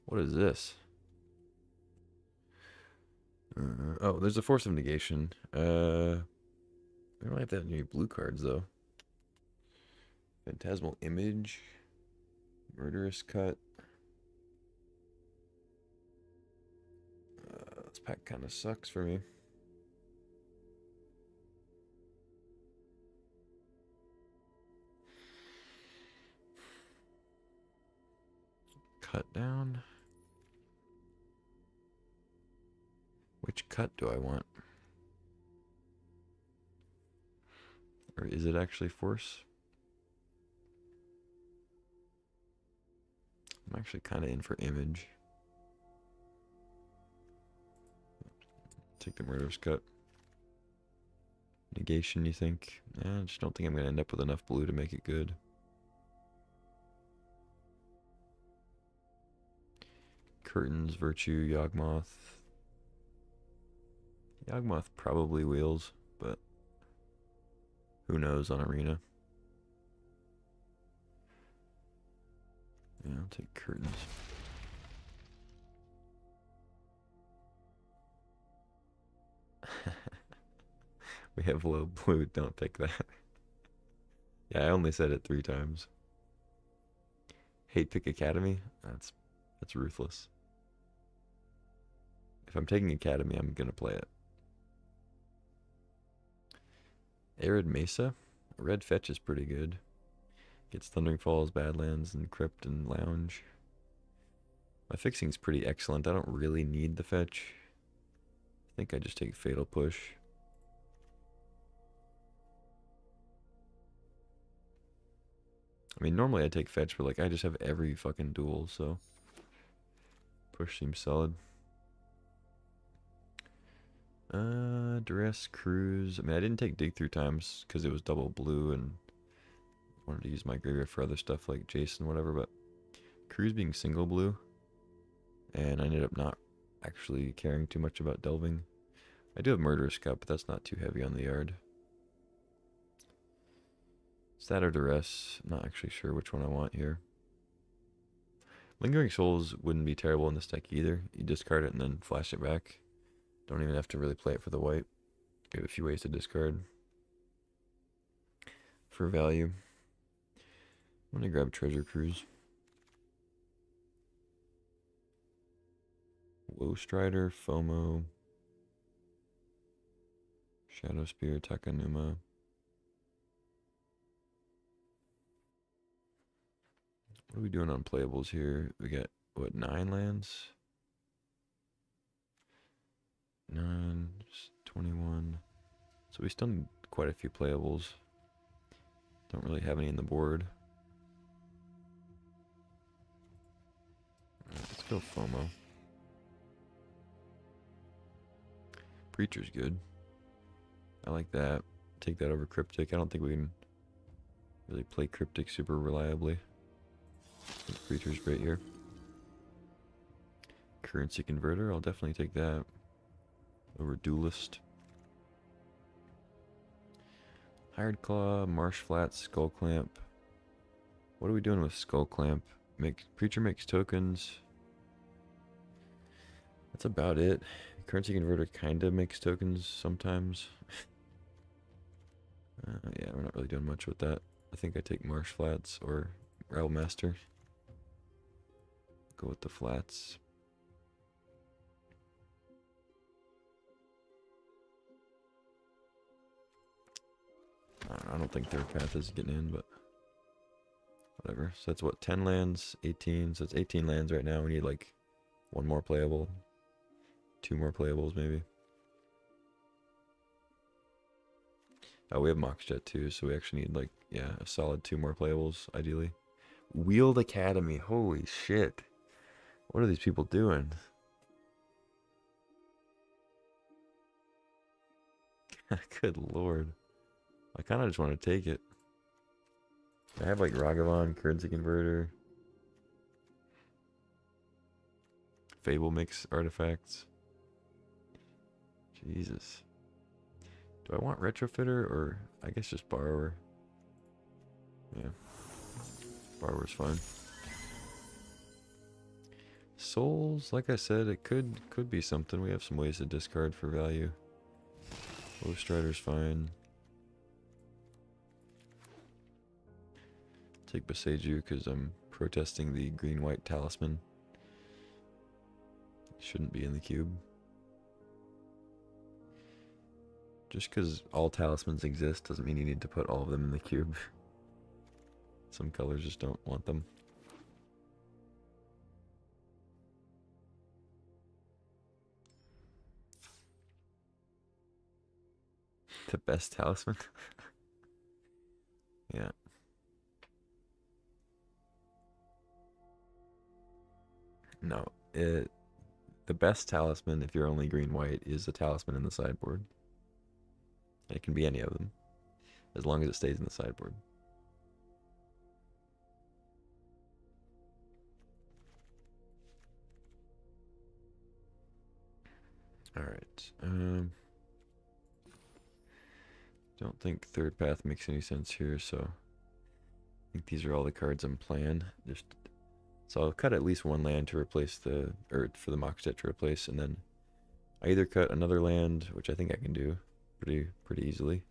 What is this? Oh, there's a Force of Negation. We don't have to have any blue cards, though. Phantasmal Image. Murderous Cut. This pack kind of sucks for me. Cut down. Which cut do I want? Or is it actually Force? I'm actually kind of in for Image. Take the Murderous Cut. Negation, you think? I just don't think I'm going to end up with enough blue to make it good. Curtains, Virtue, Yawgmoth. Yawgmoth probably wheels, but who knows on Arena. Yeah, I'll take Curtains. We have low blue, don't take that. Yeah, I only said it 3 times. Hate pick Academy? That's ruthless. If I'm taking Academy, I'm gonna play it. Arid Mesa? Red Fetch is pretty good. Gets Thundering Falls, Badlands, and Crypt and Lounge. My fixing's pretty excellent. I don't really need the fetch. I think I just take Fatal Push. I mean, normally I take fetch, but like I just have every fucking duel, so push seems solid. Duress, Cruise. I mean, I didn't take Dig Through times because it was double blue and wanted to use my graveyard for other stuff like Jason, whatever, but Cruise being single blue, and I ended up not actually caring too much about delving. I do have Murderous Cup, but that's not too heavy on the yard. Is that or Duress? I'm not actually sure which one I want here. Lingering Souls wouldn't be terrible in this deck either. You discard it and then flash it back. Don't even have to really play it for the white. You have a few ways to discard for value. I'm gonna grab Treasure Cruise. Woe Strider, FOMO, Shadow Spear, Takanuma. What are we doing on playables here? We got, what, 9 lands? 9, 21. So we still need quite a few playables. Don't really have any in the board. Right, let's go FOMO. Preacher's good. I like that. Take that over Cryptic. I don't think we can really play Cryptic super reliably. I think Preacher's great here. Currency Converter, I'll definitely take that over Duelist. Hired Claw, Marsh Flats, Skull Clamp. What are we doing with Skull Clamp? Preacher makes tokens. That's about it. Currency Converter kind of makes tokens sometimes. Yeah, we're not really doing much with that. I think I take Marsh Flats or Rattle Master. Go with the flats. I don't think Third Path is getting in, but whatever. So that's what, 10 lands, 18. So it's 18 lands right now. We need like 1 more playable, 2 more playables maybe. Oh, we have Moxjet too, so we actually need like, yeah, a solid 2 more playables ideally. Wheeled Academy, holy shit. What are these people doing? Good lord. I kind of just want to take it. I have like Ragavan, Currency Converter, Fable Mix artifacts. Jesus. Do I want Retrofitter or I guess just Borrower? Yeah. Borrower's fine. Souls, like I said, it could be something. We have some ways to discard for value. Woe Strider's fine. Take Boseiju because I'm protesting the green-white talisman. Shouldn't be in the cube. Just because all talismans exist doesn't mean you need to put all of them in the cube. Some colors just don't want them. The best talisman? Yeah. No, the best talisman, if you're only green-white, is the talisman in the sideboard. It can be any of them, as long as it stays in the sideboard. Alright, don't think Third Path makes any sense here, so I think these are all the cards I'm playing. So I'll cut at least 1 land to replace or for the Moxjet to replace, and then I either cut another land, which I think I can do pretty easily.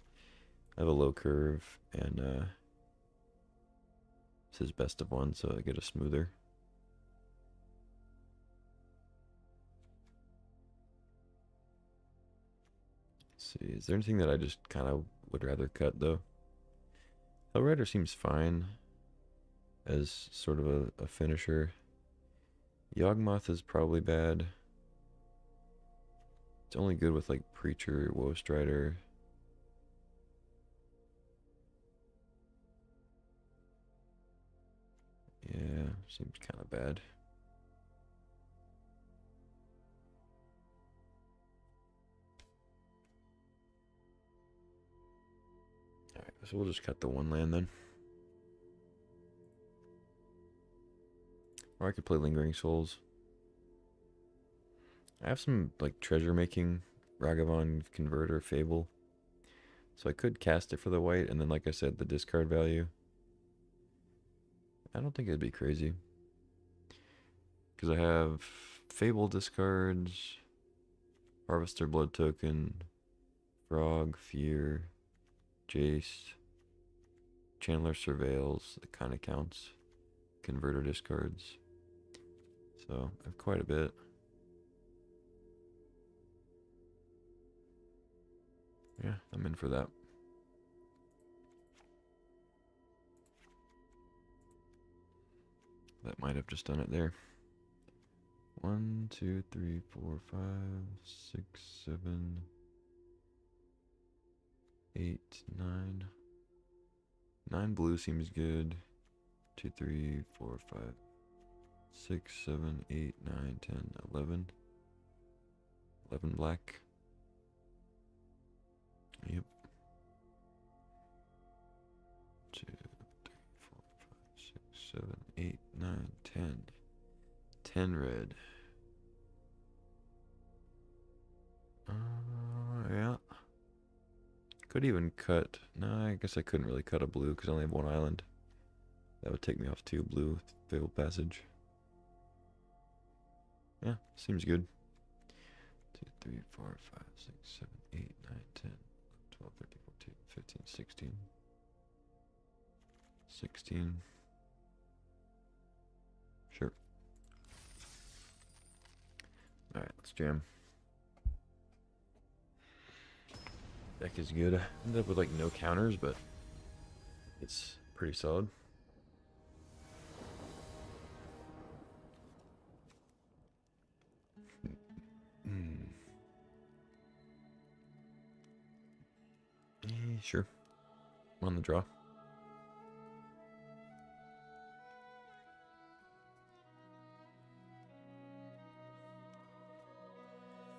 I have a low curve, and It's his best of one, so I get a smoother. Let's see, is there anything that I just kind of would rather cut though? Hellrider seems fine as sort of a finisher. Yawgmoth is probably bad. It's only good with like Preacher, Woe Strider. Yeah, seems kind of bad. Alright, so we'll just cut the one land then. Or I could play Lingering Souls. I have some like treasure making Ragavan Converter Fable. So I could cast it for the white, and then like I said, the discard value. I don't think it'd be crazy. Because I have Fable discards, Harvester Blood Token, Frog, Fear, Jace, Chandler Surveils, that kind of counts. Converter discards. So I have quite a bit. Yeah, I'm in for that. That might have just done it there. 1, 2, 3, 4, 5, 6, 7, 8, 9. 9 blue seems good. 2, 3, 4, 5, 6, 7, 8, 9, 10, 11. 11 black. Yep. 2, 3, 4, 5, 6, 7, 8, 9, 10. 10 red. Yeah. Could even cut. No, I guess I couldn't really cut a blue because I only have one island. That would take me off 2 blue with Fabled Passage. Yeah, seems good. 2, 3, 4, 5, 6, 7, 8, 9, 10, 12, 13, 14, 15, 16. 16. Sure. Alright, let's jam. Deck is good. I ended up with like no counters, but it's pretty solid. Sure. I'm on the draw.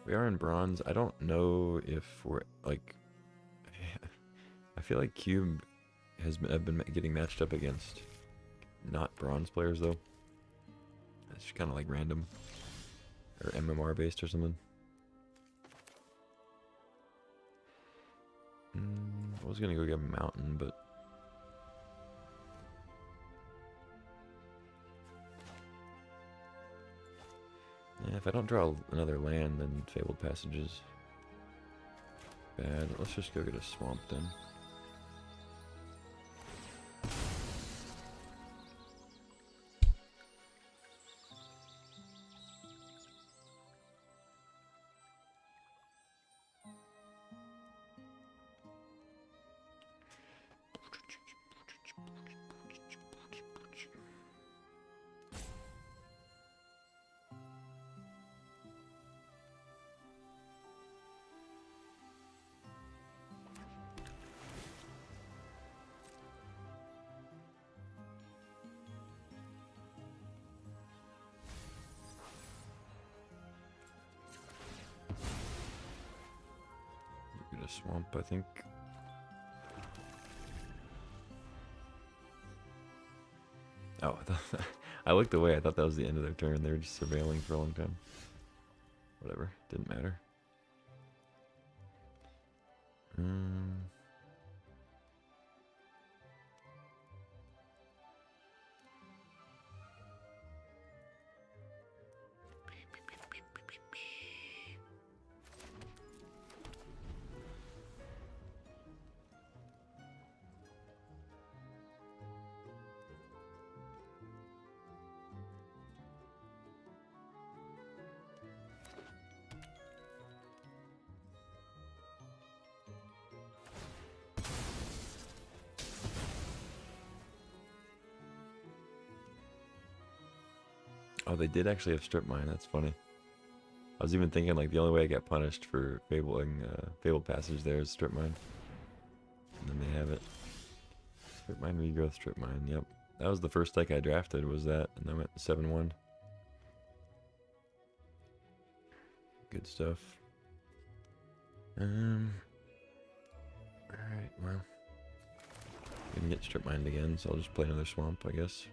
We are in bronze. I don't know if we're like. I feel like Cube have been getting matched up against not bronze players though. It's kind of like random or MMR based or something. I was gonna go get Mountain, but yeah, if I don't draw another land, then Fabled Passage is bad. Let's just go get a Swamp then. Get a Swamp, I think. Oh, I looked away. I thought that was the end of their turn. They were just surveilling for a long time. Whatever, didn't matter. Oh, they did actually have strip mine. That's funny. I was even thinking like the only way I get punished for Fabled Passage there is strip mine. And then they have it. Strip mine, regrowth, strip mine. Yep. That was the first deck I drafted, was that, and I went 7-1. Good stuff. Alright, well. We can get strip mined again, so I'll just play another swamp, I guess.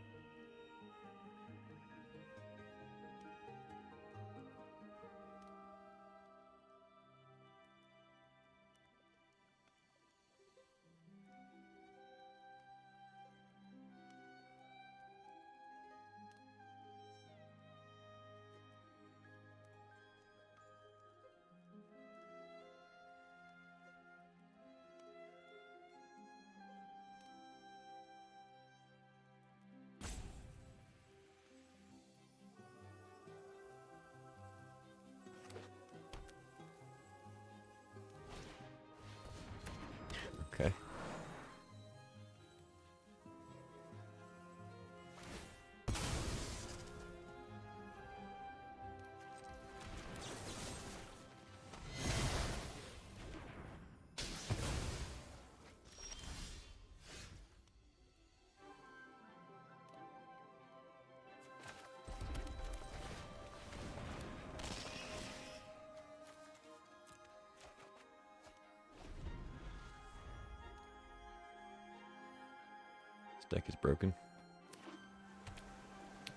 Okay. This deck is broken.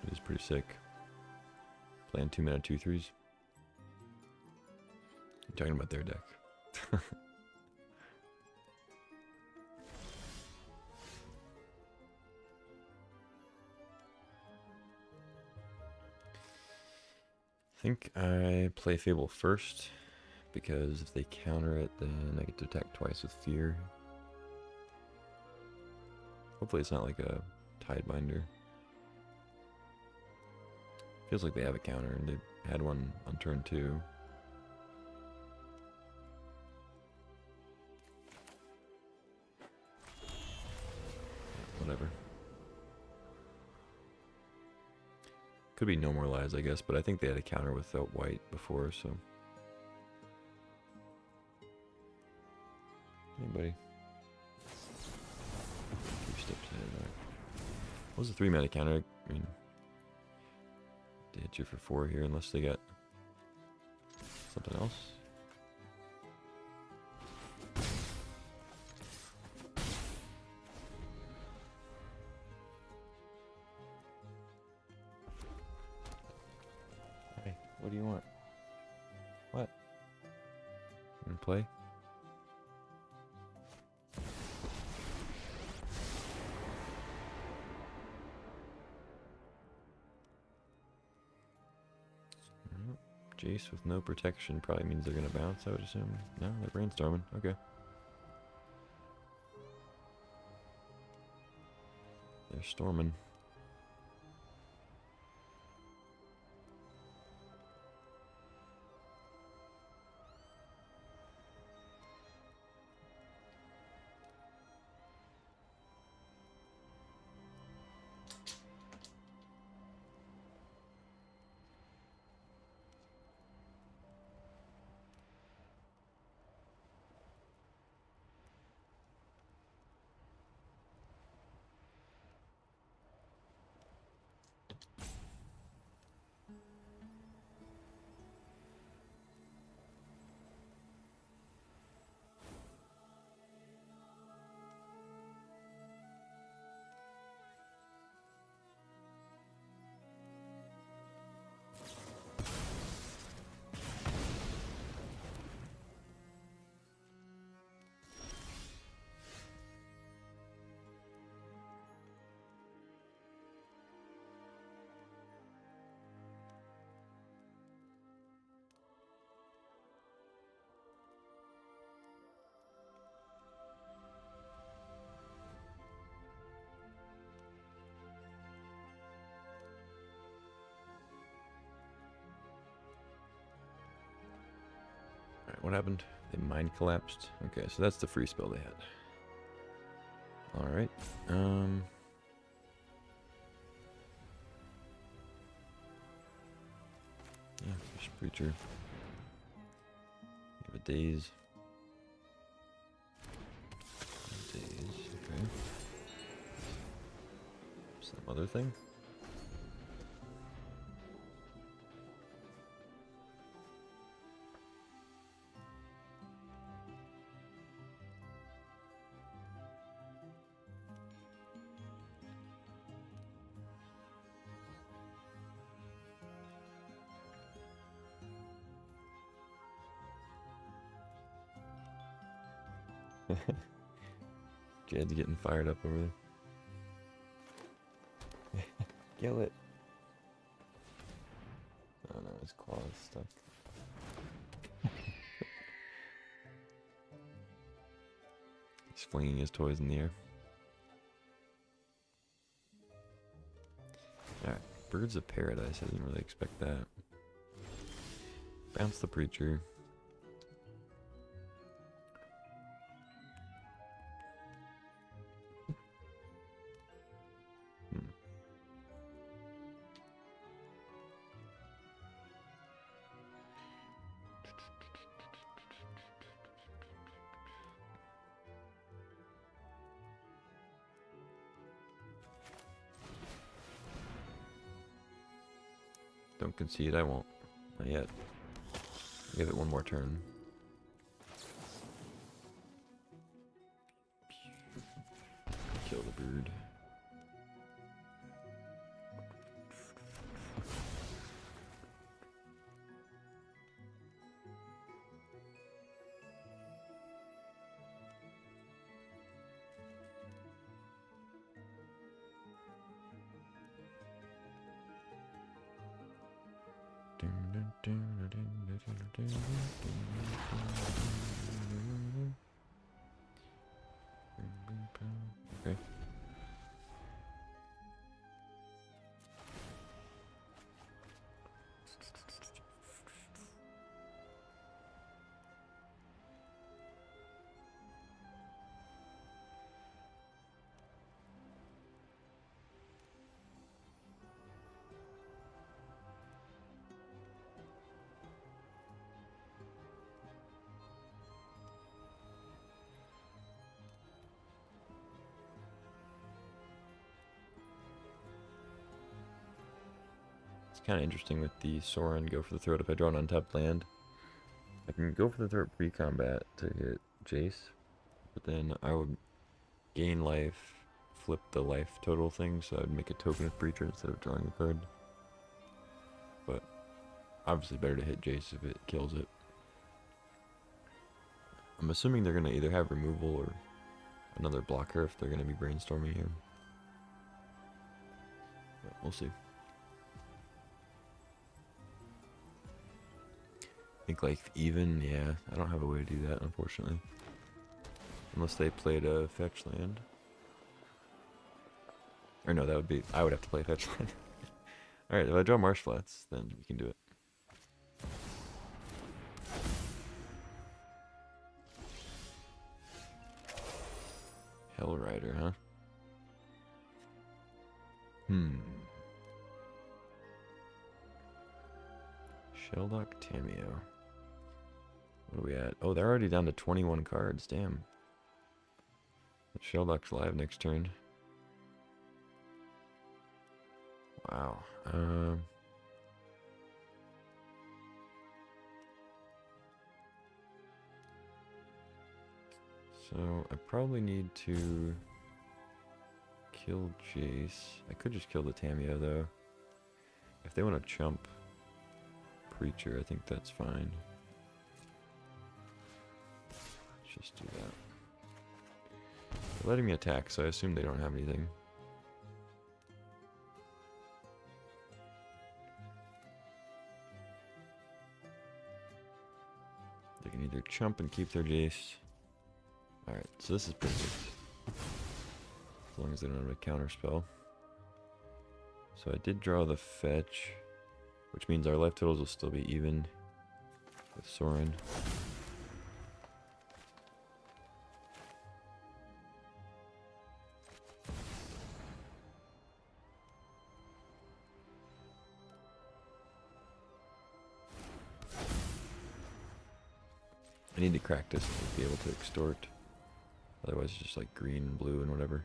It is pretty sick. Playing 2-mana 2/3s. I'm talking about their deck. I think I play Fable first, because if they counter it, then I get to attack twice with Fear. Hopefully it's not like a Tidebinder. Feels like they have a counter, and they had one on turn 2. Whatever. Could be No More Lies, I guess, but I think they had a counter without white before, so. Anybody? 2 steps ahead, alright. What was the 3-mana counter? I mean, they hit you for 4 here, unless they got something else. Hey, what do you want? What? You wanna play? Jace with no protection probably means they're gonna bounce, I would assume. No, they're brainstorming. Okay. They're storming. Alright, what happened? They mind collapsed? Okay, so that's the free spell they had. Alright. Just Preacher. You have a Daze. Daze, okay. Some other thing? Jed's getting fired up over there. Kill it. Oh no, his claw is stuck. He's flinging his toys in the air. Alright, Birds of Paradise. I didn't really expect that. Bounce the Preacher. Don't concede, I won't. Not yet. Give it one more turn. Kill the bird. Okay. It's kind of interesting with the Sorin go for the throat if I draw an untapped land. I can go for the throat pre-combat to hit Jace, but then I would gain life, flip the life total thing, so I'd make a token of Preacher instead of drawing a card. But obviously better to hit Jace if it kills it. I'm assuming they're going to either have removal or another blocker if they're going to be brainstorming here. But we'll see. Think like even, yeah, I don't have a way to do that, unfortunately. Unless they played a fetch land. Or no, that would be, I would have to play a fetch land. Alright, if I draw Marsh Flats, then we can do it. Hell Rider, huh? Sheldock Tameo. What are we at? Oh, they're already down to 21 cards. Damn. Sheldock's live next turn. Wow. So I probably need to kill Jace. I could just kill the Tameo though. If they want to chump Preacher, I think that's fine. Let's just do that. They're letting me attack, so I assume they don't have anything. They can either chump and keep their Jace. Alright, so this is perfect. As long as they don't have a counter spell. So I did draw the fetch, which means our life totals will still be even with Sorin. I need to crack this to be able to extort. Otherwise it's just like green and blue and whatever.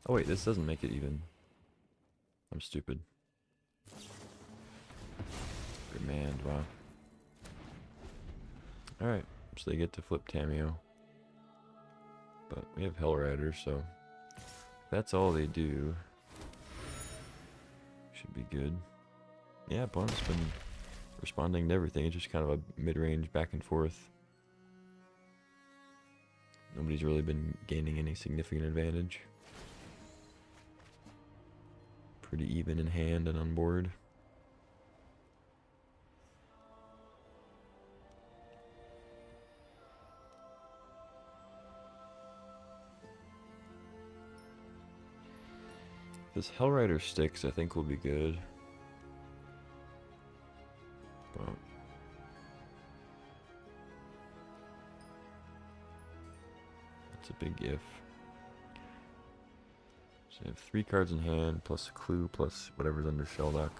Oh wait, this doesn't make it even. I'm stupid. Remand, wow. Alright, so they get to flip Tameo. But we have Hell Rider, so that's all they do. Should be good. Yeah, opponent's been responding to everything. It's just kind of a mid-range back and forth. Nobody's really been gaining any significant advantage. Pretty even in hand and on board. If this Hell Rider sticks, I think we'll be good. But that's a big if. So I have 3 cards in hand, plus a clue, plus whatever's under Shelldock.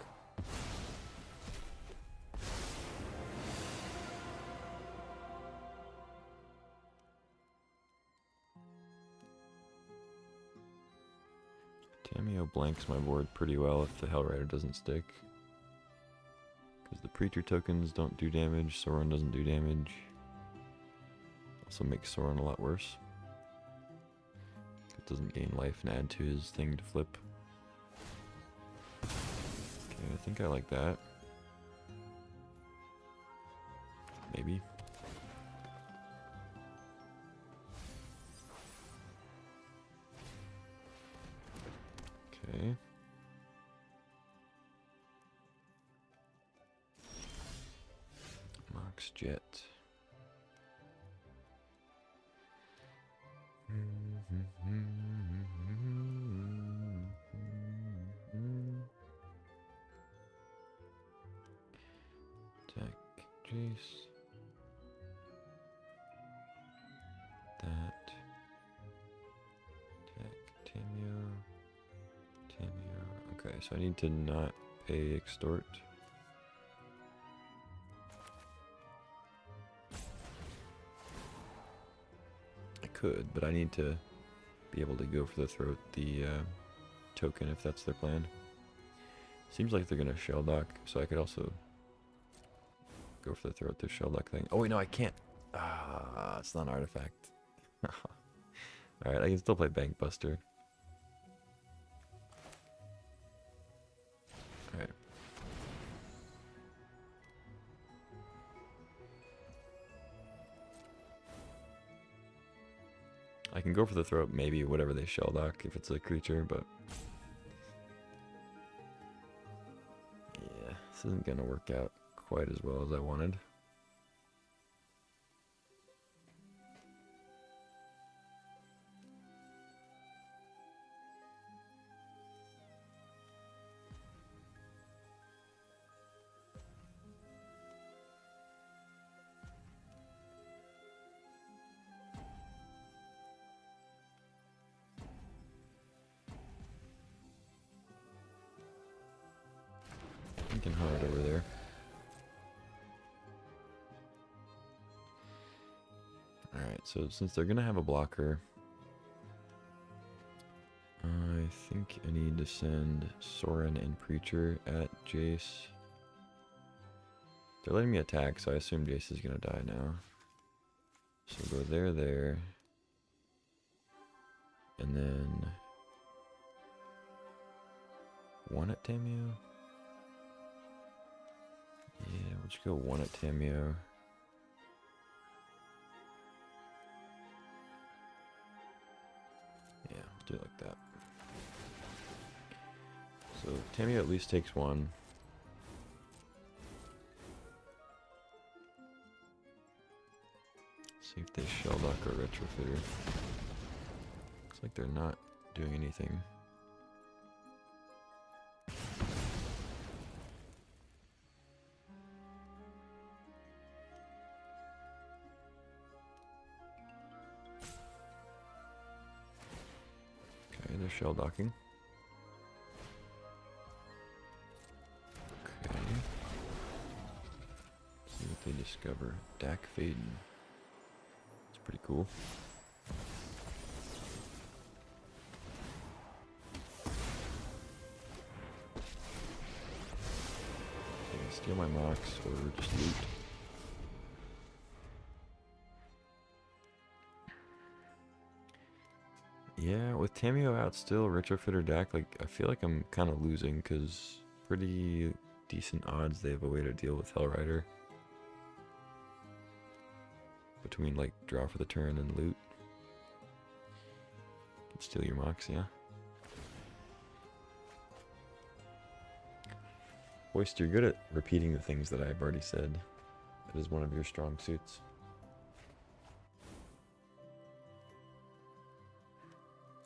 Tameo blanks my board pretty well if the Hell Rider doesn't stick. Because the Preacher tokens don't do damage, Sauron doesn't do damage. Also makes Sauron a lot worse. It doesn't gain life and add to his thing to flip. Okay, I think I like that. Maybe. Okay. Mox Jet. Attack Jace. That. Attack Tameo. Okay, so I need to not pay extort. I could, but I need to be able to go for the throat the token if that's their plan. Seems like they're gonna shell dock, so I could also go for the throat the shell dock thing. Oh wait, no, I can't. Ah, it's not an artifact. Alright, I can still play Bank Buster. Alright. I can go for the throat, maybe whatever they shell dock if it's a creature, but yeah, this isn't gonna work out quite as well as I wanted. Thinking hard over there. Alright, so since they're gonna have a blocker, I think I need to send Sorin and Preacher at Jace. They're letting me attack, so I assume Jace is gonna die now. So go there, and then one at Tameo. Yeah, we'll just go one at Tameo. Yeah, we'll do it like that. So Tameo at least takes one. See if they shell dock or retrofitter. Looks like they're not doing anything. They're shell docking. Okay. See what they discover. Dak Faden. It's pretty cool. Okay, steal my mocks or just loot. Yeah, with Tamio out still, Retrofitter Dak, like, I feel like I'm kind of losing because pretty decent odds they have a way to deal with Hellrider. Between, like, draw for the turn and loot. Steal your mocks, yeah. Hoist, you're good at repeating the things that I've already said. That is one of your strong suits.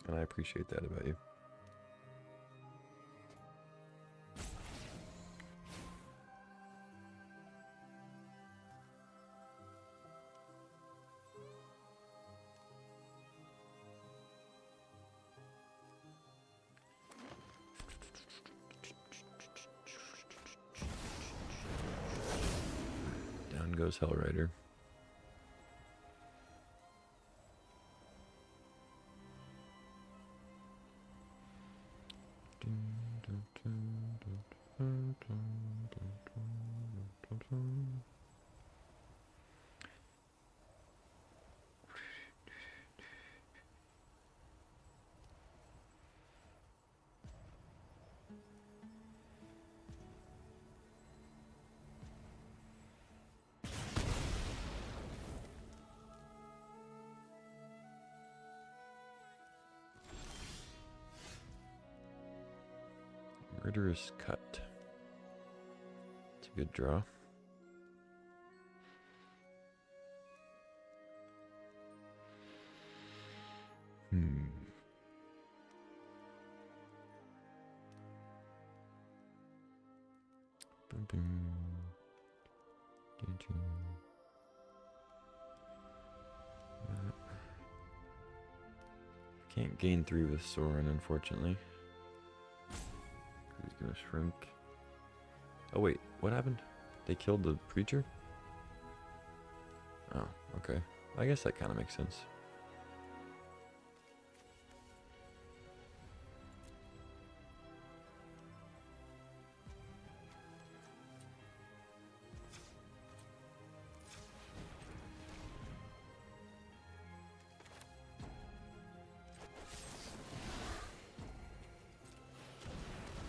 And I appreciate that about you. Down goes Hellrider. Murderous Cut. It's a good draw. Can't gain 3 with Soren, unfortunately. He's gonna shrink. Oh wait, what happened? They killed the preacher? Oh, okay. I guess that kind of makes sense.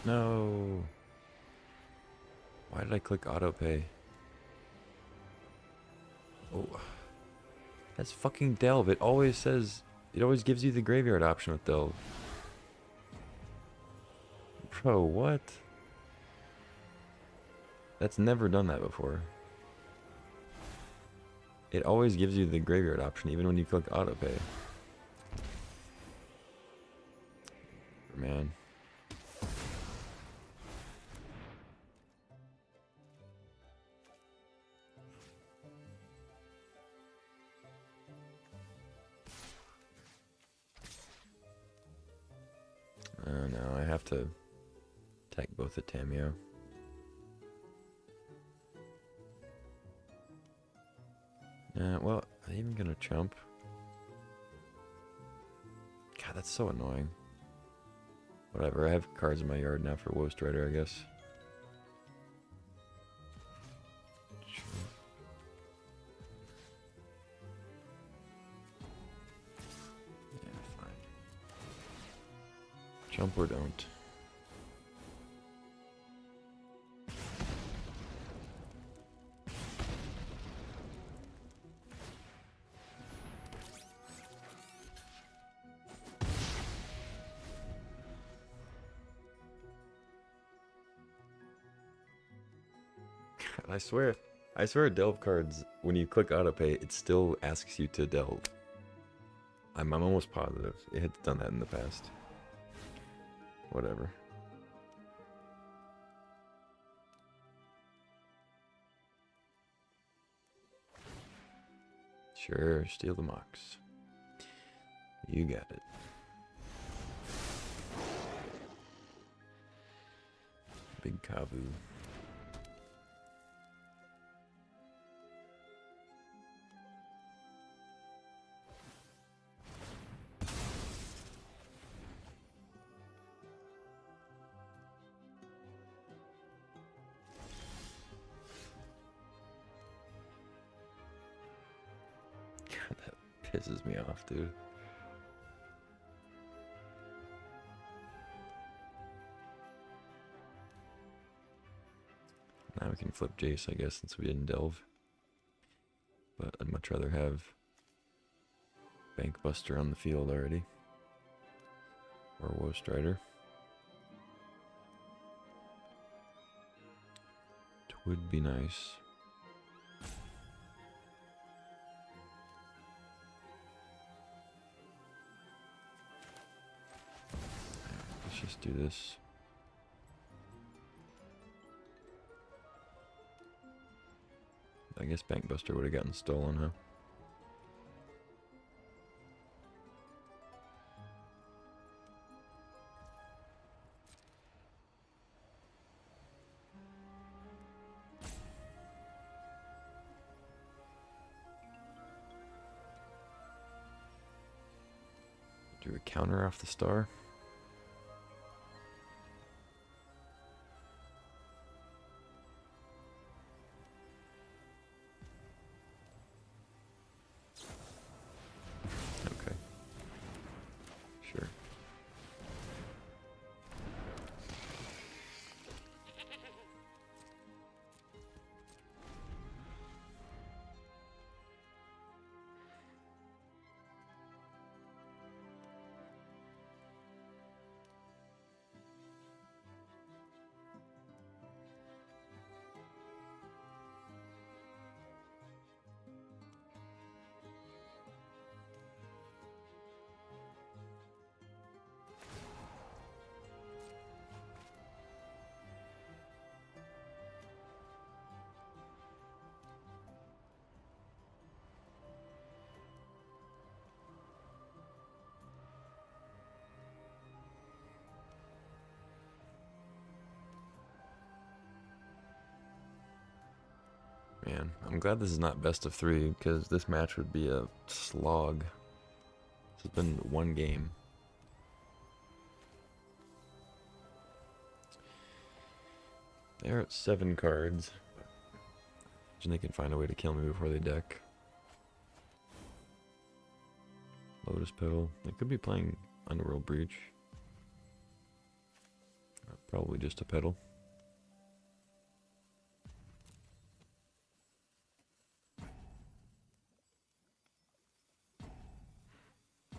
No. Why did I click auto pay? Oh. That's fucking Delve. It always says, it always gives you the graveyard option with Delve. Bro, what? That's never done that before. It always gives you the graveyard option even when you click auto pay. Man. No, I have to attack both the Tamio. Well, are they even gonna chump? God, that's so annoying. Whatever, I have cards in my yard now for Woe Strider, I guess. Yeah, fine. Jump or don't. I swear Delve cards, when you click autopay, it still asks you to Delve. I'm almost positive. It had done that in the past. Whatever. Sure, steal the mocks. You got it. Big Kavu. That pisses me off, dude. Now we can flip Jace, I guess, since we didn't delve. But I'd much rather have Bankbuster on the field already. Or Woe Strider. It would be nice. Let's just do this. I guess Bankbuster would have gotten stolen, huh? Do a counter off the star. Okay. Sure. Man, I'm glad this is not best of 3, because this match would be a slog. This has been one game. They're at 7 cards. Imagine they can find a way to kill me before they deck. Lotus Petal. They could be playing Underworld Breach. Probably just a Petal.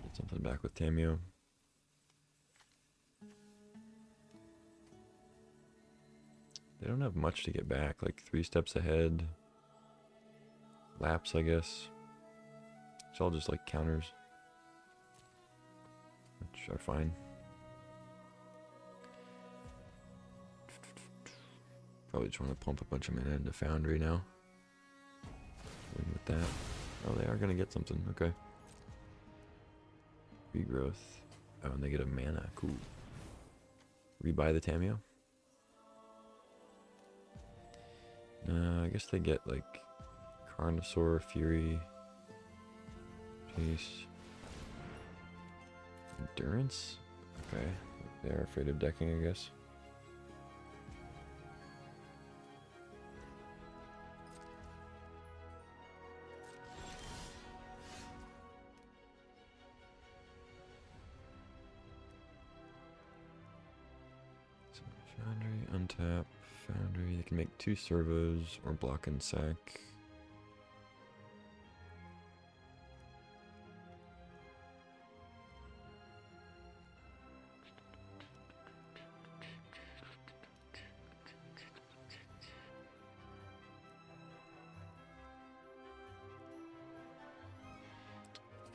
Get something back with Tamio. They don't have much to get back, like 3 steps ahead. Laps, I guess. It's all just like counters, which are fine. Probably just want to pump a bunch of mana into Foundry now. Win with that. Oh, they are going to get something. Okay. Regrowth. Oh, and they get a mana. Cool. Rebuy the Tamio? I guess they get like Carnosaur, Fury, Jace, Endurance? Okay. They're afraid of decking, I guess. Foundry, untap, Foundry. They can make 2 servos or block and sack.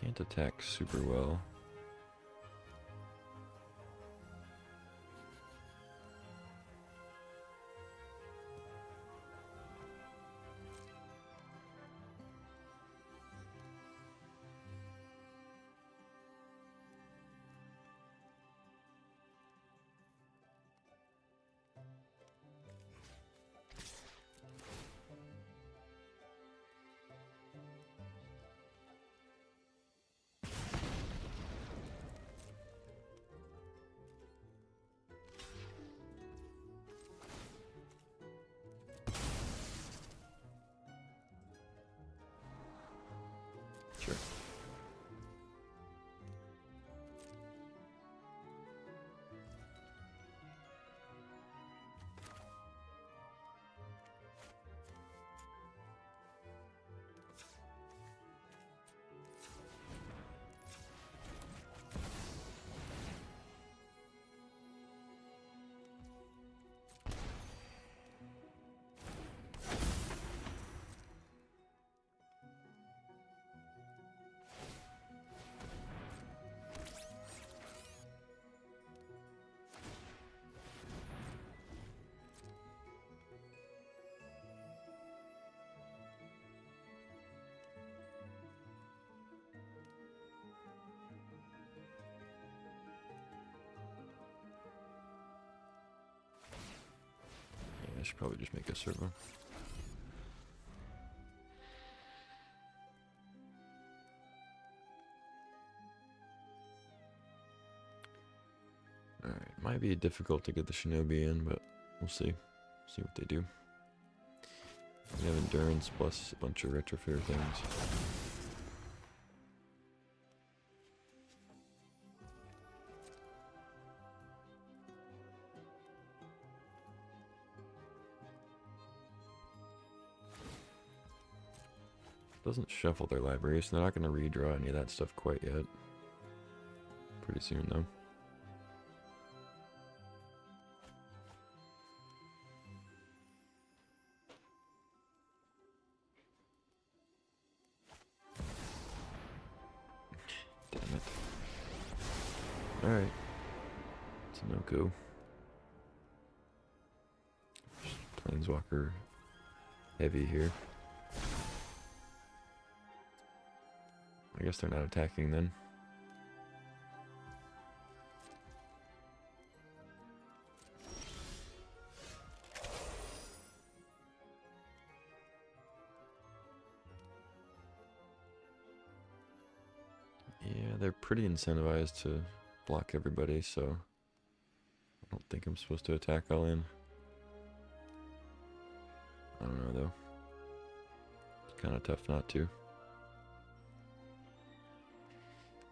Can't attack super well. sure. I should probably just make a server. Alright, might be difficult to get the shinobi in, but we'll see. See what they do. We have endurance plus a bunch of retrofitter things. Doesn't shuffle their library, so they're not going to redraw any of that stuff quite yet. Pretty soon, though. Damn it. Alright. It's a no-go. Planeswalker heavy here. I guess they're not attacking then. Yeah, they're pretty incentivized to block everybody, so I don't think I'm supposed to attack all in. I don't know though. It's kind of tough not to.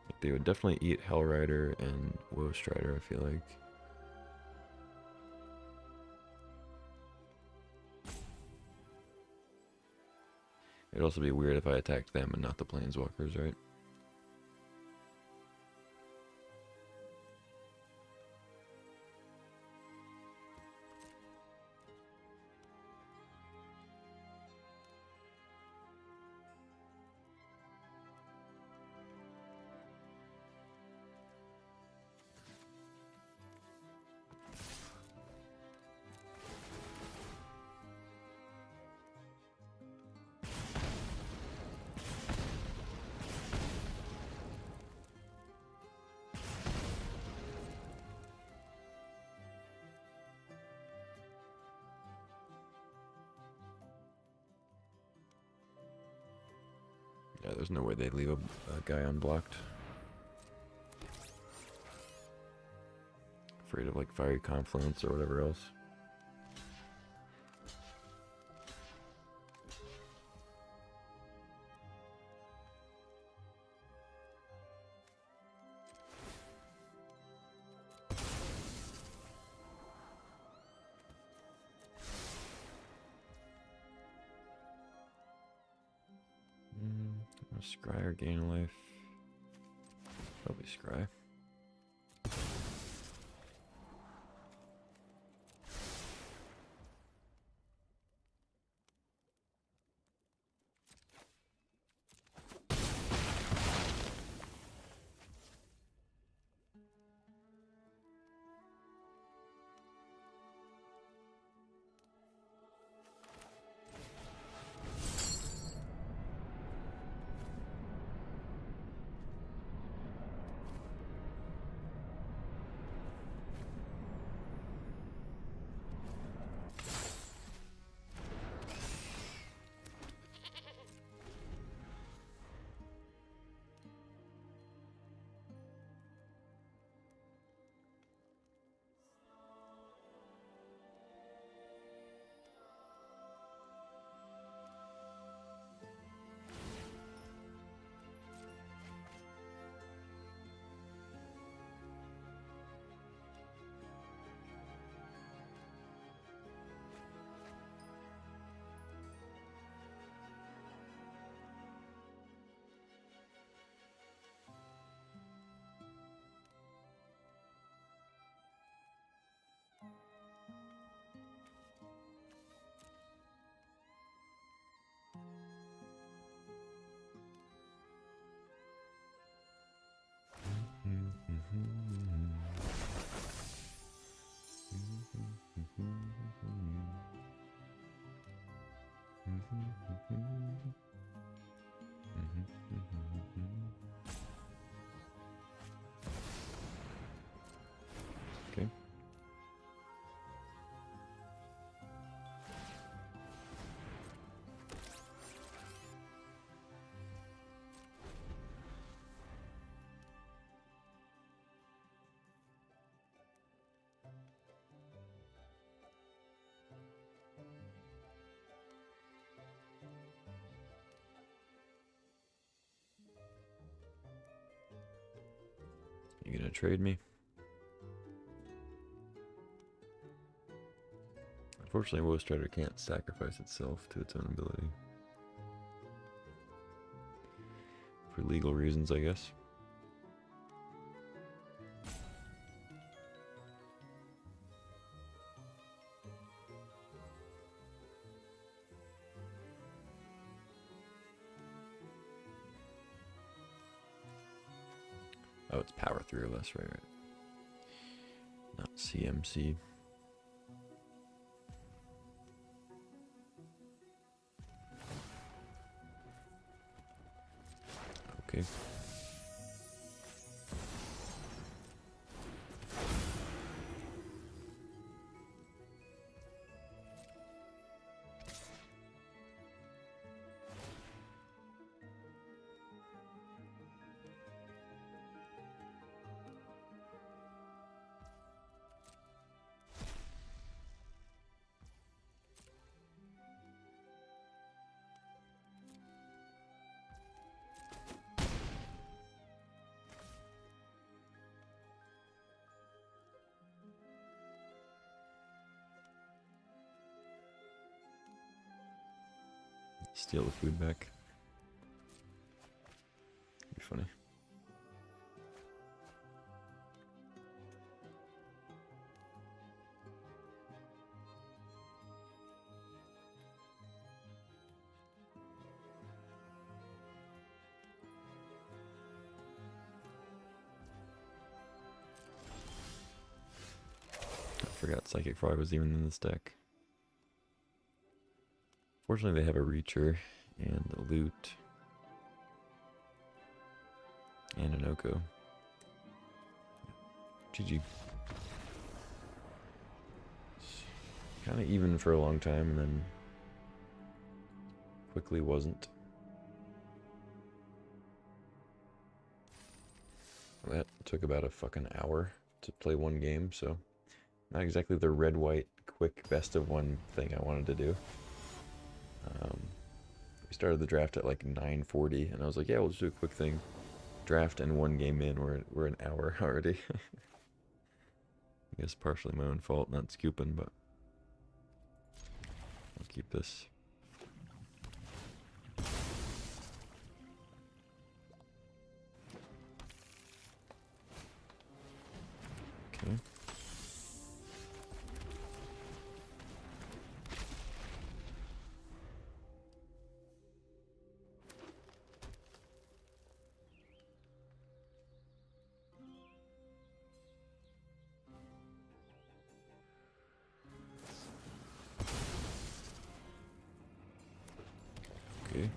Like, they would definitely eat Hellrider and Woe Strider, I feel like. It'd also be weird if I attacked them and not the Planeswalkers, right? Yeah, there's no way they'd leave a guy unblocked. Afraid of like Fiery Confluence or whatever else. Scry or gain a life? Probably Scry. Okay. You gonna trade me? Unfortunately, Woe Strider can't sacrifice itself to its own ability. For legal reasons, I guess. Oh, it's power 3 or less, right? Not CMC. Okay. Steal the food back. Be funny. I forgot Psychic Frog was even in this deck. Fortunately, they have a Reacher and a Loot and an Oko. GG. Kind of even for a long time, and then quickly wasn't. That took about a fucking hour to play one game, so not exactly the red-white quick best of one thing I wanted to do. We started the draft at like 9:40, and I was like, yeah, we'll just do a quick thing. Draft and one game in, we're an hour already. I guess partially my own fault, not scooping, but I'll keep this. Okay. Okay.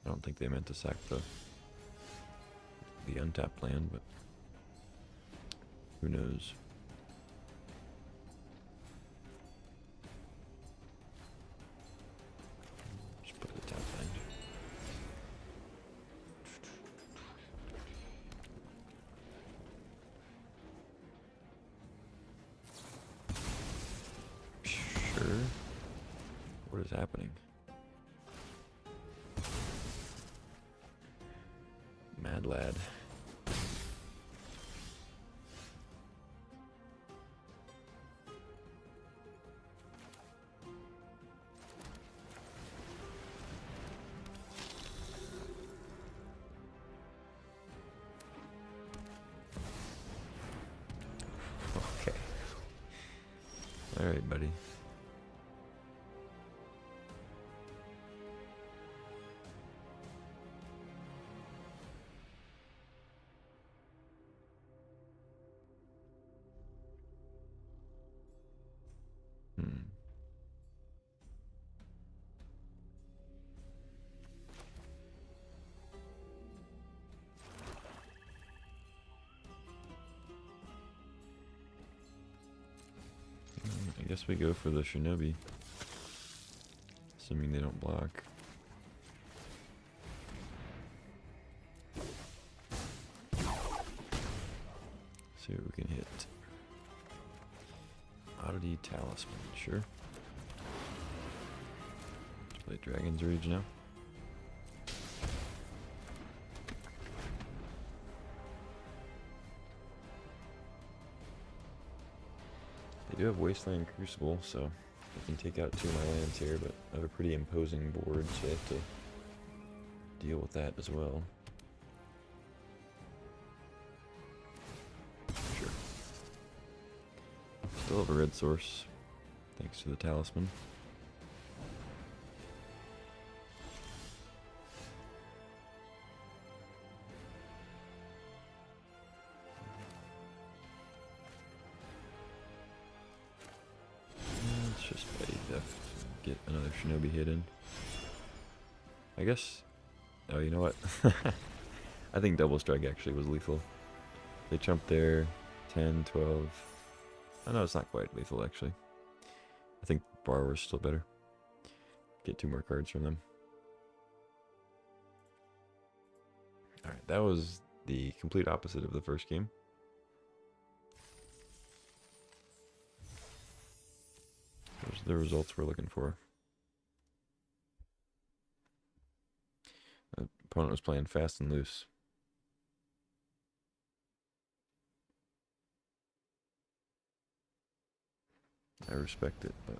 I don't think they meant to sack the untapped land, but who knows? Just put the tap land. Sure. What is happening? Mad lad. Okay. All right, buddy. guess we go for the Shinobi. Assuming they don't block. See what we can hit. Oddity Talisman, sure. Let's play Dragon's Rage now. They do have Wasteland Crucible, so I can take out 2 of my lands here, but I have a pretty imposing board, so I have to deal with that as well. Sure. Still have a red source, thanks to the Talisman. Let's just play Theft, get another Shinobi hit in. I guess, oh, you know what? I think Double Strike actually was lethal. They jumped there, 10, 12. Oh no, it's not quite lethal actually. I think Borrower's still better. Get 2 more cards from them. Alright, that was the complete opposite of the first game. Those are the results we're looking for. The opponent was playing fast and loose. I respect it, but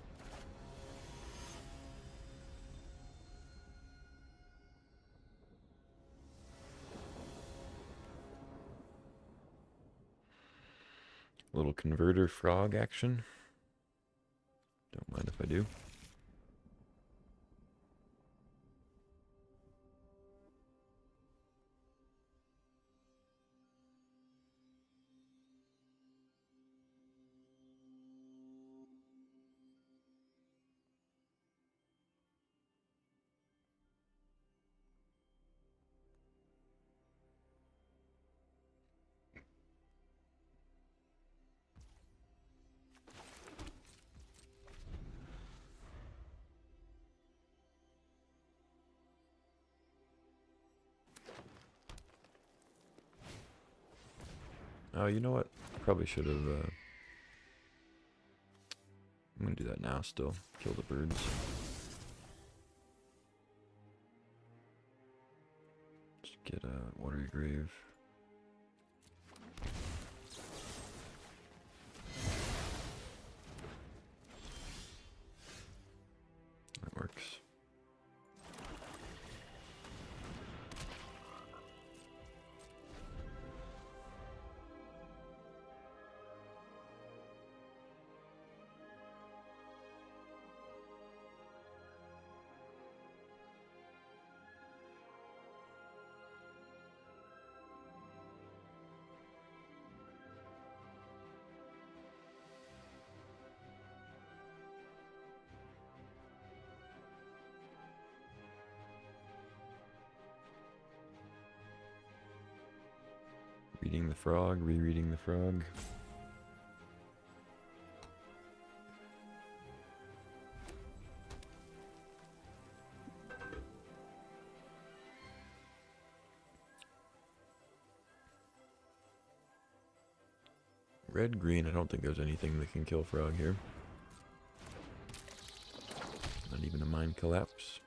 a little converter frog action. Don't mind if I do. Oh, you know what? Probably should have. I'm gonna do that now. Still, kill the birds. Just get a watery grave. That works. Reading the frog, rereading the frog. Red, green, I don't think there's anything that can kill frog here. Not even a mind collapse.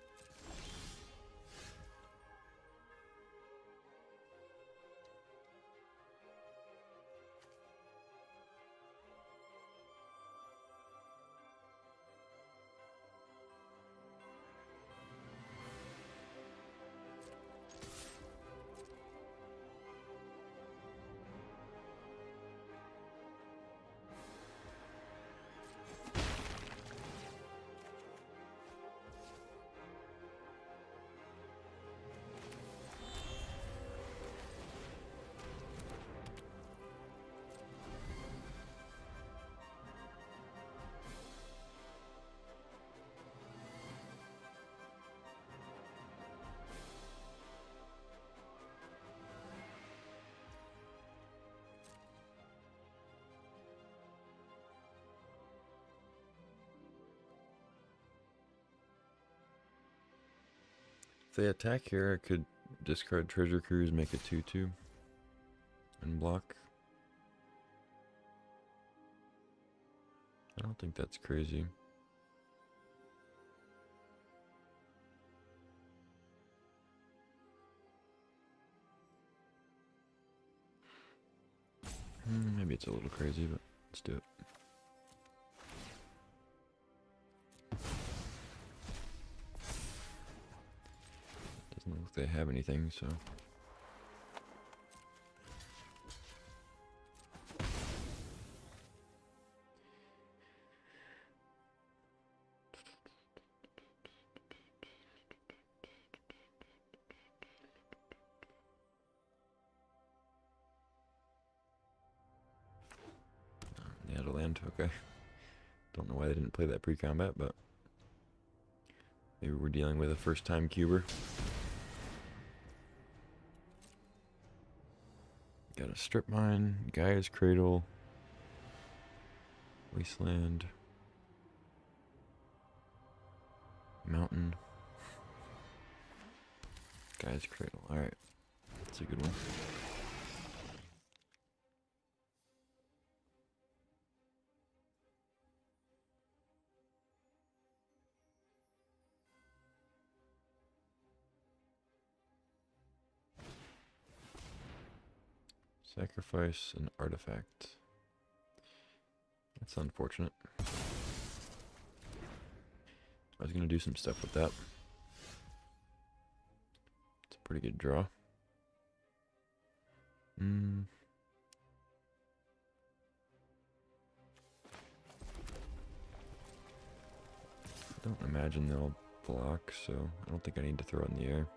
they attack here, I could discard Treasure Cruise, make a 2/2, and block. I don't think that's crazy. Maybe it's a little crazy, but let's do it. Doesn't look like they have anything, so. Yeah, to land, okay. Don't know why they didn't play that pre-combat, but maybe we're dealing with a first-time cuber. Got a strip mine, Gaia's Cradle, Wasteland, Mountain, Gaia's Cradle. Alright, that's a good one. Sacrifice an artifact. That's unfortunate. I was gonna do some stuff with that. It's a pretty good draw. I don't imagine they'll block, so I don't think I need to throw it in the air.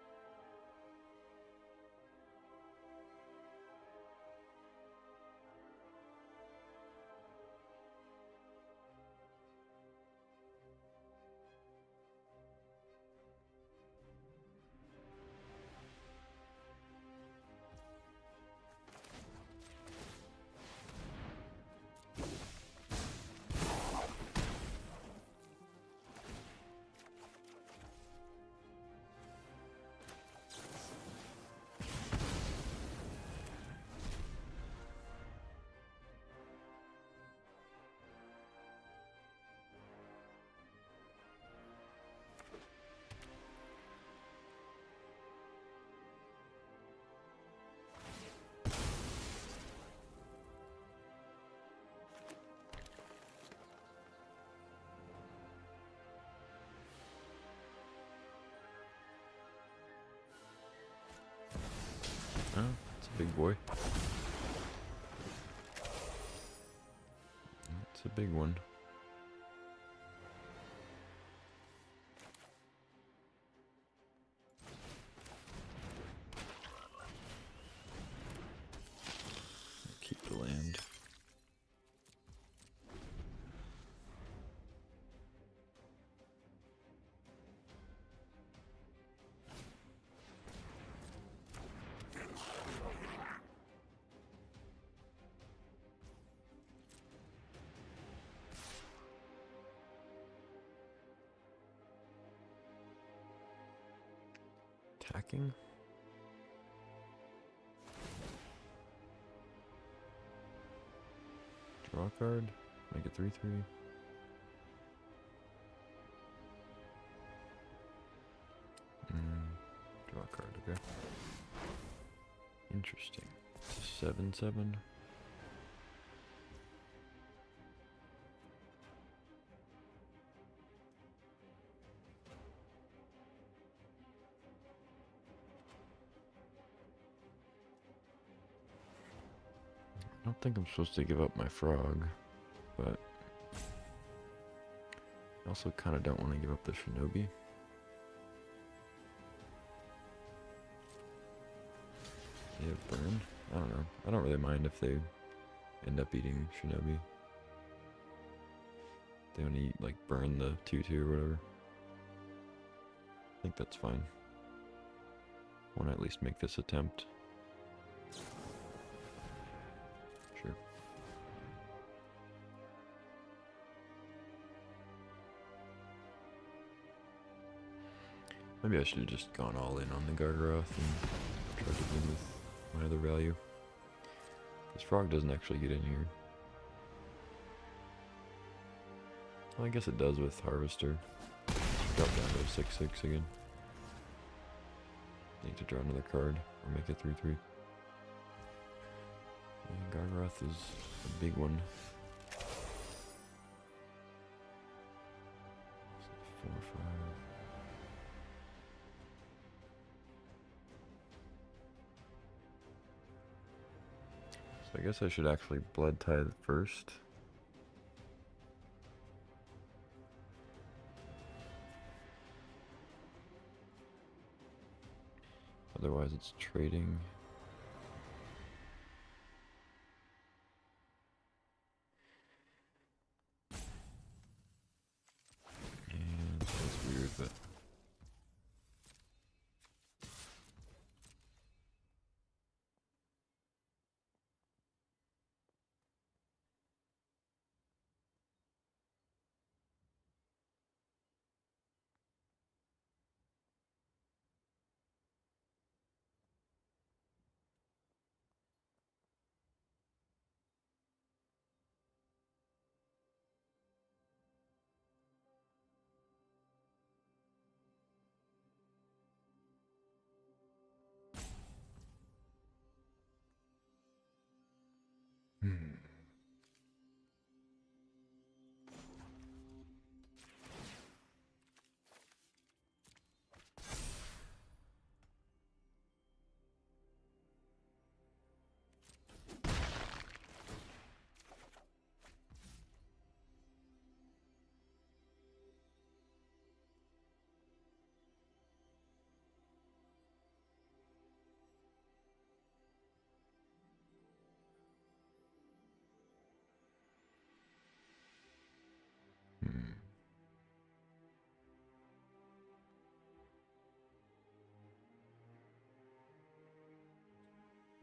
Oh, it's a big boy. It's a big one. Keep the land. Attacking? Draw a card, make it 3/3. Draw a card, okay. Interesting. It's a 7/7. I don't think I'm supposed to give up my frog, but I also kind of don't want to give up the shinobi. They have burn? I don't know. I don't really mind if they end up eating shinobi. They only like burn the 2/2 or whatever. I think that's fine. I want to at least make this attempt. Sure. Maybe I should have just gone all in on the Gargaroth and tried to win with my other value. This frog doesn't actually get in here. Well, I guess it does with Harvester. Drop down to 6/6 again. Need to draw another card or make it 3/3. And Gargaroth is a big one. 4/5. So I guess I should actually Blood Tithe first. Otherwise it's trading. And that's weird, but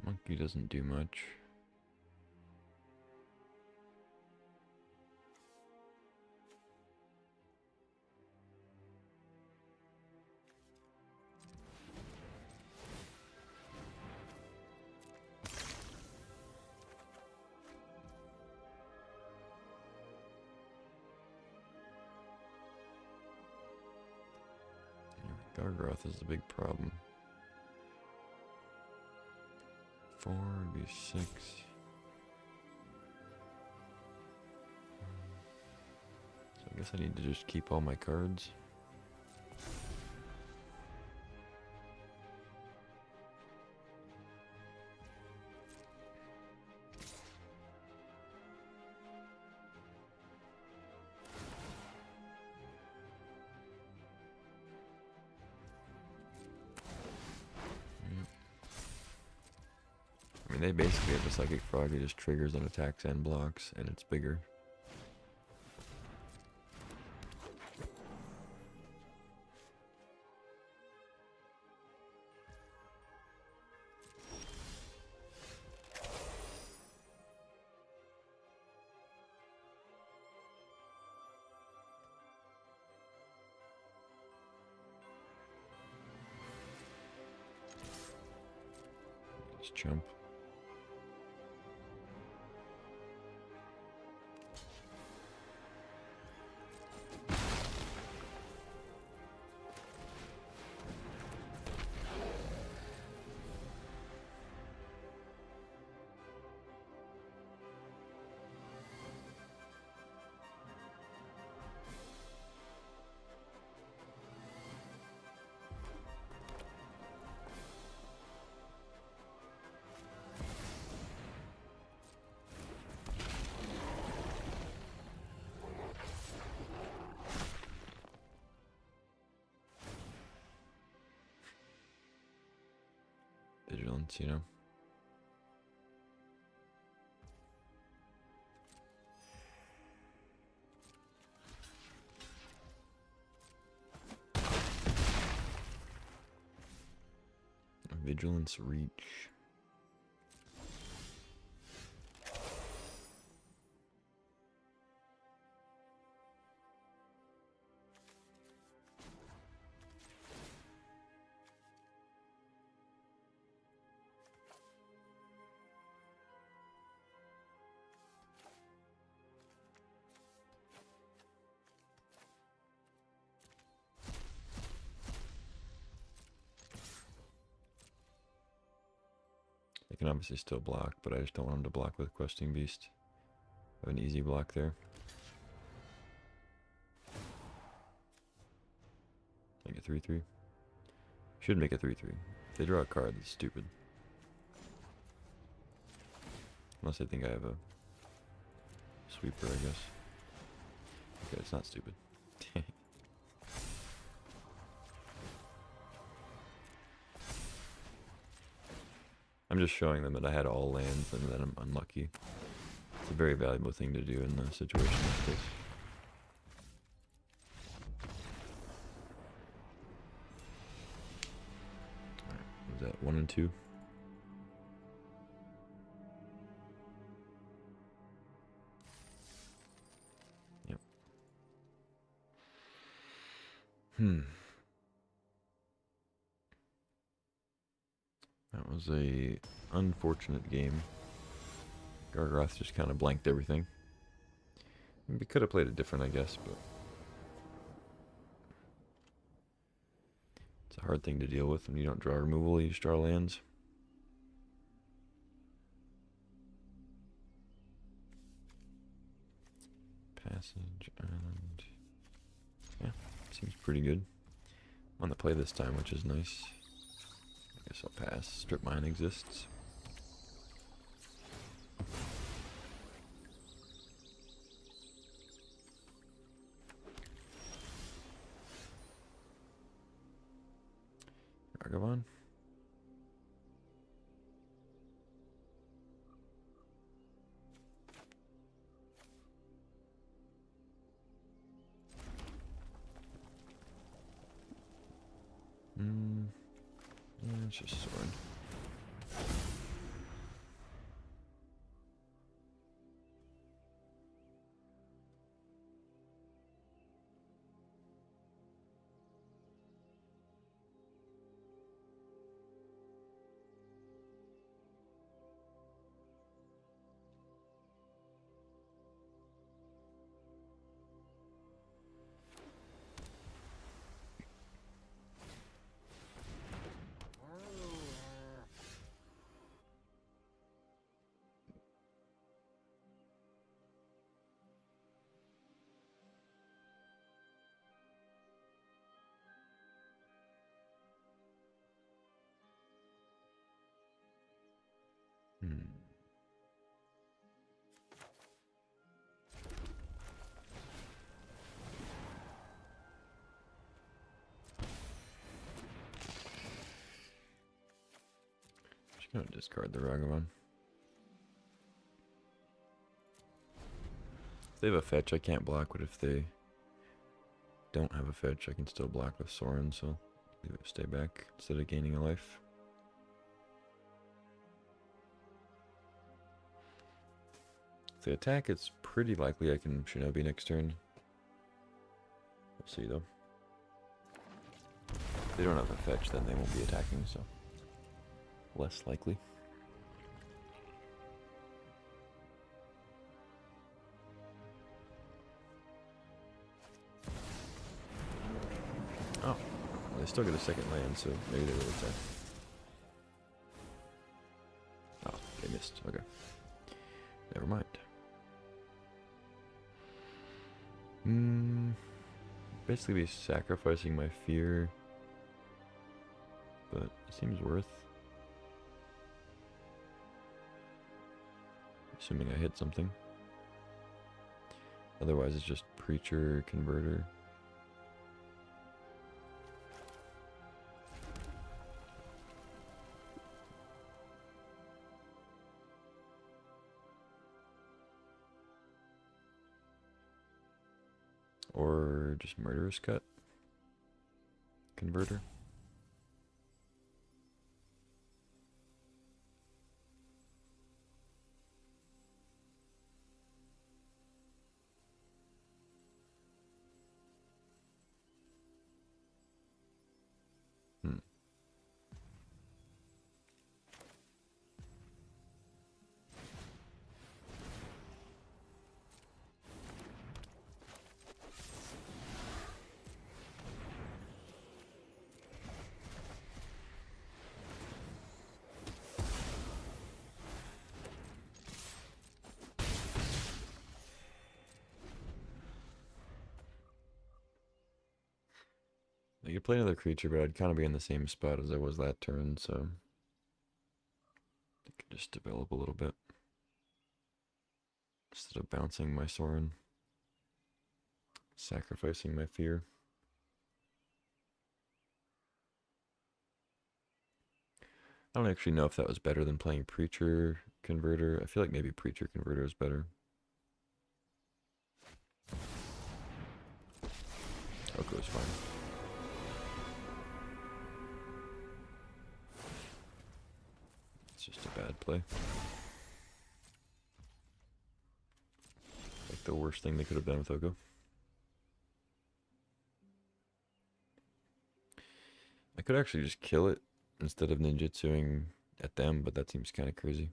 Monkey doesn't do much. Gargaroth is the big problem. 4 would be 6. So I guess I need to just keep all my cards. I mean, they basically have a Psychic Frog that just triggers on attacks and blocks, and it's bigger. Just jump. Vigilance, you know. Vigilance reach. can obviously still block, but I just don't want him to block with Questing Beast. I have an easy block there. Make it 3-3. Should make it 3-3. If they draw a card, that's stupid. Unless they think I have a sweeper, I guess. Okay, it's not stupid. I'm just showing them that I had all lands and that I'm unlucky. It's a very valuable thing to do in the situation like this. Alright, what was that? 1 and 2? Yep. That was a unfortunate game. Gargoth just kind of blanked everything. We could have played it different, I guess, but it's a hard thing to deal with when you don't draw removal, you just draw lands. Passage and yeah, seems pretty good. I'm on the play this time, which is nice. I guess I'll pass. Strip Mine exists. Argavon. Yeah, it's just sword. Just gonna discard the Ragavan. If they have a fetch, I can't block, but if they don't have a fetch, I can still block with Sorin, so leave it stay back instead of gaining a life. If they attack, it's pretty likely I can Shinobi next turn. We'll see though. If they don't have a fetch, then they won't be attacking, so less likely. Oh, they still get a second land, so maybe they will attack. Oh, they missed. Okay. Never mind. Basically be sacrificing my fear, but it seems worth. Assuming I hit something. Otherwise it's just Preacher, Converter. Or just Murderous Cut. Converter. I could play another creature, but I'd kind of be in the same spot as I was that turn, so I could just develop a little bit instead of bouncing my Sorin, sacrificing my fear. I don't actually know if that was better than playing Preacher Converter. I feel like maybe Preacher Converter is better. Oko's fine. It's just a bad play. Like the worst thing they could have done with Oko. I could actually just kill it instead of ninjutsuing at them, but that seems kind of crazy.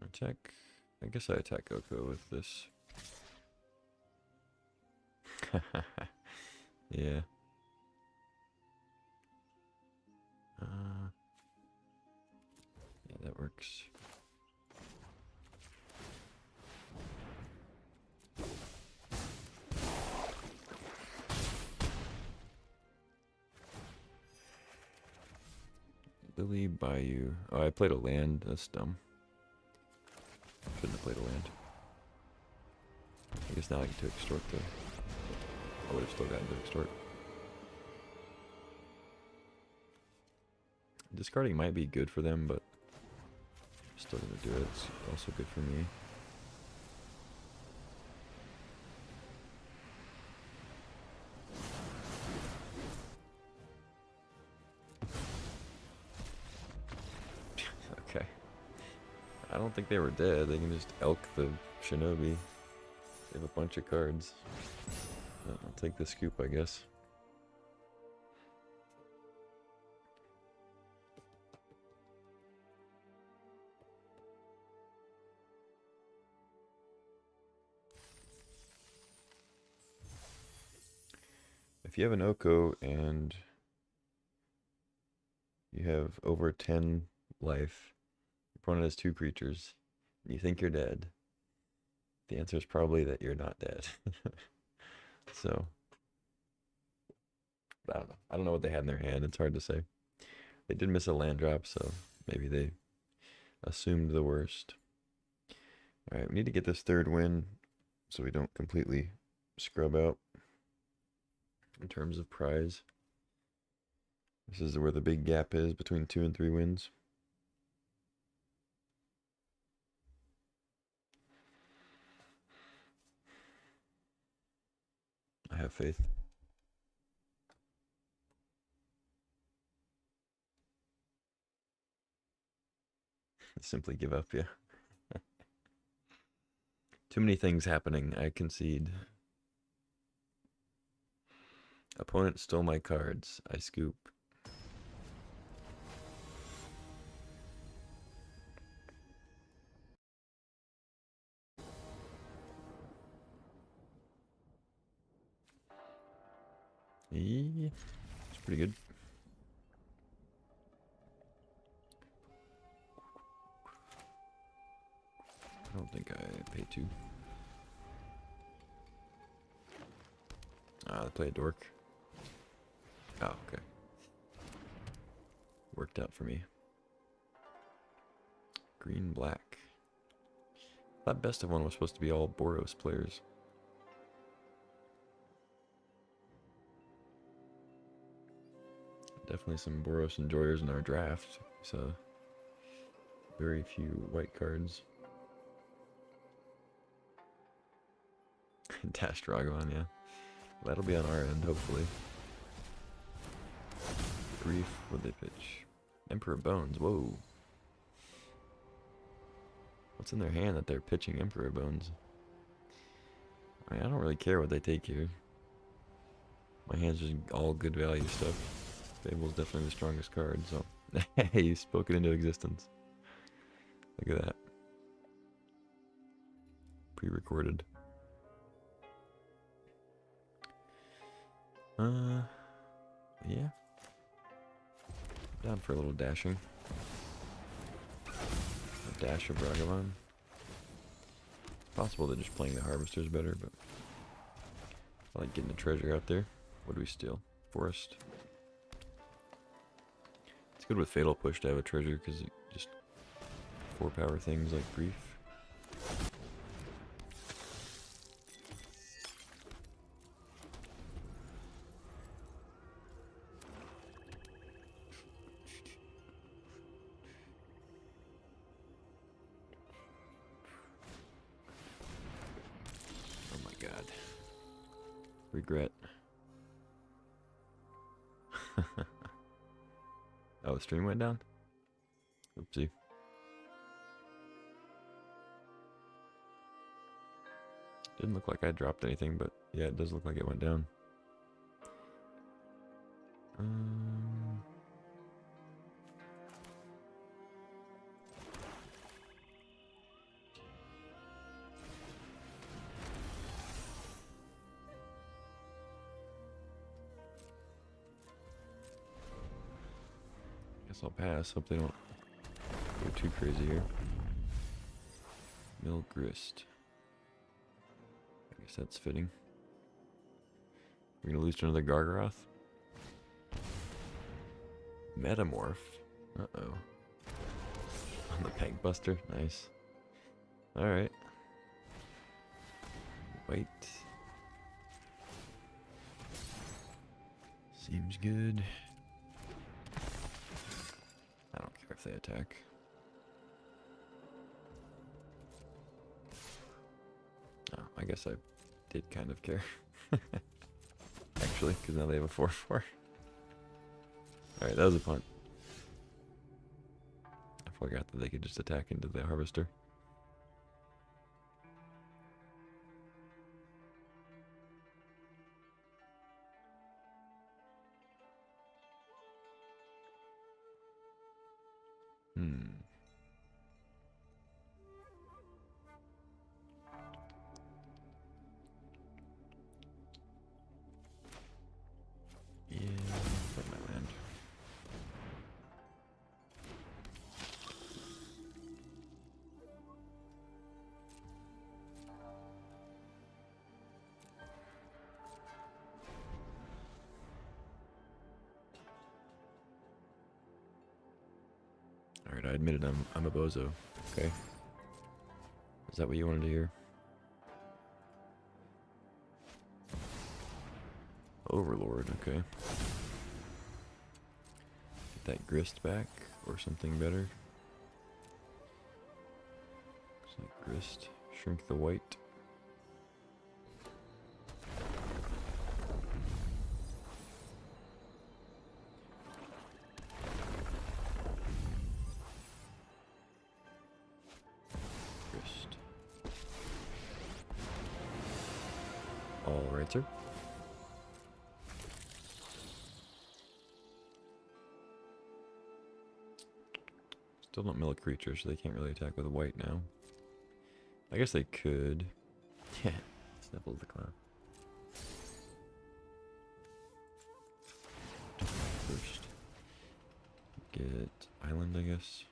Attack. I guess I attack Oko with this. Yeah. Yeah, that works. Lily Bayou. Oh, I played a land. That's dumb. Shouldn't have played a land. I guess now I get to extort though. I would have still gotten to extort. Discarding might be good for them, but I'm still gonna do it. It's also good for me. Okay. I don't think they were dead. They can just elk the shinobi. They have a bunch of cards. I'll take the scoop, I guess. If you have an Oko and you have over 10 life, your opponent has 2 creatures, and you think you're dead, the answer is probably that you're not dead. So, I don't know. I don't know what they had in their hand. It's hard to say. They did miss a land drop, so maybe they assumed the worst. Alright, we need to get this 3rd win so we don't completely scrub out in terms of prize. This is where the big gap is between 2 and 3 wins. I have faith. Simply give up, yeah. Too many things happening. I concede. Opponent stole my cards. I scoop. Yeah, it's pretty good. I don't think I pay 2. Ah, they play a dork. Oh, okay. Worked out for me. Green, black. That best of one was supposed to be all Boros players. Definitely some Boros enjoyers in our draft. So, very few white cards. Dash Dragon, yeah. That'll be on our end, hopefully. Grief, what they pitch? Emperor Bones, whoa. What's in their hand that they're pitching Emperor Bones? I mean, I don't really care what they take here. My hand's just all good value stuff. Fable's definitely the strongest card, so... Hey, you spoke it into existence. Look at that. Pre-recorded. Yeah. Down for a little dashing. A dash of Ragavan. Possible that just playing the Harvester is better, but I like getting the treasure out there. What do we steal? Forest. It's good with Fatal Push to have a treasure because it just 4-power things like Grief. Oh my god. Regret. Oh, the stream went down? Oopsie. Didn't look like I dropped anything, but yeah, it does look like it went down. Guess I'll pass. Hope they don't go too crazy here. Mill Grist. I guess that's fitting. We're gonna lose to another Gargaroth. Metamorph. Uh-oh. On the Peg Buster. Nice. Alright. Wait. Seems good. I don't care if they attack. Oh, I guess I did kind of care. Actually, because now they have a 4/4. Alright, that was a punt. I forgot that they could just attack into the Harvester. Yeah, put my land. Alright, I admitted I'm a bozo. Okay. Is that what you wanted to hear? Overlord, okay. Get that grist back, or something better. Looks like grist. Shrink the white. Grist. All right, sir. Still don't mill a creature, so they can't really attack with white now. I guess they could. Yeah, Sniffles the Clown. First, get island, I guess.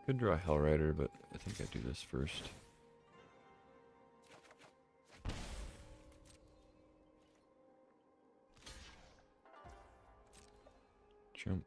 Could draw Hellrider, but I think I do this first. Jump.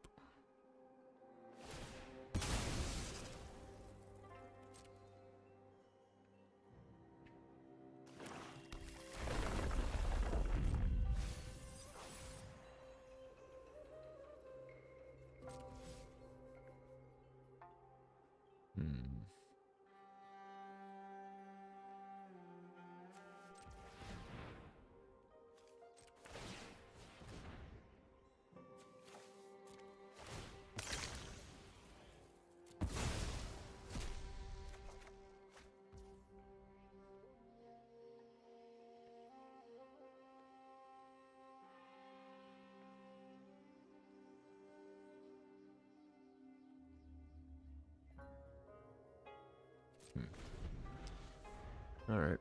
All right.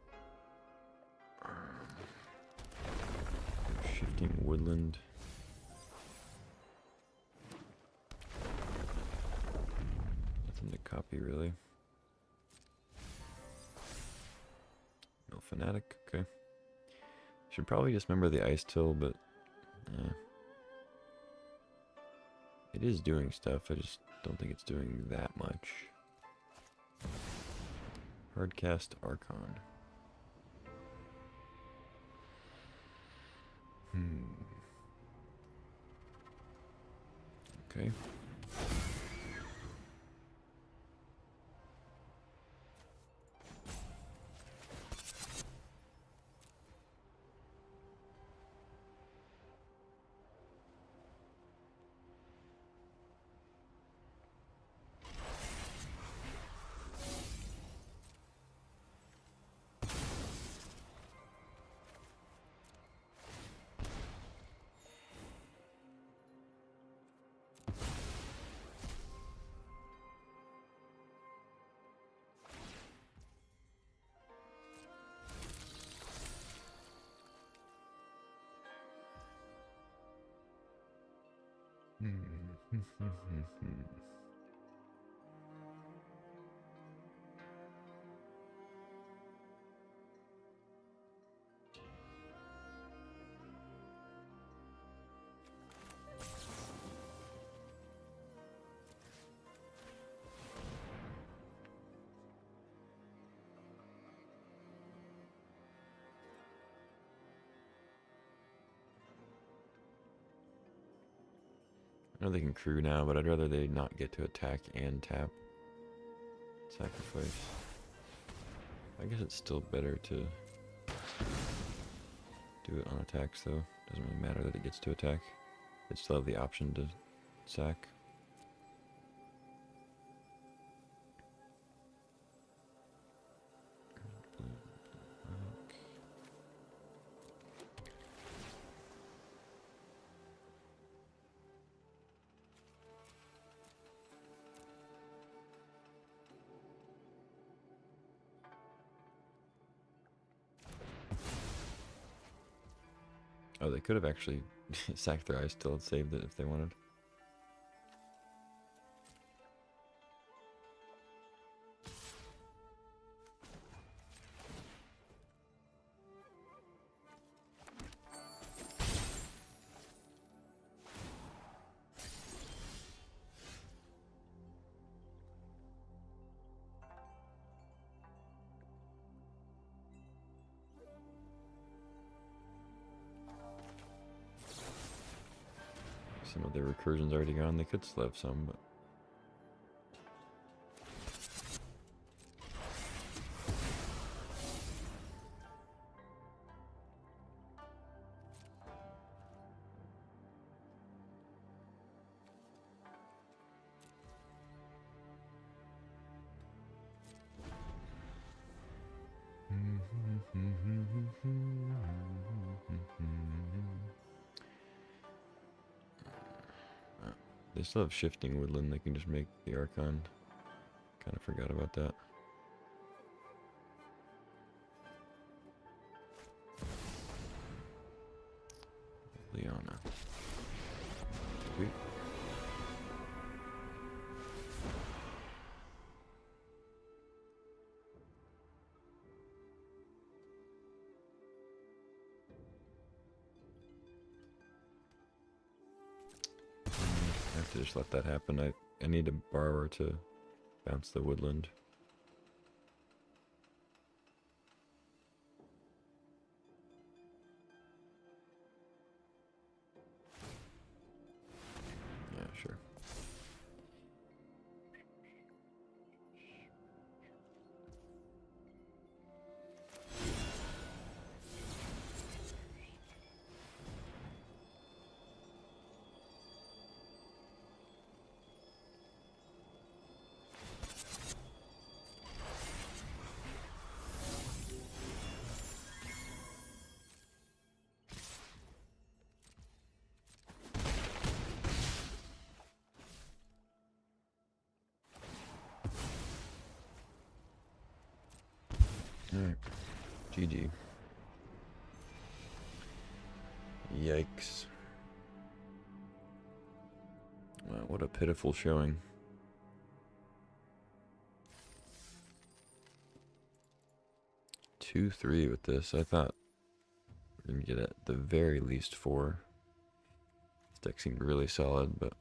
Shifting woodland. Nothing to copy really. No fanatic. Okay. Should probably just remember the ice till, but it is doing stuff. I just don't think it's doing that much. Hardcast Archon. Okay. I know they can crew now, but I'd rather they not get to attack and tap. Sacrifice. I guess it's still better to do it on attacks though. Doesn't really matter that it gets to attack. They still have the option to sack. Oh, they could have actually sacked their ice till and saved it if they wanted. Some of their recursion's already gone. They could still have some, but they still have shifting woodland. They can just make the Archon. Kind of forgot about that. Liana. Sweet. to just let that happen. I need a borrower to bounce the woodland. Yeah, sure. Alright. GG. Yikes. Wow, what a pitiful showing. 2-3 with this. I thought we were going to get at the very least 4. This deck seemed really solid, but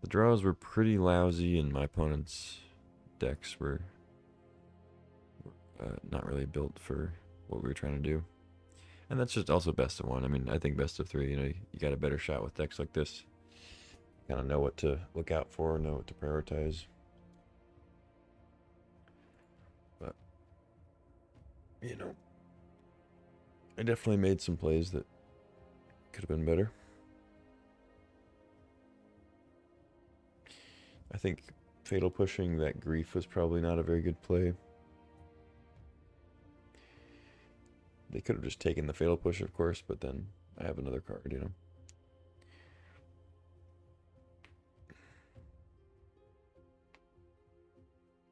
the draws were pretty lousy, and my opponent's decks were not really built for what we were trying to do. And that's just also best of 1. I mean, I think best of 3, you know, you got a better shot with decks like this. Kind of know what to look out for, know what to prioritize. But, you know, I definitely made some plays that could have been better. I think fatal pushing that grief was probably not a very good play. They could have just taken the fatal push, of course, but then I have another card, you know.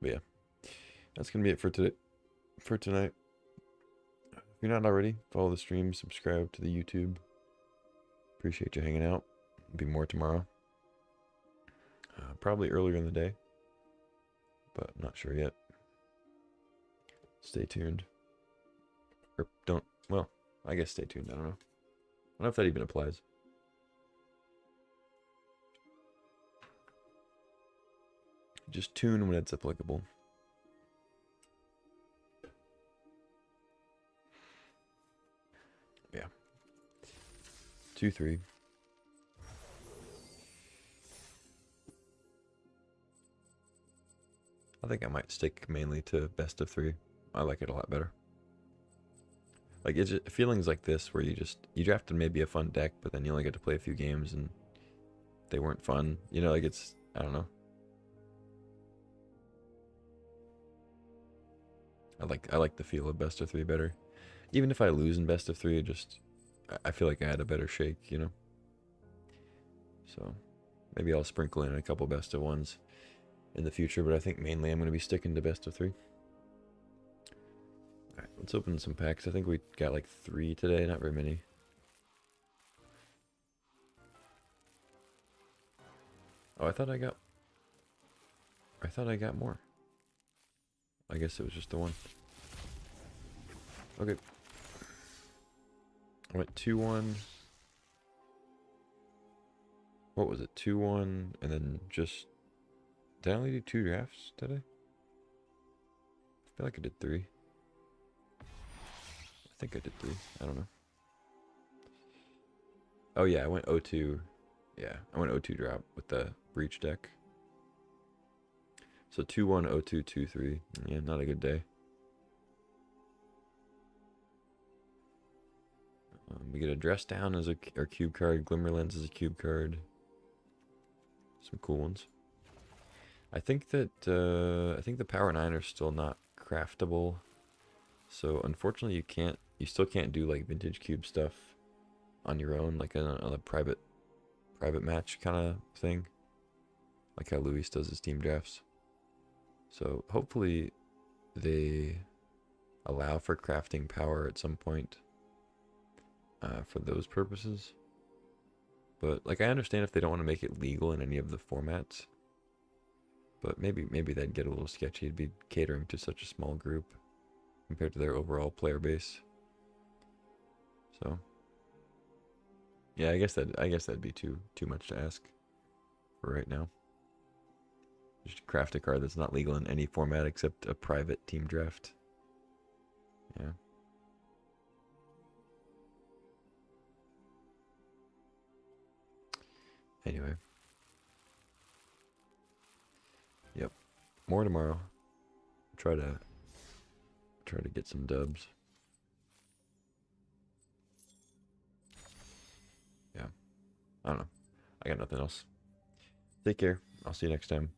But yeah, that's gonna be it for today. For tonight. If you're not already, follow the stream, subscribe to the YouTube. Appreciate you hanging out. There'll be more tomorrow. Probably earlier in the day, but not sure yet. Stay tuned. Or don't, well, I guess stay tuned. I don't know. I don't know if that even applies. Just tune when it's applicable. Yeah. 2-3. I think I might stick mainly to best of 3. I like it a lot better. Like, it's just feelings like this where you drafted maybe a fun deck, but then you only get to play a few games and they weren't fun. You know, like it's, I don't know. I like the feel of best of 3 better. Even if I lose in best of 3, I feel like I had a better shake, you know? So, maybe I'll sprinkle in a couple best of 1s in the future, but I think mainly I'm going to be sticking to best of 3. Alright, let's open some packs. I think we got like 3 today, not very many. Oh, I thought I got more. I guess it was just the one. Okay. I went 2-1. What was it? 2-1, and then just... Did I only do 2 drafts today? I feel like I did 3. I think I did 3. I don't know. Oh yeah, I went 0-2. Yeah, I went 0-2 drop with the Breach deck. So 2-1, 0-2, 2-3. Yeah, not a good day. We get a Dress Down as our cube card. Glimmer Lens as a cube card. Some cool ones. I think that the Power 9 are still not craftable. So unfortunately you still can't do like Vintage Cube stuff on your own, like on a private match kind of thing. Like how Luis does his team drafts. So hopefully they allow for crafting power at some point for those purposes. But like I understand if they don't want to make it legal in any of the formats. But maybe that'd get a little sketchy. It'd be catering to such a small group compared to their overall player base. So Yeah, I guess that'd be too much to ask for right now. Just craft a card that's not legal in any format except a private team draft. Yeah. Anyway. Yep. More tomorrow. Try to get some dubs. Yeah. I don't know. I got nothing else. Take care. I'll see you next time.